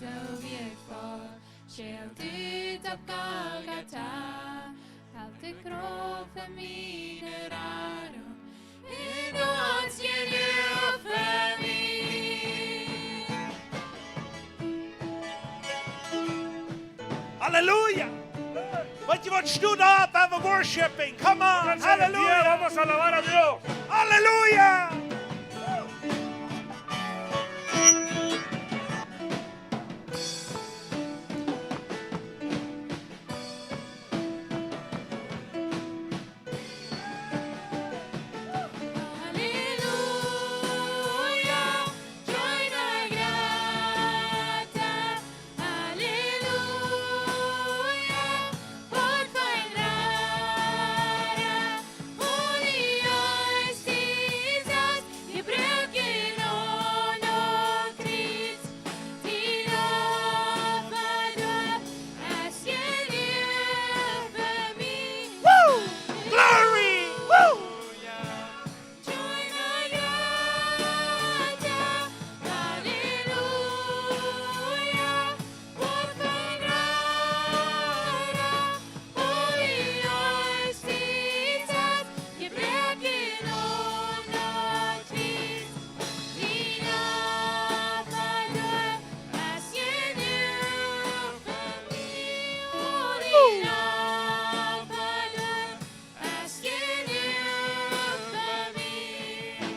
så vi får skjelt ut av Golgata. Allt är kroppen min är raro, en nåds ger du för mig. Hallelujah! But you want stood up and we're worshiping. Come on. Pónganse de pie, Hallelujah. vamos a alabar a Dios. Hallelujah. Halleluja, joina grata. Halleluja, vårt Far rara. Och i oss tillsammans i bröken och kris. Till offerdopp är skället för mig. Woo! Glory. Woo! Joina grata. Halleluja, vårt Far rara. Och i oss tillsammans i bröken och kris. Till offerdopp är skället för mig. Och din offerdopp är skället för mig.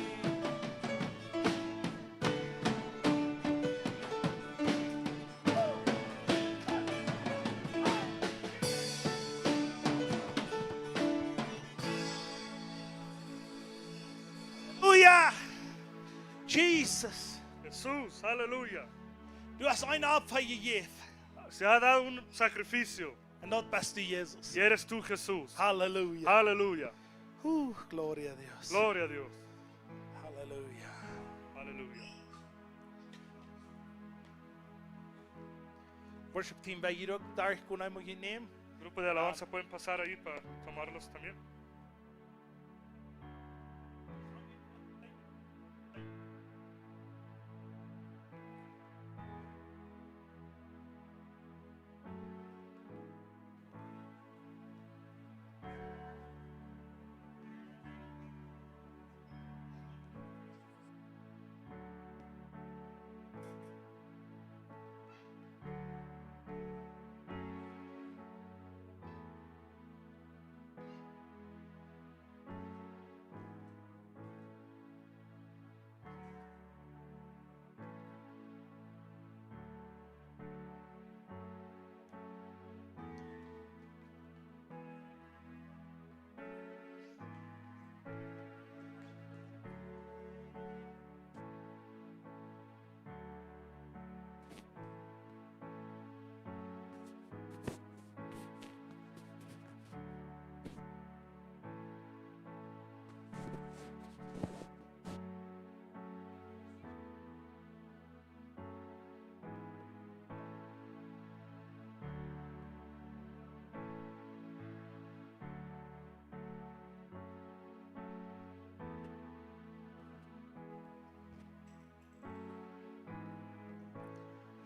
Hallelujah. Jesus. Jesús, aleluya. Du hast ein Opfer gegeben. Se ha dado un sacrificio Und dort bist du Jesus. y eres tú Jesús. Hallelujah. Aleluya. Gloria a Dios. Gloria a Dios. Hallelujah. Aleluya. Worship team, bij hier ook daar kunnen we je nemen. Grupo de alabanza pueden pasar ahí para tomarlos también.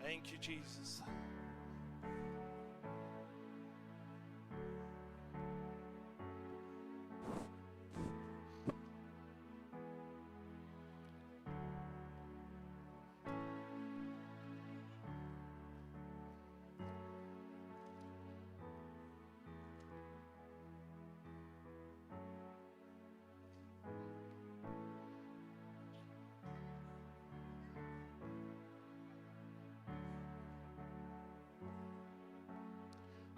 Thank you, Jesus.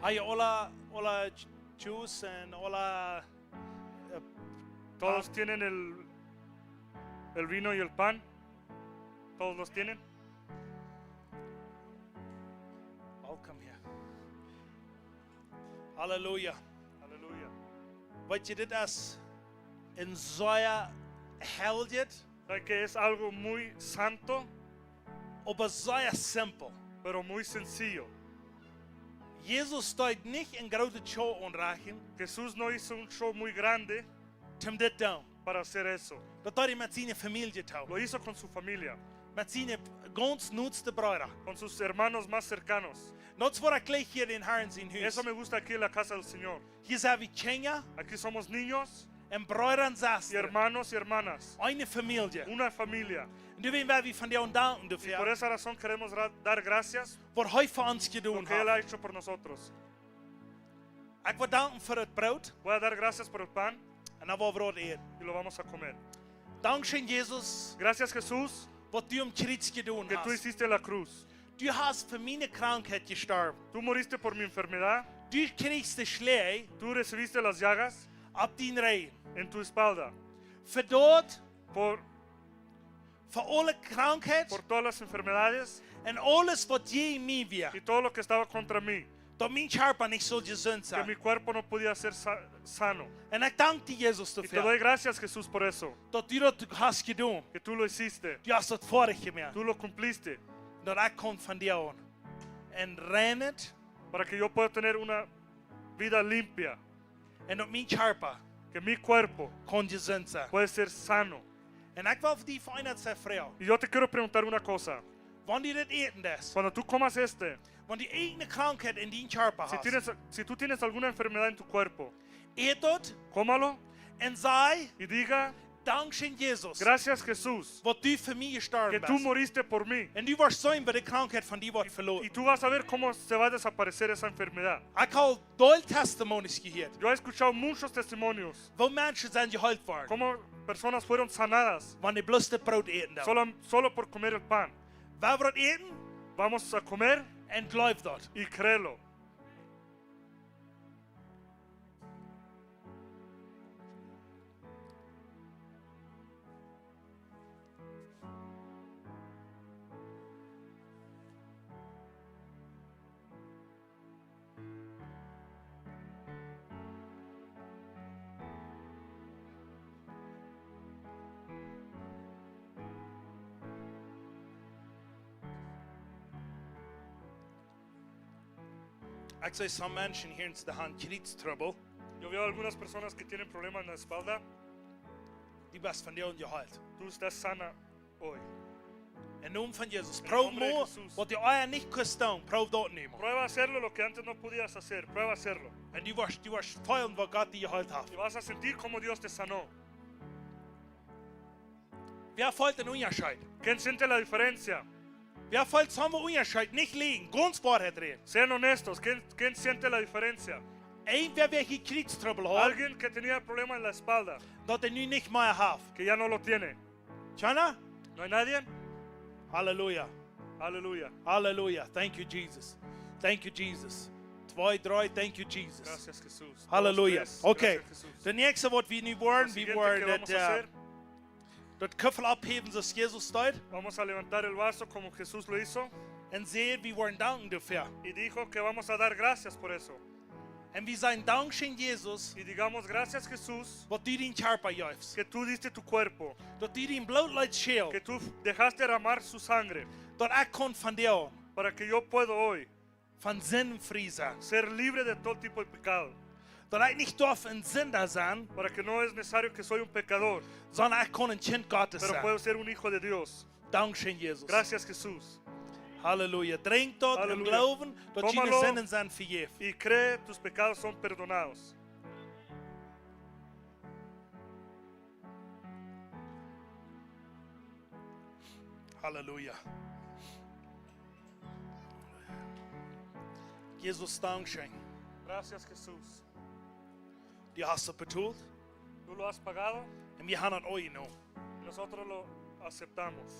Hay hola juice and hola. Todos tienen el vino y el pan. Todos los tienen. Welcome here. Hallelujah. Aleluya. Weet je, dit is een zeer helder, ¿Sabe que es algo muy santo, aber zeer simpel. pero muy sencillo? Jesus staat niet een grote show aanraken Jesús no hizo un show muy grande om dit te doen. para hacer eso. Dat had hij met zijn familie te doen. Lo hizo con su familia. met zijn ganz nutzte Brüder. con sus hermanos más cercanos. Dat is wat ik gleich hier in Herren zijn huis. Eso me gusta aquí en la casa del Señor. Hier zijn we Chenja Aquí somos niños en Brüder en y Zesteren. hermanos y hermanas. Eine Familie. Una familia. En nu willen we van jou danken Y por dafür, esa razón queremos dar gracias wat hij voor ons por gedaan lo que Él ha heeft. hecho por nosotros. Ik wil danken voor het brood Voy a dar gracias por el pan en dan wil we het eten. y lo vamos a comer. Dankzij Jezus, Gracias Jesús wat du am Kreuz gedaan que tú hast. hiciste la cruz. Du hast für meine Krankheit gestorben. Tú moriste por mi enfermedad. Du kriegst die Schläge Tú recibiste las llagas auf dein Reihen. en tu espalda. Für dort, Por für alle Krankheit por todas las enfermedades und alles, was je in mir war. y todo lo que estaba contra mí. Dat mijn Körper nicht so gesund Que mi sein. cuerpo no podía ser sano. Und ich danke dir, Jesus, Y te doy dafür, gracias Jesús por eso. dass du das hast getan. Que tú lo hiciste. Du hast das vorig gemacht. Tú lo cumpliste. Dat ik kon van jou aan. En rennet Para que yo pueda tener una vida limpia. en dat mijn Körper Que mi cuerpo kon gesund zijn. puede ser sano. En ik wil voor die fijnheid zijn, vrouw. Y yo te quiero preguntar una cosa. Wanneer je dit eten is, Cuando tú comas este, wanneer je ene krankheid in die Körper hast, si tú tienes alguna enfermedad en tu cuerpo, eet dat cómalo en zei, y diga, dankzij Jezus, gracias Jesús, wat du voor mij que gestorben tú bent. moriste por mí. En du wordt zijn bij de krankheid van die wordt Y verloren. tú vas a ver cómo se va a desaparecer esa enfermedad. Ik heb veel testimonies gehoord. Yo he escuchado muchos testimonios. Waar mensen zijn geholpen worden. Cómo personas fueron sanadas Wanneer bloos het brood eten dan. solo por comer el pan. Wij worden eten Vamos a comer en geloof dat. y créelo. Ik zei, some mensen hier in de hand kriegstrouble, Yo veo algunas personas que tienen problemas en la espalda. die best van jou geholpen. Tú estás sana hoy. In naam van Jezus, In proef nombre de maar Jesús. wat je eigen niet kunt doen, proef dat niet meer. Prueba a hacerlo lo que antes no podías hacer. Prueba a hacerlo. En die wordt voelen wat God die geholpen heeft. Y vas a sentir cómo Dios te sanó. Wer voelt een onderscheid? ¿Quién siente la diferencia? Wer voelt samen onderscheid? Niet liegen, ganz waarheid reden. Sean honestos. ¿Quién siente la diferencia? Eén wer welke kriegstrouble heeft, Alguien que tenía problemas en la espalda, dat hij nu niet meer heeft. que ya no lo tiene. Tjana? ¿No hay nadie? Halleluja. Aleluya. Halleluja. Thank you, Jesus. Thank you, Jesus. 2, 3, thank you, Jesus. Gracias Jesús. Halleluja. Dos, tres. Oké. Gracias, Jesús. De nächste wat we nu Lo worden, we siguiente que worden vamos a hacer, dat kuffel abheben, zoals Jezus staat. vamos a levantar el vaso como Jesús lo hizo. En zeggen, we worden danken dafür. Y dijo que vamos a dar gracias por eso. En we zijn dankzij Jezus, Y digamos gracias Jesús wat u die Körper juist. que tú diste tu cuerpo. Dat u die bloed laat scheel. Que tú dejaste derramar su sangre. Dat ik kon van jou, Para que yo pueda hoy van zin vrij zijn. ser libre de todo tipo de pecado. Dat ik niet durf een zinder zijn, Para que no es necesario que soy un pecador. sondern ik kon een kind Gottes Pero zijn. puedo ser un hijo de Dios. Dankzij Jezus. Gracias Jesús. Halleluja. Drink dat en Halleluja. geloven dat je Tómalo. zinnen zijn vergeven. Y cree tus pecados son perdonados. Halleluja. Jezus, dankzij. Gracias Jesús. Die hast du betaald Tú lo has pagado en we gaan het ooit genomen. y nosotros lo aceptamos.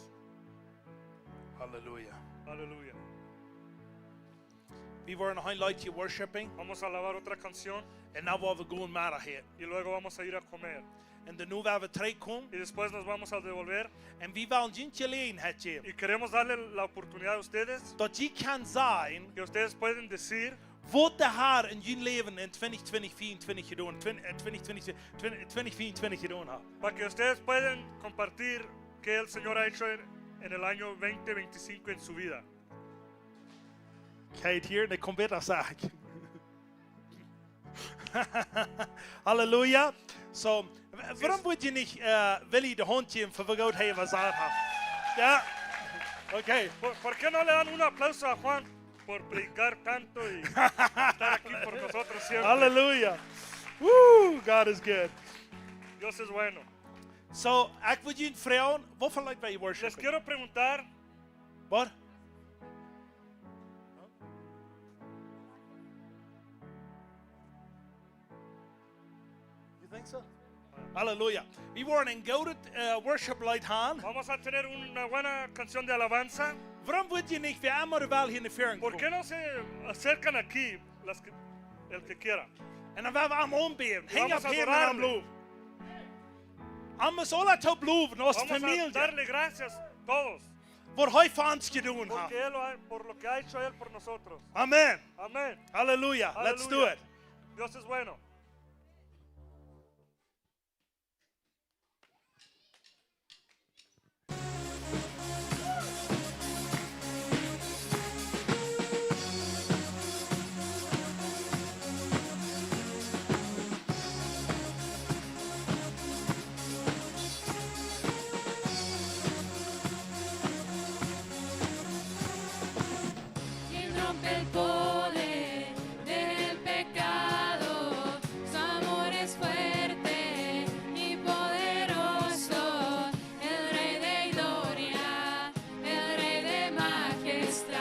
Halleluja. Aleluya. We worden nog een liedje worshiping Vamos a alabar otra canción en dan worden we gewoon maar heen. y luego vamos a ir a comer. En dan nu waar we terugkomen Y después nos vamos a devolver en we willen je gelegenheid geven. y queremos darle la oportunidad a ustedes Dat je kan zijn que ustedes pueden decir wat de Heer in je leven in 2024 gedaan, 2024 gedaan heeft. para que ustedes puedan compartir qué el Señor ha hecho en el año 2025 en su vida. Kijk hier, en ik kom weer zeggen. Halleluja. So, waarom moet je niet Willy de hond geven voor wat hij was aan heeft? Ja. Okay. ¿Por qué no le dan un aplauso a Juan por predicar tanto y estar aquí por nosotros siempre? Hallelujah. Woo, God is good. Dios es bueno. So, ek wil jullie vragen, wat voor lied ben je Les worshiping? quiero preguntar, Wat? You think so? Hallelujah. We waren een gouden worship light aan. vamos a tener una buena canción de alabanza. Waarom word je niet weer allemaal wel hier in de vering ¿Por qué no se acercan aquí el que quiera? En dan werden we allemaal ombeden. Hang Vamos up a hier en adorarle. aan Allemaal alle te beloven, als Vamos a familie. darle gracias todos Wat hij voor ons gedaan porque heeft. por lo que ha hecho Él por nosotros. Amen. Amén. Hallelujah. Let's do Aleluya. it. Dios es bueno. Quien rompe el poder del pecado, su amor es fuerte y poderoso, el Rey de gloria, el Rey de majestad.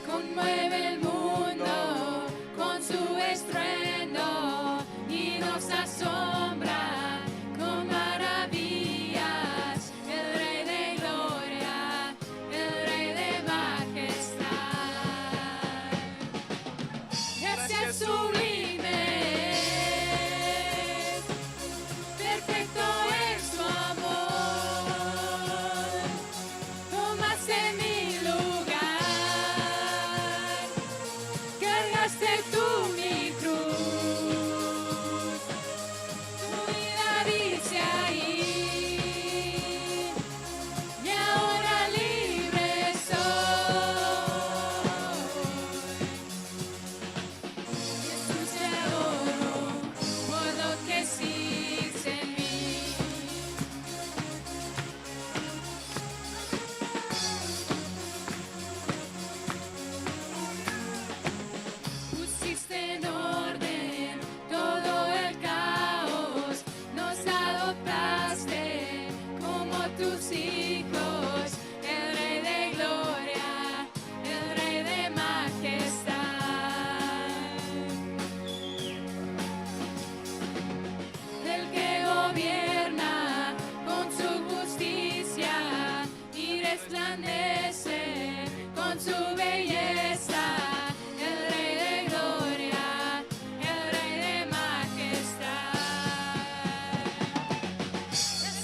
Conmueve el mundo con su estruendo y nos asombra con maravillas. El Rey de gloria, el Rey de majestad. Gracias sublime, perfecto es su amor. Tomaste mi lugar, cargaste tú mi cruz. Tu vida dice ahí, y ahora libre soy. Jesús, te adoro por lo que hiciste en mí. Pusiste en orden todo el caos, nos adoptaste como tus hijos, el Rey de gloria, el Rey de majestad, el que gobierna con su justicia y resplandece con su belleza. El Rey de gloria, el Rey de majestad.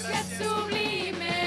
Gracias sublime,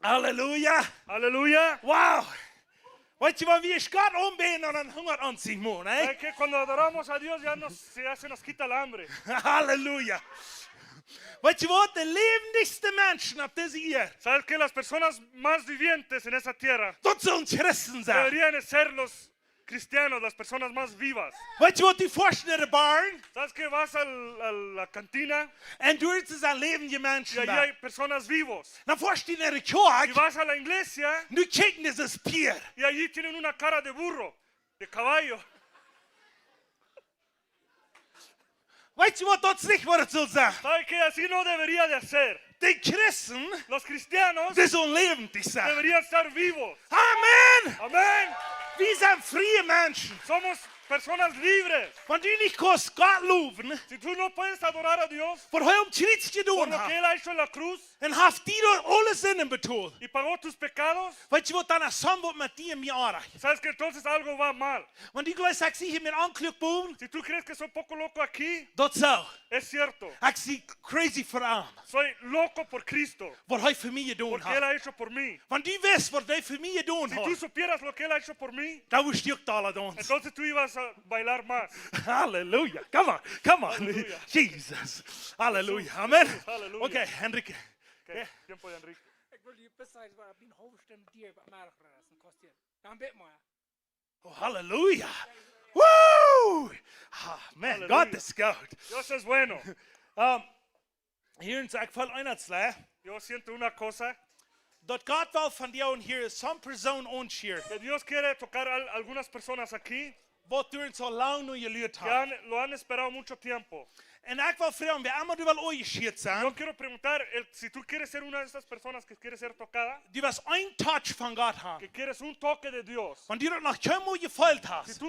Halleluja. Aleluya. Wow. Weet je wat, wie is God ombeden en dan hungert ons zich man, eh? ¿Sabe que cuando adoramos a Dios ya se nos quita el hambre? Halleluja. Weet je wat, de levendigste mensen op deze eer, ¿Sabes que las personas más vivientes en esa tierra dat zullen christen zijn. deberían ser los cristianos, las personas más vivas? Weet je wat, die forschen naar de barn ¿Sabes que vas a la cantina en door te zijn levende y mensen allí daar. hay personas vivos? Dan forschen die naar de Y kerk, vas a la iglesia nu kijken ze spier. y allí tienen una cara de burro, de caballo. Weet je wat, dat is niet wat het zal zijn. ¿Sabe que así no debería de ser? De christen, Los cristianos die zullen levendig zijn. deberían estar vivos. Amen. Amén. Wir sind freie Menschen. Somos personas libres. Wenn du nicht kannst Gott loben, Si tú no puedes adorar a Dios wat hij om niets por gedaan lo que hat, Él ha hecho en la cruz en heeft die door alle zinnen betoeld. y pagó tus pecados, Weet je wat, dan is samen wat met die en mij aardig. sabes que entonces algo va mal. Want die gleich zegt, zie je met aankleed boven, Si tú crees que soy poco loco aquí, dat zo. es cierto. Ik zie crazy voor hem. Soy loco por Cristo, Wat hij voor mij gedaan porque Él hat. ha hecho por mí. Want die wist wat hij voor mij gedaan Si tú hat, supieras lo que Él ha hecho por mí, dan wist je ook dat al ons. entonces tú ibas a bailar más. Halleluja. Come on, come on. Halleluja. Jesus. Halleluja. Amen. Halleluja. Okay, Henrike. Okay, tiempo de Enrique. Ik wil je best zeggen, maar ik ben hoofdstem dier bij mij geraakt. Kost je. Dan bid maar. Oh, halleluja. Woo! Ah, man, Halleluja. God is good. Dios es bueno. Hier in ik val einheitsleer. Yo siento una cosa, Dat God wel van jou hier zo'n persoon ons hier. que Dios quiere tocar a algunas personas aquí Wat duurt zo lang nu je leert que hebt. lo han esperado mucho tiempo. En ik wil vragen, wie allemaal die wel ooit geschiet Yo zijn. quiero preguntar, si tú quieres ser una de estas personas que quiere ser tocada, Die was een touch van God hebben. que quieres un toque de Dios, Want die dat nog geen mooi gevoeld si hast.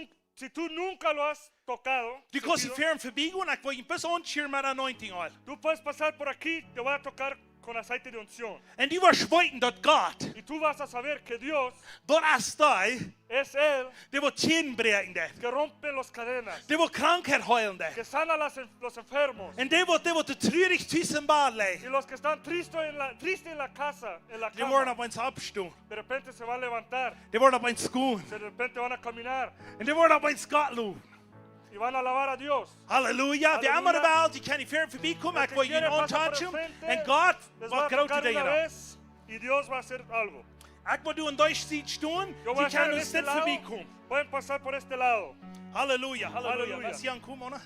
tú nunca lo has tocado, Die kost je sentido, ver voorbij gaan. Ik wil je best ons hier met anointing al. tú puedes pasar por aquí, te voy a tocar con aceite de unción. En die was weten dat God, Y tú vas a saber que Dios dat is die, es Él die wil chain breken dat. que rompe las cadenas, Die wil krankheid heilen dat. que sana los enfermos. En die wil te treurig tussen bad Y leggen. los que están tristes en la casa, en la Die worden cama, op ons opstaan. de repente se van a levantar, Die worden op ons gaan. de repente van a caminar En die worden op ons God lopen. y van a alabar a Dios. Halleluja. Die Halleluja. allemaal de wereld, die kan niet ver voorbij komen. Ik wil je ontouchen. En God Les wat va a grote tocar una dingen. vez y Dios va a hacer algo. Ik wil doen een Duitsdienst staan. Yo voy a Die estar kan en ons este niet lado, voorbij komen. pueden pasar por este lado. Halleluja, halleluja. Halleluja. Was hier aankomen, mannen?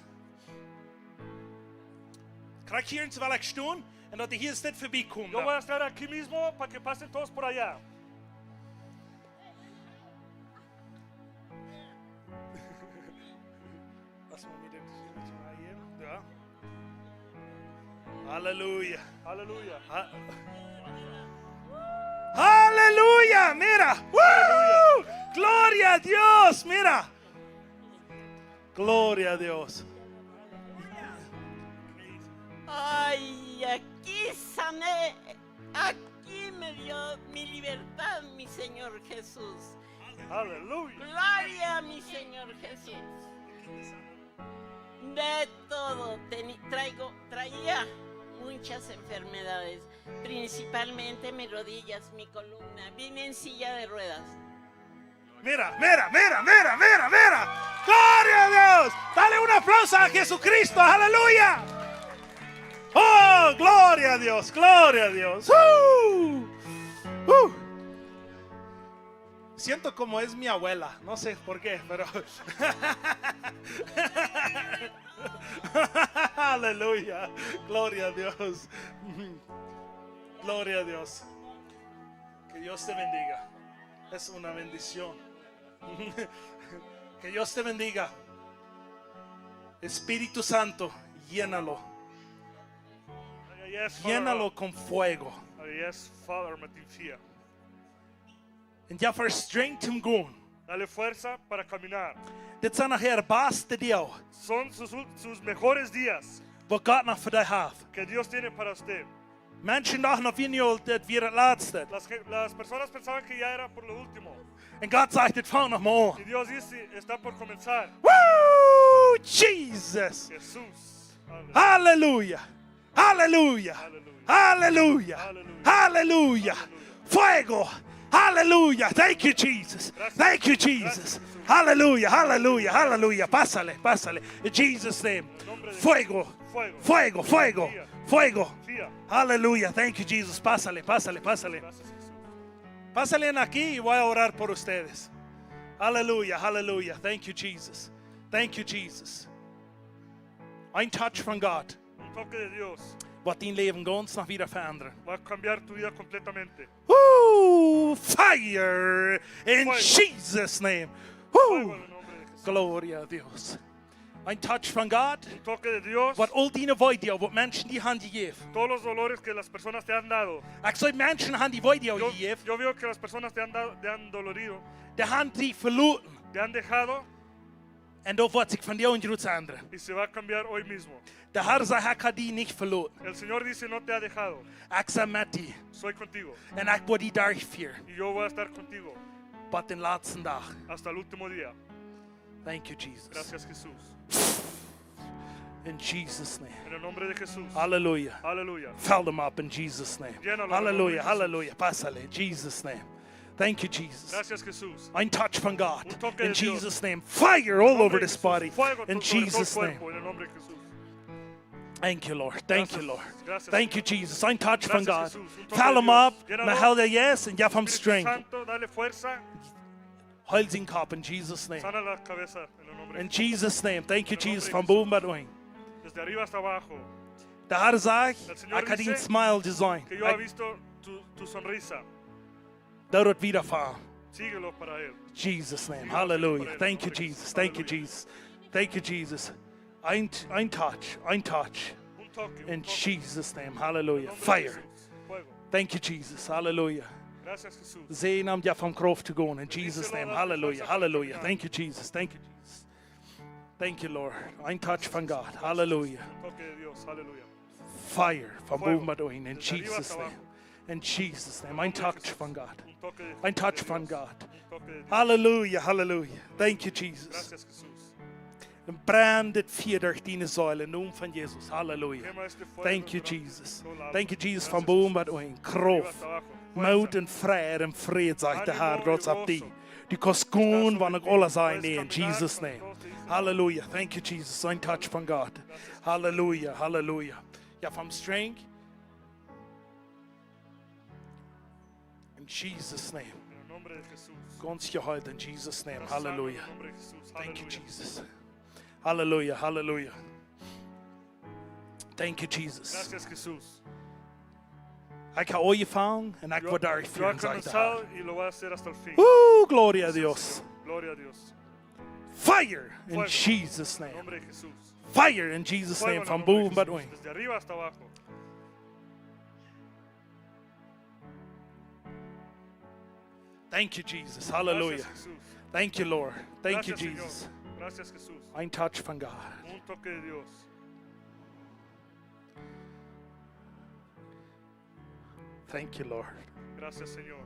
Krijg hier terwijl ik staan. En dat die hier niet voorbij komen. Yo voy a estar aquí mismo para que pasen todos por allá. Lass mal mit dem hier. Ja. Halleluja. Aleluya. Halleluja, mira. Woo! Gloria a Dios, mira. Gloria a Dios. Ay, aquí sané, aquí me dio mi libertad, mi Señor Jesús. Aleluya. Gloria a mi Señor Jesús. De todo, traía muchas enfermedades, principalmente mis rodillas, mi columna. Vine en silla de ruedas. Mira, mira, mira, mira, mira, mira. Gloria a Dios. Dale un aplauso a Jesucristo. Aleluya. Oh, gloria a Dios, gloria a Dios. Siento como es mi abuela, no sé por qué, pero... Aleluya, gloria a Dios. Gloria a Dios. Que Dios te bendiga. Es una bendición. Que Dios te bendiga. Espíritu Santo, llénalo. Yes, Llénalo con fuego. Yes, Father, met din fia. En ja för strength hem gaan. Dale fuerza para caminar. Dit zijn nog her beste deel. Son sus mejores días Wat God nog voor dig heeft. que Dios tiene para usted. Mensen dachten nog niet dat weer het laatste. Las personas pensaban que ya era por lo último. En God zegt het vang nog maar Y aan. Dios dice, está por comenzar. Woo! Jesus. Jesús. Halleluja. Halleluja. Halleluja. Halleluja. Halleluja. Halleluja. Fuego. Hallelujah. Thank you, Jesus. Thank you, Jesus. Hallelujah. Hallelujah. Hallelujah. Pásale, pásale. In Jesus' name. Fuego. Fuego. Fuego. Fuego. Fía. Hallelujah. Thank you, Jesus. Pásale, pásale, pásale. Gracias, Jesús. Pásenle aquí y voy a orar por ustedes. Hallelujah, hallelujah. Thank you, Jesus. Thank you, Jesus. Ein touch from God. Un toque de Dios Wat din leven ganz nog wieder verändern. va a cambiar tu vida completamente. Woo! Fire in Fuego. Jesus' name. Fuego Woo! en el nombre de Jesús. Gloria a Dios. Ein touch from God. Un toque de Dios. Wat al die video, wat mensen die hand gegeven. Todos los dolores que las personas te han dado. Ik zei mensen hand die video Yo, gegeven. yo veo que las personas te han dolorido, De hand die verloren. te han dejado En dat wordt zich van jou in Jerusalem ändern. y se va a cambiar hoy mismo. De Herr zei, ik ga die niet verloren. El Señor dice, no te ha dejado, Ik zei met die. soy contigo En ik word die dag vieren. y yo voy a estar contigo Wat den laatste dag. hasta el último día. Thank you, Jesus. Gracias, Jesús. In Jesus' name. En el nombre de Jesús. Hallelujah. Aleluya. Fill them up in Jesus' name. Llénalo, Hallelujah. Jesús. Hallelujah. Pásale. In Jesus' name. Thank you, Jesus. Gracias, Jesús. Ein touch from God. Un toque In de Dios. Jesus' name. Fire all En el over nombre de this Jesús. body. Fuego In sobre todo el Jesus' name. cuerpo, en el nombre de Jesús. Thank you, Lord. Thank you, Gracias. Lord. Gracias, Thank you, Señor. Jesus. Ein touch from God. Gracias, Jesús. Un toque Fill de him Dios. up. Llénalo. Mahal yes and give him Espíritu strength. Santo, dale fuerza. Heil sein Kopf in Jesus' name. Sana la cabeza en el nombre de In Jesús. Jesus' name. Thank you, En el nombre Jesus. de Van Jesús. boven bij doing. Desde arriba hasta abajo. De Herr sagt, El Señor ik had dice een smile design. Que yo he visto tu sonrisa. Dat wordt wieder fahren. Síguelo para Él. Jesus' name. Síguelo Hallelujah. para Él. Thank you, En el nombre de Jesus. Thank you, Aleluya. Jesus. Thank you, Jesus. Ein touch. Ein touch. Un toque, un In toque. Jesus' name. En el Hallelujah. nombre de Fire. Jesús. Fuego. Thank you, Jesus. Hallelujah. Gracias, Jesús. Zee nam ja van krof te gaan. In Jesus' name. Hallelujah. Hallelujah. Thank you, Jesus. Thank you, Jesus. Thank you, Lord. Ein touch from God. Hallelujah. Un toque de Dios. Aleluya. Fire from Fuego. boven bij doing. In Desde arriba Jesus' hasta name. abajo. In Jesus' name. Ein touch from God. Un toque de, Ein touch de from Dios. God. Un toque de Dios. Hallelujah. Hallelujah. Thank you, Jesus. Gracias, Jesús. En brand het vuur durch die Säule. In naam van Jesus. Hallelujah. Quema este fuego Thank you, durante Jesus. todo lado. Thank you, Jesus, van Gracias, boven Jesús. bij doing. Arriba Krof. hasta abajo. Moed Fuerza. en vrede en vrede, zegt de Ánimo Heer, y Gods op gozo. die. Die kost Estás gewoon sobre wanneer ik ti. alles aan Puedes in caminar Jesus' cuando name. todos te dicen, Hallelujah. Thank you, Jesus. Ein touch from God. Hallelujah. Hallelujah. Ja, from strength. In Jesus' name. En el nombre de Jesús. Ganz geheilt in Jesus' name. Eres sano en el Hallelujah. nombre de Jesús. Thank you, Aleluya. Jesus. Hallelujah. Hallelujah. Thank you, Jesus. Gracias, Jesús. Ik heb ooit gevangen en ik Yo, word daar yo he gevierd, zegt de comenzado Heer. y lo voy a hacer hasta el fin. Woo, gloria a Dios. Gloria a Dios. Fire in Fuego. Jesus' En el name. nombre de Jesús. Fire in Jesus' Fuego name. en el Van nombre de boven bij Jesús. doing. Desde arriba hasta abajo. Thank you, Jesus. Hallelujah. Gracias, Jesús. Thank you, Lord. Thank you, Gracias, Jesus. Señor. Gracias, Jesús. Ein touch von God. Un toque de Dios. Thank you, Lord. Gracias, Señor.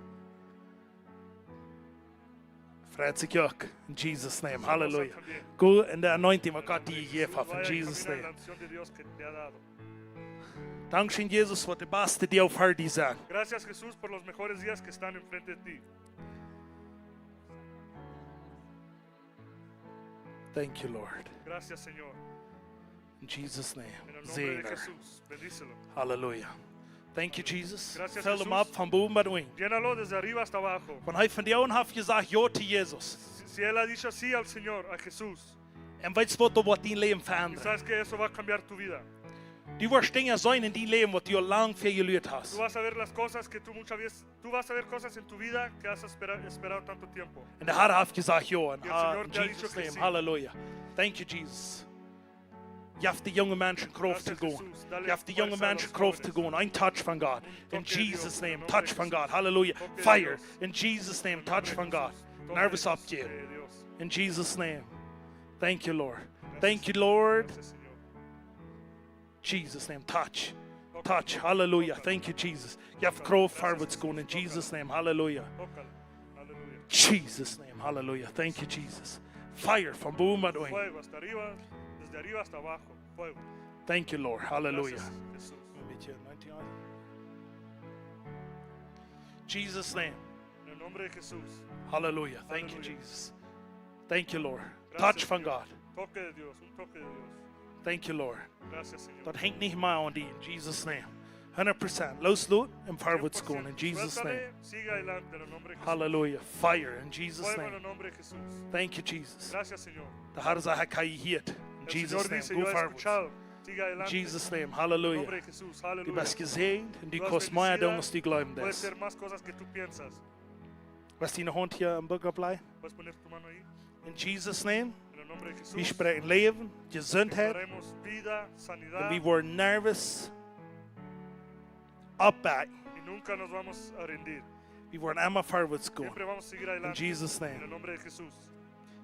Fred sich ook. In Jesus' name. Goza Hallelujah. también. Go in the anointing wat En el God nombre de die gegeven Jesús. heeft. In Vaya y Jesus' camina en name. la unción de Dios que te ha dado. Dankzij Jesus wat de beste die auf haar die zijn. Gracias, Jesús, por los mejores días que están enfrente de ti. Thank you, Lord. Gracias, Señor. In Jesus' name. En el nombre de Zegen. Jesús. Bendícelo. Hallelujah. Thank you, Jesus. Gracias, Fill them Jesús. up van boven bij doing. Llénalo desde arriba hasta abajo. Van hij van jou heeft gezegd ja te Jesus. Si Él ha dicho sí al Señor, a Jesús, En weet je wat die leven y veranderen? sabes que eso va a cambiar tu vida. Die wordt dingen zijn in die leven wat je al lang veel geleerd Tú hast. vas a ver las cosas que tú muchas veces, tú vas a ver cosas en tu vida que has esperado tanto tiempo. En de Heer heeft gezegd ja. En Y el Señor in te ha Jesus' dicho que name. sí. Hallelujah. Thank you, Jesus. Je hebt de jonge mensen kracht te Gracias, gaan. Jesús. Dale Je hebt de jonge fuerza a mensen los kracht te jóvenes. gaan. Een touch van God. Un In toque de Dios, Jesus' en el name. nombre de Touch van Jesús. God. Hallelujah. Toque de Fire. Dios. In Jesus' name. En el nombre Touch de van God. Jesús. Toque Nervous de up Dios, you. de Dios. In Jesus' name. Thank you, Lord. Gracias, Thank you, Señor. Lord. Gracias, Señor. Jesus' name. Touch. Tócalo. Touch. Hallelujah. Tócalo. Thank you, Jesus. You have Tócalo. growth Gracias, forwards Jesús. going in Tócalo. Jesus' name. Hallelujah. Tócalo. Aleluya. Jesus' name. Hallelujah. Thank you, Jesus. Fire from boom by doing. Fuego hasta arriba, desde arriba hasta abajo. Fuego. Thank you, Lord. Hallelujah. Gracias, Jesús. Jesus' name. En el nombre de Jesús. Hallelujah. Thank you, Hallelujah. Jesus. Thank you, Lord. Gracias, Touch from Señor. God. Toque de Dios, un toque de Dios. Thank you, Lord. Gracias, Señor. Dat hängt nicht mal an die. In Jesus' name. 100%. Losloot and forward school. In 100%. Jesus' name. Suéltale, sigue adelante en el nombre de Jesús. Hallelujah. Fire in Jesus' Fuego en name. el nombre de Jesús. Thank you, Jesus. Gracias, Señor. The Herr sagt, kann ich hier. In El Jesus' Señor name. dice, Go yo he forward. escuchado. Sigue In adelante. Jesus' name. En el Hallelujah. nombre de Jesús. Du Aleluya. bist gesegnet und du Du hast kannst mehr bendecida, tun, als du glauben Puede das. ser más cosas que tú piensas. Was deine Hand hier am Bürger bleibt? Puedes poner tu mano ahí. In Jesus' name. En el nombre de Jesús. Wir sprechen Leben, Gesundheit. Declaremos vida, sanidad. And we were nervous. Up back. Y nunca nos vamos a rendir. We were immer forwards going. Siempre vamos a seguir In adelante. Jesus' En el name. nombre de Jesús.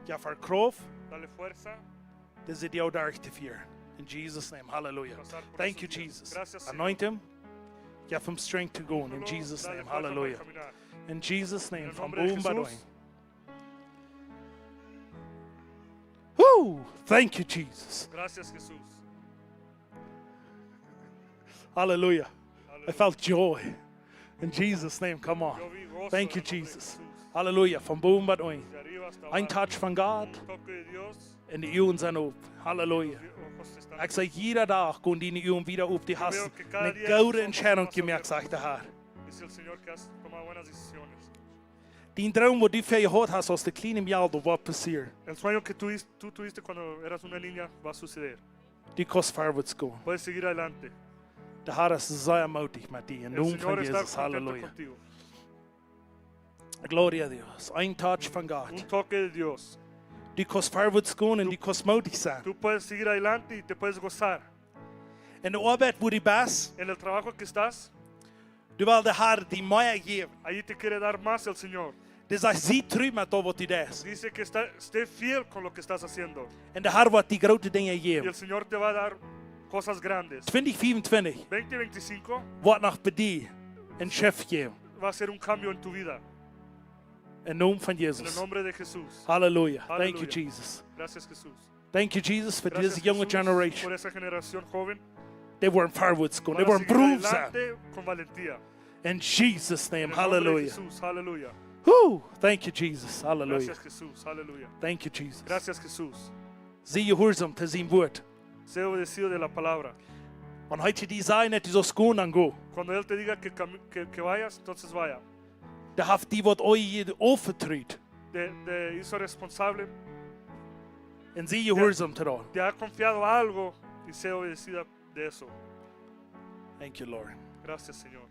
Ja, for Kraft, Dale fuerza. das ist jou daar te vieren. In Jesus' name. Hallelujah. Pasar por Thank you, esos días. Jesus. Gracias, Señor. Anoint him. Give him strength to go. In Solo Jesus' dale name. fuerza para Hallelujah. caminar. In Jesus' name. En el From nombre de boom by Jesús. doing. Woo! Thank you, Jesus. Gracias, Jesús. Hallelujah. I Aleluya. felt joy. In Jesus' name. Come on. Yo vi gozo Thank you, en el nombre de Jesus. Jesús. Hallelujah. From boom by doing. De arriba hasta Ein abajo. touch von God. Un toque de Dios. En die Uhren zijn op. Halleluja. Los ojos están Ik zeg, jeder dag gaan die Uhren wieder op. Die hast veo que cada eine día gute somos Entscheidung más gemacht, abiertos. sagt der Herr. Dice el Señor que has tomado buenas decisiones. Die Traum, wo du für gehört hast, aus der kleinen Jahr, da war passiert. El sueño que tú tuviste cuando eras una niña va a suceder. Die kannst vorwärts gehen. Puedes seguir adelante. Der Herr ist sehr mutig mit dir. In El Namen Señor von está Jesus. contento Halleluja. contigo. Gloria a Dios. Ein touch von Gott. Un toque de Dios. Du kannst vorwärts gehen und du kannst mutig sein. Tú puedes seguir adelante y te puedes gozar. In der Arbeit, wo du bist, En el trabajo que estás, du willst der Herr die mehr geben. allí te quiere dar más el Señor. Das heißt, sie treu mit dem, was du das. Dice que esté fiel con lo que estás haciendo. Und der Herr wird die großen Dinge Y geben. el Señor te va a dar cosas grandes. 2025 2025 wird nach bei dir ein Chef geben. va a ser un cambio en tu vida. In Namen von En el Jesus. nombre de Jesús. Hallelujah. Thank you, Hallelujah. Jesus. Gracias, Jesús. Thank you, Jesus, for Gracias, this young Jesús, generation. por esa generación joven. They weren't forwards going. They Van a weren't seguir proofs. adelante con valentía. In Jesus' name. En el nombre de Hallelujah. Jesús. Aleluya. Woo. Thank you, Jesus. Hallelujah. Gracias, Jesús. Aleluya. Thank you, Jesus. Gracias, Jesús. Sie gehorsam zu sein Wort. Sé obedecido de la palabra. Und heute die sagen, dass du sollst gehen, dann go. Cuando Él te diga que vayas, entonces vaya. Da habt die, was euch aufvertraut. Te hizo responsable, Und sie gehorsam zu tun. te ha confiado algo y sé obedecida de eso. Thank you, Lord. Gracias, Señor.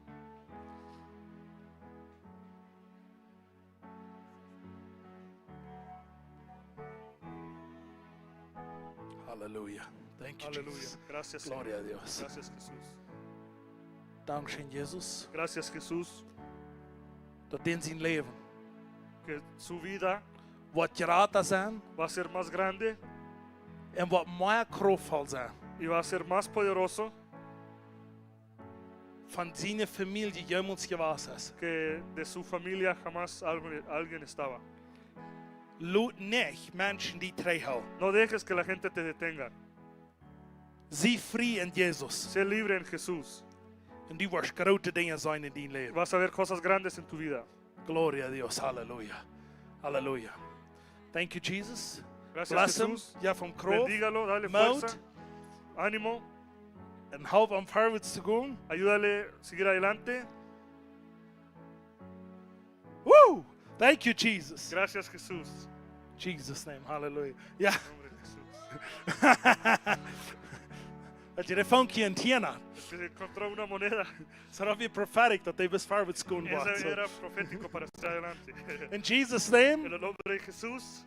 Hallelujah. Thank you, Aleluya. Jesus. Gracias, Señor. Gloria a Dios. Gracias, Jesús. Dankeschön, Jesus. Gracias, Jesús. Dat in zijn leven. Que su vida Wat geraten zijn. va a ser más grande En wat meer krachtvol zijn. y va a ser más poderoso Van zijn familie jemals geweest is. que de su familia jamás alguien estaba. Laat niet mensen die tegenhouden. No dejes que la gente te detenga. Zie vrij in Jezus. Sé libre en Jesús. En die wordt grote dingen zijn in die leven. Vas a ver cosas grandes en tu vida. Gloria a Dios. Halleluja. Halleluja. Thank you, Jesus. Gracias, Bless him. Jesús. Ja, van kracht. Bendígalo, dale Mout. fuerza, ánimo, En help hem voorwaarts te gaan. ayúdale a seguir adelante. Woo! Thank you, Jesus. Gracias, Jesús. Jesus' name. Hallelujah. Ja. En nombre de Jesús. Dat je de funky en tiena. Es que encontró una moneda. So dat we prophetic dat they best voorwaarts gaan. Ese era profético para seguir adelante. In Jesus' En name. el nombre de Jesús,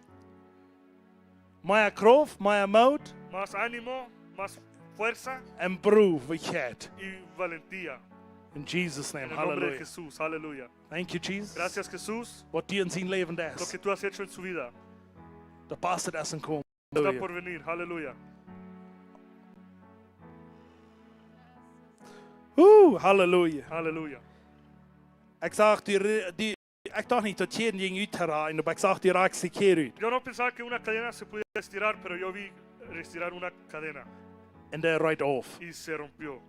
Meer kracht, meer moed. más ánimo, más fuerza En broerigheid. y valentía. In Jesus' name. En el nombre de Hallelujah. Jesús, aleluya. Thank you, Jesus. Gracias, Jesús. Wat die in zijn leven Lo is. que tú has hecho en su vida Dat past het als een kom. está por venir, aleluya. Hallelujah. Aleluya. Ik zag ik dacht niet dat je ding uiteraard, maar ik zag die raakste keer uit. Yo no pensaba que una cadena se pudiera estirar, pero yo vi estirar una cadena En daar rijdt af. y se rompió.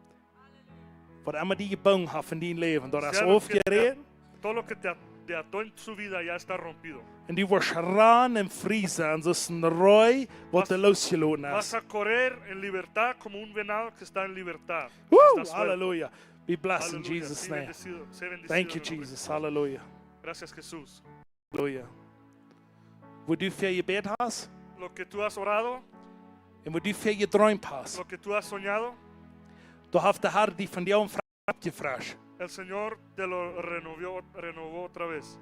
Wat immer die gebouwd heeft in die leven, dat is Sea lo que afgereden. todo lo que te ató en su vida ya está rompido. En du wirst ran im Friesen, und es ist ein Reu, was du losgelassen Vas hast. a correr en libertad como un venado que está en libertad. Woo! Está suelto. Hallelujah. Be blessed in Aleluya. Jesus' Sé name. bendecido, sé bendecido Thank you, en el nombre de Jesus. Jesús. Hallelujah. Gracias, Jesús. Hallelujah. Wo du für gebet hast, Lo que tú has orado, und wo du für geträumt hast, lo que tú has soñado, du hast der Herr die von dir abgefragt. el Señor te lo renovó otra vez.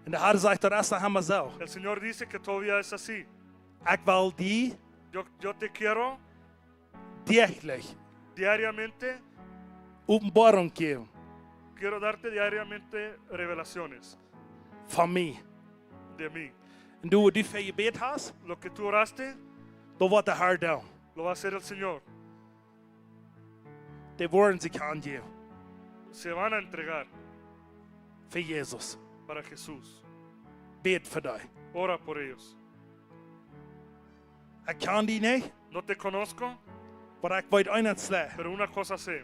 Und der Herr sagt, das ist einmal so. El Señor dice que todavía es así. Ich will dir Yo te quiero täglich diariamente, Offenbarung geben quiero darte diariamente revelaciones von mir. de mí. Und du, wo du für gebet hast, Lo que tú oraste, da wird der Herr da. lo va a hacer el Señor. Die wollen sich angeben Se van a entregar für Jesus. para Jesús. Bet für dich. Ora por ellos. Ich kann die nicht, No te conozco, aber ich weiß eines sagen. pero una cosa sé.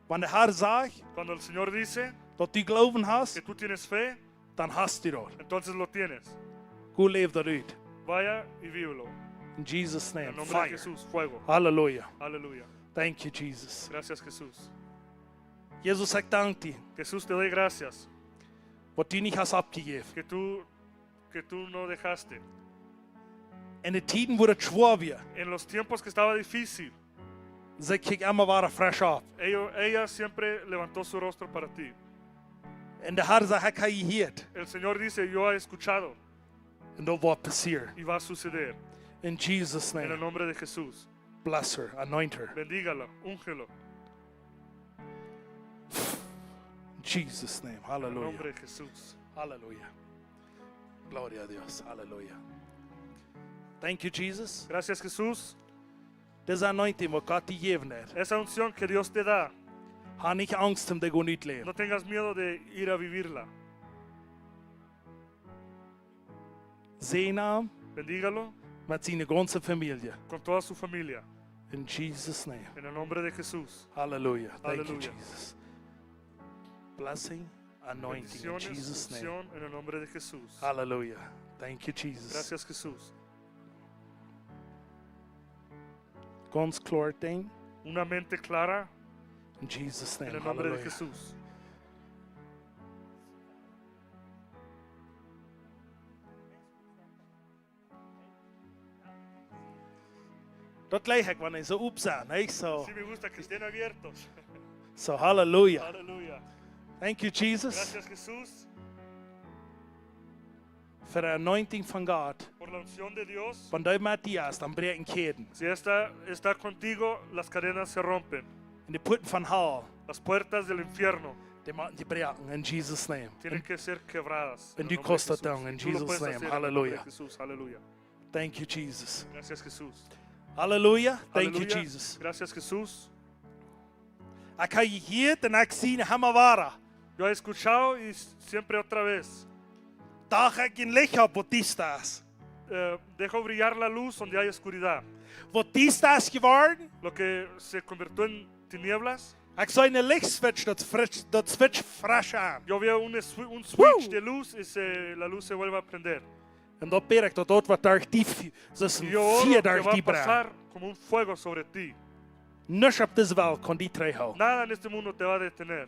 Wenn der Herr sagt, Cuando el Señor dice dass du Glauben que hast, tú tienes fe, dann hast du das. entonces lo tienes. Gut lebt er out. Vaya y vívelo. In Jesus' En name. el nombre de Fire. Jesús, fuego. Hallelujah. Aleluya. Thank you, Jesus. Gracias, Jesús. Jesus, ich danke dir, Jesús, te doy gracias was du nicht hast abgegeben. que tú no dejaste. In den Zeiten, wo es schwer wird, En los tiempos que estaba difícil, sag ich immer wieder frisch ab. ella siempre levantó su rostro para ti. Und der Herr sagt, ich habe gehört. El Señor dice, yo he escuchado Und das wird passieren. y va a suceder. In Jesus' En el name. nombre de Jesús. Bless her, anoint her. Bendígala, úngelo. In Jesus' name. En el Hallelujah. nombre de Jesús. Hallelujah. Gloria a Dios. Hallelujah. Thank you, Jesus. Gracias, Jesús. Das anointing, was Gott dir gegeben hat. Esa unción que Dios te da, Hab nicht Angst, um dich nicht leben. no tengas miedo de ir a vivirla. Sehen ihn Bendígalo mit seiner ganzen Familie. con toda su familia. In Jesus' name. En el nombre de Jesús. Hallelujah. Thank you, Hallelujah. Jesus. Blessing, anointing in Bendiciones, Jesus' name. unción en el nombre de Jesús. Hallelujah. Thank you, Jesus. Gracias, Jesús. Ganz klar ding. Una mente clara In Jesus' en name. el nombre de Hallelujah. Jesús. Dat leg ik wanneer ze op zijn. Hey? So, Sí me gusta que estén abiertos. so, hallelujah. Aleluya. Thank you, Jesus, Gracias, Jesús, voor de anointing van God. por la unción de Dios. Wanneer met die is, dan breken keden. Si está contigo, las cadenas se rompen. En de putten van hell, Las puertas del infierno die moeten die breken in Jesus' name. tienen que ser quebradas. en el du nombre de kost dat Jesús. dan, in Tú lo Jesus' puedes name. hacer en el nombre de Hallelujah. Jesús. Aleluya. Thank you, Jesus. Gracias, Jesús. Hallelujah. Thank you, Aleluya. Jesus. Gracias, Jesús. Ik heb je hier en ik zie hem waren. Yo he escuchado y siempre otra vez. Daar ga ik in licht op wat die staat. Dejo brillar la luz donde hay oscuridad. Wat die staat geworden, Lo que se convirtió en tinieblas, ik zou een lichtswitch dat switch fresh aan. yo veo un switch Woo! de luz y la luz se vuelve a prender. En dat bid ik dat dat wat daar dief, dus Y een yo oro vier que daar va a die brengt. pasar como un fuego sobre ti. Niks op deze wereld kan die tegenhouden. Nada en este mundo te va a detener.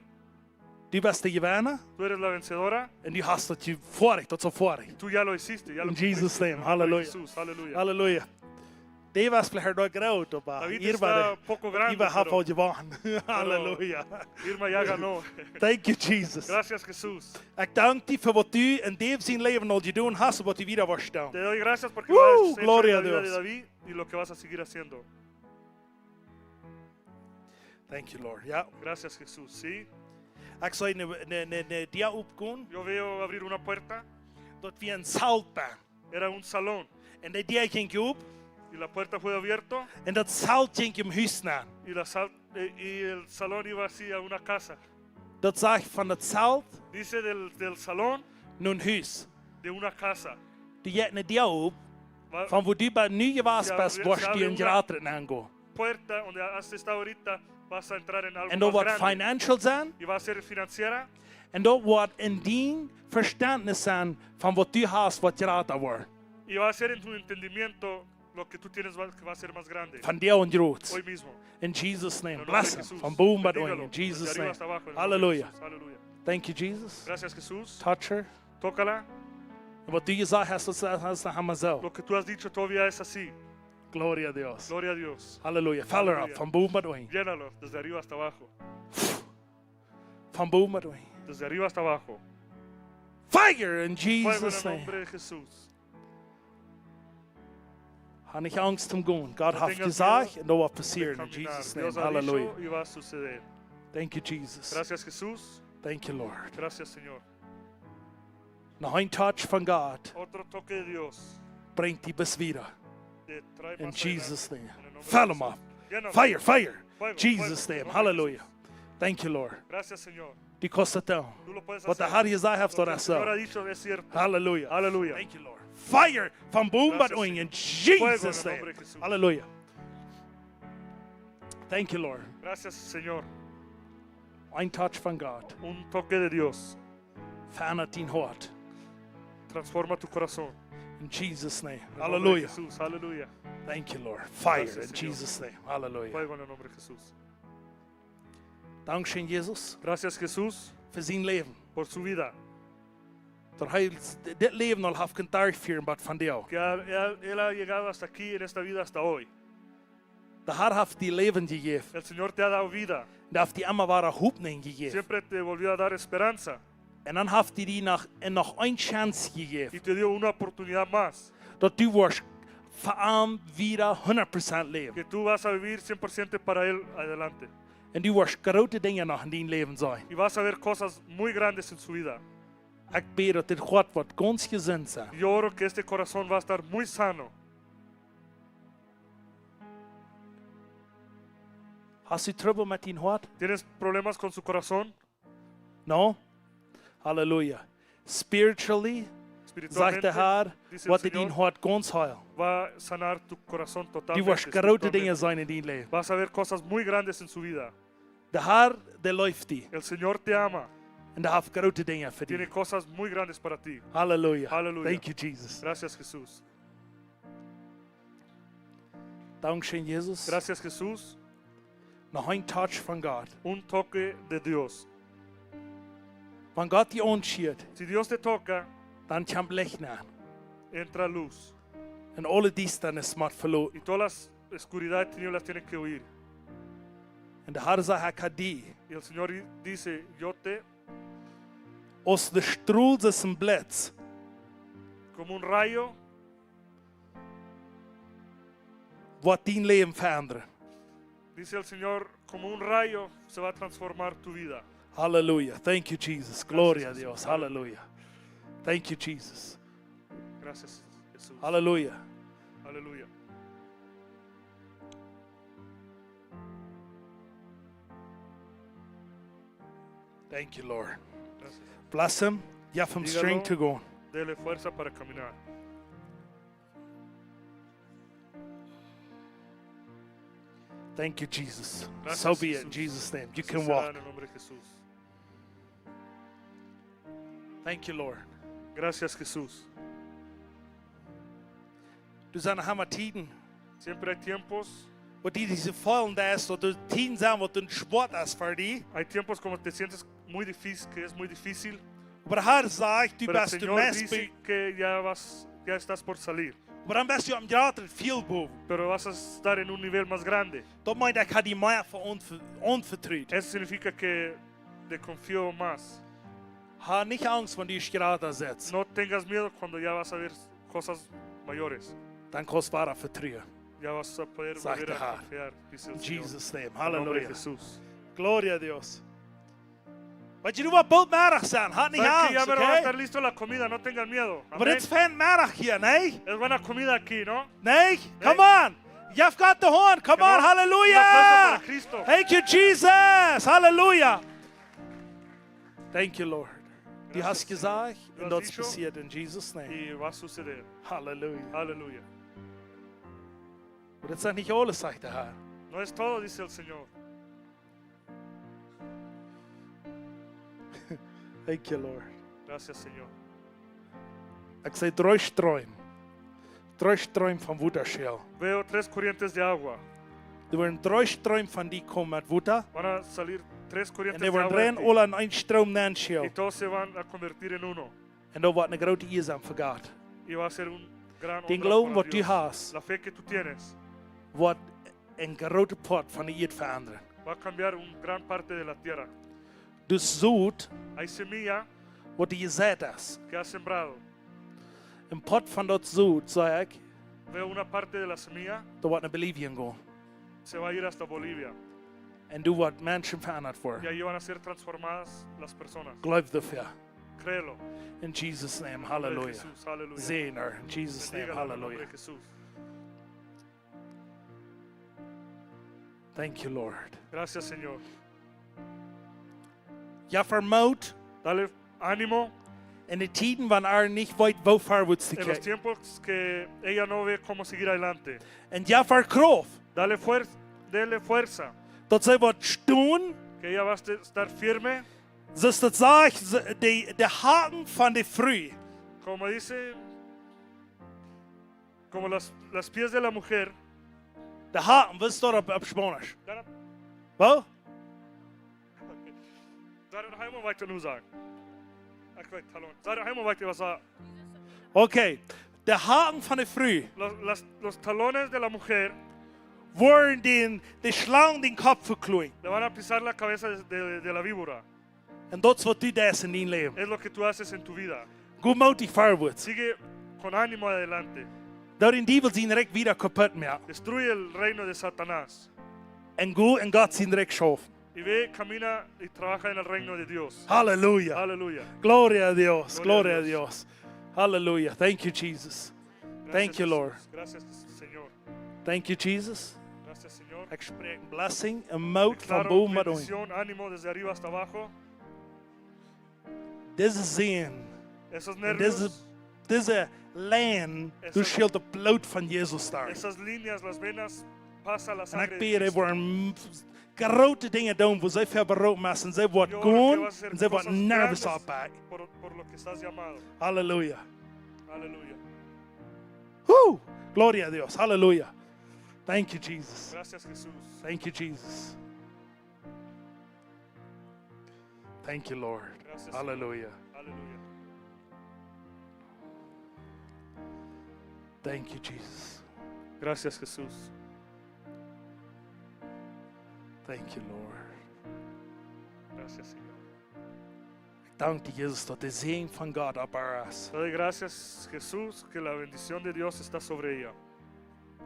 Du bist de gewinner Tú eres la vencedora. en du hast dat je vorig, dat zo vorig. Tú ya lo hiciste. Ya lo In Jesus' cumpliste. name, En el nombre de hallelujah. Jesús, aleluya. Halleluja. Die was vielleicht nog groot, maar David hier está waren poco grande, we hebben pero- al gewonnen. Halleluja. Irma ya ganó. Thank you, Jesus. Gracias, Jesús. Ik dank u voor wat u in dit zijn leven al gedaan hast en wat u wieder was doen. Te doy gracias porque Woo! lo has hecho Gloria en la a vida de Dios. David y lo que vas a seguir haciendo. Thank you, Lord. Ja. Gracias, Jesús. Sí, Ik zou een dia opgaan yo veo abrir una puerta. dat we een saltbaan. Era un salón En die dia ging op y la puerta fue abierta en dat zalt ging hem huis naar. y, y el salón iba así a una casa. Dat zag van het zalt Dice del salón naar een huis. de una casa. Die gaat een dia op Va- van waar du bij nu gewas Ja, bent, we- was se die abre een una- grater aangaan. puerta donde has estado ahorita vas a entrar en algo En dat más wat grande. financial zijn. Y va a ser financiera. En dat wat in dien verstandnis zijn van wat u haast wat je raad wordt. Y va a ser en tu entendimiento lo que tú tienes que va a ser más grande. Van deel en groot. Hoy mismo. In Jesus' En name. el nombre Bless de him. Jesús. Van boven tot Bendígalo, in desde Jesus' arriba name. hasta abajo, en el nombre de Hallelujah. Jesús. Aleluya. Thank you, Jesus. Gracias, Jesús. Touch her. Tócala. En wat u gezegd hebt, dat aan mezelf. Lo que tú has dicho todavía es así. Gloria a Dios. Gloria a Dios. Halleluja. Fill her up. Halleluja. Van boven tot in. Llénalo desde arriba hasta abajo. Van boven tot in. Desde arriba hasta abajo. Fire in Fuego en Jesus' el name. nombre de Jesús. Ha nicht Angst um gehen. Gott No hat tengas gesagt miedo und da was De passiert in caminar. Jesus' name. Dios ha Hallelujah. dicho y va a suceder. Thank you, Jesus. Gracias, Jesús. Thank you, Lord. Gracias, Señor. Noch ein Touch von Gott Otro toque de Dios. bringt die bis wieder. Te trae In más Jesus' adelante. name. En el nombre de Fill them Jesús. up. Llénalo. Fire, fire. Fuego, Jesus' fuego. En name. el nombre de Hallelujah. Jesús. Thank you, Lord. Gracias, Señor. Die kostet down. Tú lo puedes Wat de hacer. Herr gesagt hat, Lo doch que el das Señor ha so. dicho es cierto. Hallelujah. Aleluya. Thank you, Lord. Fire from boom but Gracias, wing in Fuego en Jesus' el name. nombre de Jesús. Hallelujah. Thank you, Lord. Gracias, Señor. Ein Touch von Gott. Un toque de Dios. Verändert dein Hort. Transforma tu corazón. In Jesus' name. En el nombre de Hallelujah. Jesús. Aleluya. Thank you, Lord. Fire Gracias, in Señor. Jesus' name. Hallelujah. Fuego en el nombre de Jesús. Dankeschön, Jesus, Gracias, Jesús, für sein Leben. por su vida. Dat hij dit leven al heeft kunnen führen, maar van jou. Que él ha llegado hasta aquí en esta vida hasta hoy. De Herr heeft die leven gegeven. El Señor te ha dado vida. En heeft die immer ware Hoffnung gegeven. Siempre te volvió a dar esperanza. En dan heeft hij die nog een chance Y gegeven. te dio una oportunidad más. Dat du wordt voor hem weer 100% leven. Que tú vas a vivir 100% para Él adelante. En du wordt grote dingen nog in die leven zijn. Y vas a ver cosas muy grandes en su vida. Ik bid dat dit God wordt ganz gezond zijn. Yo oro que este corazón va a estar muy sano. Hast du trouble met dein Hart? ¿Tienes problemas con su corazón? No? Halleluja. Spiritually, sagt der Herr, dice el wat dein Señor, Hart ganz heil. va a sanar tu corazón Die totalmente. wordt grote dingen espiritualmente. zijn in die leven. Vas a ver cosas muy grandes en su vida. De Herr, der läuft die. El Señor te ama. En der heeft grote dingen voor die. Tiene cosas muy grandes para ti. Halleluja. Halleluja. Thank you, Jesus. Gracias, Jesús. Dankeschön, Jesus. Gracias, Jesús. Noch ein Touch von Gott. Un toque de Dios. Wenn Gott die anschiert, Si Dios te toca, dann kommt Licht nach. entra luz. Und alle Distanz macht verloren. Y todas las oscuridades y tinieblas tienen que huir. Und der Herr sagt, er kann die. Y el Señor dice, yo te, Aus der Strahl des Blitz, como un rayo, wird dein Leben verändern. dice el Señor, como un rayo se va a transformar tu vida. Halleluja. Thank you, Jesus. Gloria a Jesús. Dios. Halleluja. Thank you, Jesus. Gracias, Jesús. Halleluja. Aleluya. Thank you, Lord. Gracias. Bless him. Give him Dígalo. strength to go. Dele fuerza para caminar. Thank you, Jesus. Gracias, So be it in Jesús. Jesus' name. You Así can será walk. en el nombre de Jesús. Thank you, Lord. Gracias, Jesús. Du zijn hammer tiden. Siempre hay tiempos. Wat die diese fallen da ist, dat du tiden zijn wat een sport is voor die. Hay tiempos como te sientes muy difícil, que es muy difícil. Maar de Herr sagt, du Pero el bist de Señor mens. dice que ya estás por salir. Maar dan bist du am Theater viel boven. Pero vas a estar en un nivel más grande. Dat meint, ik had die meer voor onvertrouwd. Eso significa que te confío más. Ha nicht Angst, wenn du gerade sitzt. No tengas miedo cuando ya vas a ver cosas mayores. Dann kannst du weiter vertrauen. Ya vas a poder Sagt volver a der Herr. confiar, dice el In Señor. Jesus' name. En el nombre de Halleluja. Jesús. Gloria a Dios. Weet je wat bald middag zijn? Had niet ¿Saben que ya Angst, me va a oké? estar listo la comida? No tengan miedo. Maar Amén. het is fijn middag hier, nee? Es buena comida aquí, ¿no? Nee? Come on. You've got the horn. Come on. Un aplauso Hallelujah. para Cristo. Thank you, Jesus. Hallelujah. Thank you, Lord. Du Gracias. hast gesagt, Du und hast das dicho. passiert in Jesus' name. Y va a suceder. Halleluja. Aleluya. Und das ist nicht alles, sagt der Herr. No es todo, dice el Señor. Thank you, Lord. Gracias, Señor. Ek sê drooistroom. Drooistroom van woederschil. Veo 3 corrientes de agua. Er wordt een drooistroom van die kom met woeder. Van a salir 3 En corrientes er de wordt agua. rein al aan een stroom naanschil. Y todos se van a convertir en uno. En daar wordt een grote eenzaam vergaat. Y va a ser un gran Den obra glauben para wat du Dios. hast, La fe que tú tienes wordt een grote pot van de eerd veranderen. va a cambiar un gran parte de la tierra. Dus zoet Hay semilla wat je gezet is. que has sembrado. Een pot van dat zoet, zei ik, Veo una parte de la semilla daar wordt naar Bolivia gaan. se va a ir hasta Bolivia. En du wordt mensen veranderd Y worden. ahí van a ser transformadas las personas. Geloof daarvoor. Créelo. In Jesus' name, En el nombre de hallelujah. Jesús. Aleluya. Zeen er. In Jesus' name, Bendígala en el nombre de hallelujah. Jesús. Thank you, Lord. Gracias, Señor. Ja, vermoed Dale ánimo in de tijden wanneer niet weet hoe voorwaarts te en los kijken. tiempos que ella no ve cómo seguir adelante. En ja, verkroof Dele fuerza. dat zij wat stoen, Que ella va a estar firme. zoals dat zegt, de haken van de vrij. Como dice, como las pies de la mujer. De haken, wat is dat op Spanisch? Wat? Daar ga je maar wat te zeggen. Ik weet het al. Daar ga je maar wat te zeggen. Oké, de haken van de vrij Los talones de la mujer worden de slang den kop verkloeien. le van a pisar la cabeza de la víbora. En dat is wat u doet in je leven. Es lo que tú haces en tu vida. Goed moedig voorwaarts. Sigue con ánimo adelante. Dat in die wil zien direct weer kapot maken. Destruye el reino de Satanás. En goed en God zien direct schaffen. Y ve, camina y trabaja en el reino de Dios. Halleluja. Aleluya. Gloria a Dios. Gloria Gloria a a Dios. Dios. Hallelujah. Thank you, Jesus. Thank you, Jesús. Lord. Gracias, Señor. Thank you, Jesus. Gracias, Señor. Ik spreek een blessing, een mout van Declaro boven naar onder. bendición, ánimo desde arriba hasta abajo. Deze zin, Esos en nervios, deze lijn, Eso- dus schilt het bloed van Jezus daar. esas líneas, las venas, pasa la En sangre ik de bid, er Cristo. worden grote dingen doen, waar zij veel beroep maken. En zij wordt Yo oro que gewoon, vas a hacer en zij wordt cosas nervous grandes opbij. por lo que estás llamado. Halleluja. Aleluya. Woo! Gloria a Dios. Hallelujah. Thank you, Jesus. Gracias, Jesús. Thank you, Jesus. Thank you, Lord. Gracias, Hallelujah. Aleluya. Thank you, Jesus. Gracias, Jesús. Thank you, Lord. Gracias, Señor. Ik dank je, Jezus, dat de zegen van God op haar is. Te doy gracias, Jesús, que la bendición de Dios está sobre ella.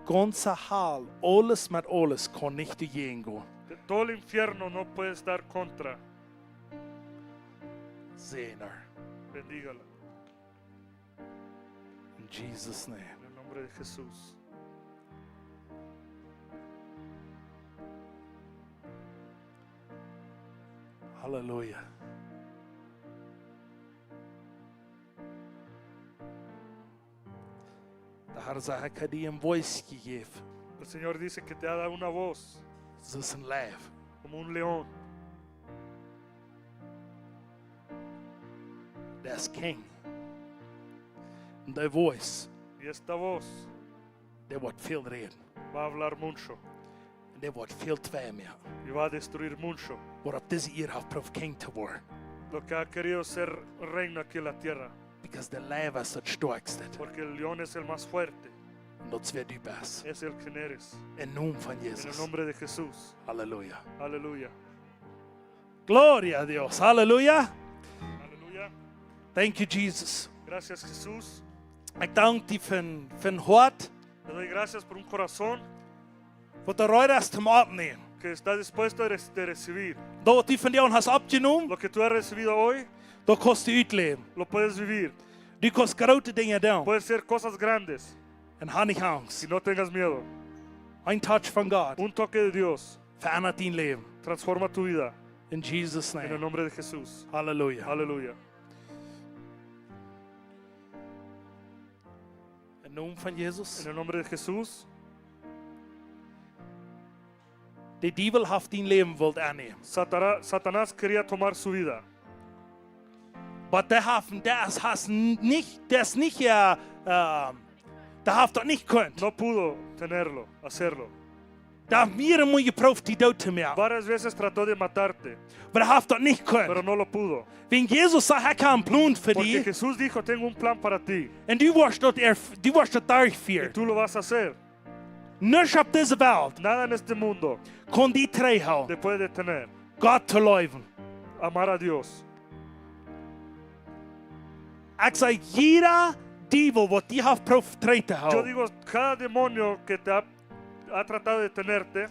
Ganze haal, alles met alles, kon niet te gaan gaan. Todo el infierno no puede estar contra. Zegen haar. Bendígala. In Jesus' name. En el nombre de Jesús. Hallelujah. De Heer zegt, ik heb je een voice gegeven. El Señor dice que te ha dado una voz Zoals een lijf. como un león. Dat is king. En die voice, Y esta voz die wordt veel reden. va a hablar mucho En die wordt veel twijfel. y va a destruir mucho. Waarop deze eer heeft proef king te worden. Lo que ha querido ser reino aquí en la tierra. Because de lijf is het sterkste. Porque el león es el más fuerte. En dat is weer du best. Es el quien eres. In naam van En el Jezus. nombre de Jesús. Halleluja. Aleluya. Gloria a Dios. Halleluja. Aleluya. Thank you, Jesus. Gracias, Jesús. Ik dank die van hart. Te doy gracias por un corazón Wat de reuer is te opnemen. que está dispuesto de recibir. Dat wat die van jou has opgenomen, Lo que tú has recibido hoy, dat kost je uitleven. lo puedes vivir. Die kost grote dingen doen. Pueden ser cosas grandes. En ha niet Y angst. no tengas miedo. Een touch van God Un toque de Dios verandert je leven. transforma tu vida. In Jesus' En el name. nombre de Jesús. Halleluja. Aleluya. In naam van Jezus. En el nombre de Jesús. De duivel heeft die leven wilt aannemen. Satanás quería tomar su vida. but der hat doch nicht könnt. No pudo tenerlo, hacerlo. Der hat mir muy geprüft, die Tod zu mir. Varias veces trató de matarte, Aber er hat doch nicht pero könnt. no lo pudo. Wenn Jesus sagt, er kann einen Plan für Porque dich, Jesús dijo, tengo un plan para ti. und du wirst dort Y durchführen. tú lo vas a hacer. Nichts auf dieser Welt Nada en este mundo kann die treffen, te puede detener. Gott zu leben. Amar a Dios. Ich sage, jeder Teufel, was die hat prophezeit Yo hat, digo, cada demonio que te ha tratado de tenerte,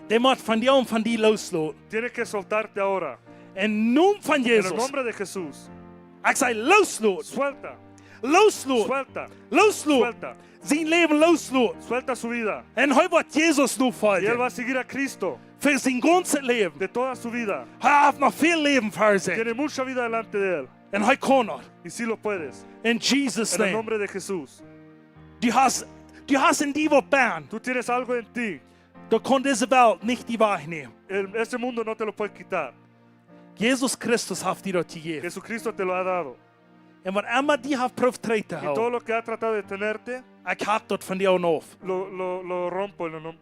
der muss von dir und von dir loslassen. tiene que soltarte ahora. In Namen von En el Jesus. nombre de Jesús. Ich sage, loslassen. Suelta, Loslassen. suelta, Loslassen. suelta. Sein Leben loslassen. Suelta su vida. Und heute wird Jesus nur Y él folgen. va a seguir a Cristo Für sein ganzes Leben. de toda su vida. Er hat noch viel Leben für sich. Tiene mucha vida delante de él. Und heute kann er. Y sí lo puedes. In Jesus' En el name. nombre de Jesús. Du hast in die Band. Tú tienes algo en ti. Du kannst diese Welt nicht die Wahrheit nehmen. Este mundo no te lo puede quitar. Jesus Christus hat dir das gegeben. Jesucristo te lo ha dado. Und was immer die hat prophezeit Y todo hat, lo que ha tratado de tenerte, ich hab dort von dir auf. lo rompo en el nombre.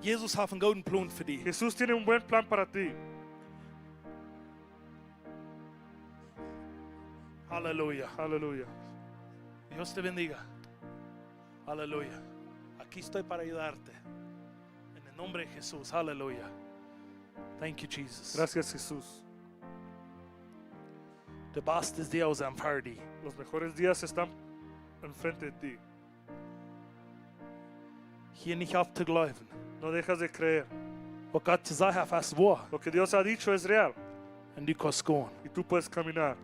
Jesus hat einen guten Plan für dich. Jesús tiene un buen plan para ti. Halleluja. Aleluya. Dios te bendiga. Aleluya. Aquí estoy para ayudarte. En el nombre de Jesús. Aleluya. Thank you, Jesus. Gracias, Jesús. De beste Dios am Party. Los mejores días están enfrente de ti. Hier nicht aufzuglauben. No dejas de creer. Was Gott gesagt hat, was wahr. Lo que Dios ha dicho es real. Und du kannst gehen. Y tú puedes caminar.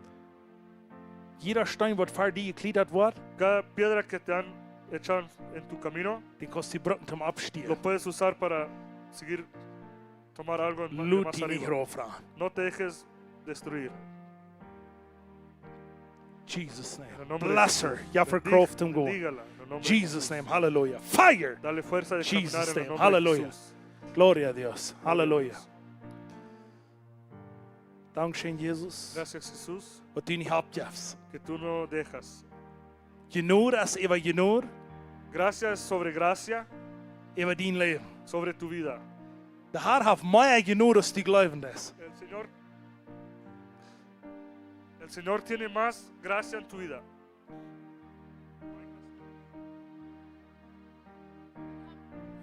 Jeder Stein, was für dich gegliedert wird, Cada piedra que te han echado en tu camino, den kannst du brücken zum lo Abstieg. puedes usar para seguir tomar algo de Lut más dich nicht arriba. rauffahren. No te dejes destruir. Jesus' En el name. nombre de Bless her. Jesús. Ja, verkauft im Gehen. Bendígala, en el nombre de Jesus' Jesús. name. Hallelujah. Fire. Dale fuerza de Jesus' caminar en el name. nombre Hallelujah. de Jesús. Gloria a Dios. Halleluja. Dankeschön, Jesus. Gracias, Jesús, Wat du nicht abjefst. que tú no dejas. Genur als über genur, Gracias sobre gracia, über dein Leben. sobre tu vida. Der Herr hat mehr genur als die Glauben ist. El Señor tiene más gracia en tu vida.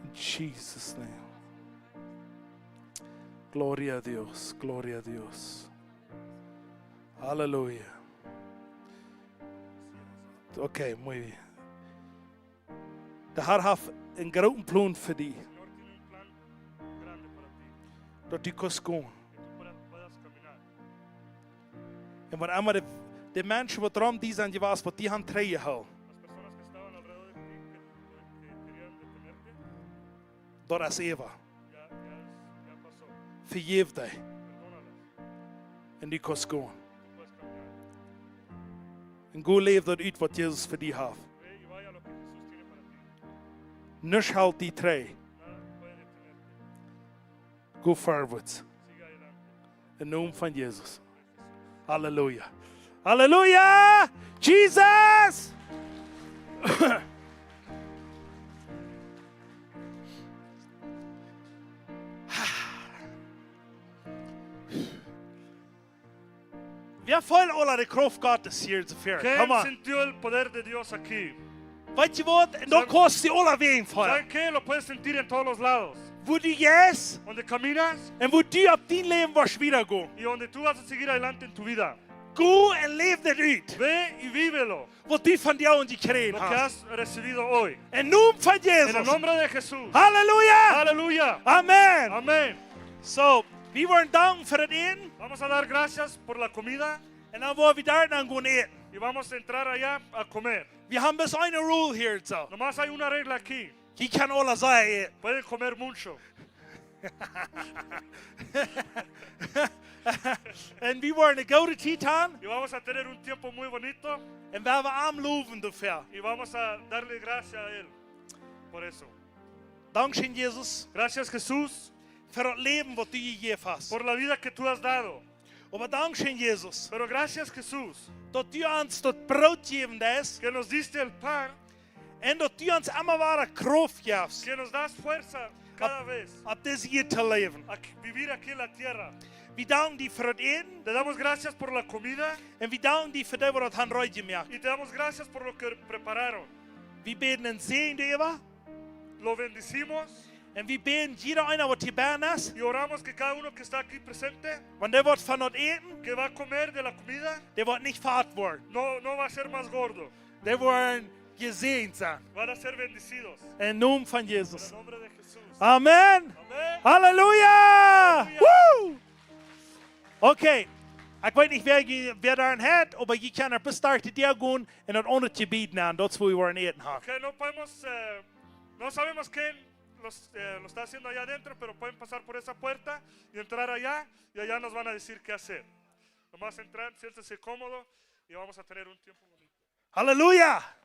In Jesus' name. Gloria a Dios, gloria a Dios. Aleluya. Okay, muy bien. Der Herr hat einen großen Plan für dich, El Señor tiene un plan grande para ti, dass du kannst gehen. que tú puedas caminar. Und wenn einmal die Menschen, die dran die sind, die was, was die haben drehen haben, Las personas que estaban alrededor de ti, que querían detenerte, dort ist Eva. ya pasó. Vergib dich. Perdónalas, Und du kannst gehen. tú puedes caminar. Und gut leben dort aus, was Jesus für dich hat. Ve y vaya lo que Jesús tiene para ti. Nicht halt die drei. Nada puede detenerte. Go vorwärts. Sigue adelante. In Namen von Jesus. Halleluja. Halleluja! Jesus! Wer voll aller die Kraft Gottes hier zu führen? ¿Quién Come on. sintió el poder de Dios aquí? Weißt du was? Da kannst du alle Wegen fallen. ¿Saben qué? Lo puedes sentir en todos los lados. Wo du gehst Donde caminas und wo du auf dein Leben wirst wiedergehen. y donde tú vas a seguir adelante en tu vida. Go und lebe das aus, Ve y vívelo. was du von dir und die Krähen Lo que hast. has recibido hoy. In Namen von En el Jesus. nombre de Jesús. Halleluja! Aleluya. Amen. Amén. So, wir wollen danken für das Ehen. Vamos a dar gracias por la comida Und dann wollen wir da dann gehen eten. y vamos a entrar allá a comer. Wir haben bis eine Rule hier. So. Nomás hay una regla aquí. Die kann alle sein. Pueden comer mucho. Und wir wollen eine gute Zeit haben. Y vamos a tener un tiempo muy bonito Und wir werden am loben dafür. y vamos a darle gracias a Él por eso. Dankeschön, Jesus. Gracias, Jesús. för att leva vad du ger fast. por la vida que tú has dado. Och vad dankschen Jesus, Pero gracias, Jesús, att du ansett brödgivande är, que nos diste el pan, ändå att du ans amma vara kraftgivs, que nos das fuerza cada vez att det ger till leven. a vivir aquí en la tierra. Vi dankar dig för att eten, Te damos gracias por la comida och vi dankar dig för det vad han röjde med. y te damos gracias por lo que prepararon. Vi ber en segn över, Lo bendecimos och vi ber jeder en av till bärnas, y oramos que cada uno que está aquí presente, men det vart från att eten, que va a comer de la comida, det vart nicht fart worden. no va a ser más gordo. Det var en gesegnet sein. Van a ser bendecidos. En nom von En Jesus. el nombre de Jesús. Amen. Amén. Halleluja! Halleluja. Woo! Okay. Ik weet niet wer daar een hat, aber je kan er bestarten die gaan en het onder te bieden aan. Dat is waar we waren eten gaan. Que no podemos, no sabemos quién lo está haciendo allá adentro, pero pueden pasar por esa puerta y entrar allá y allá nos van a decir qué hacer. Nomás entrar, siéntese cómodo y vamos a tener un tiempo bonito. Halleluja!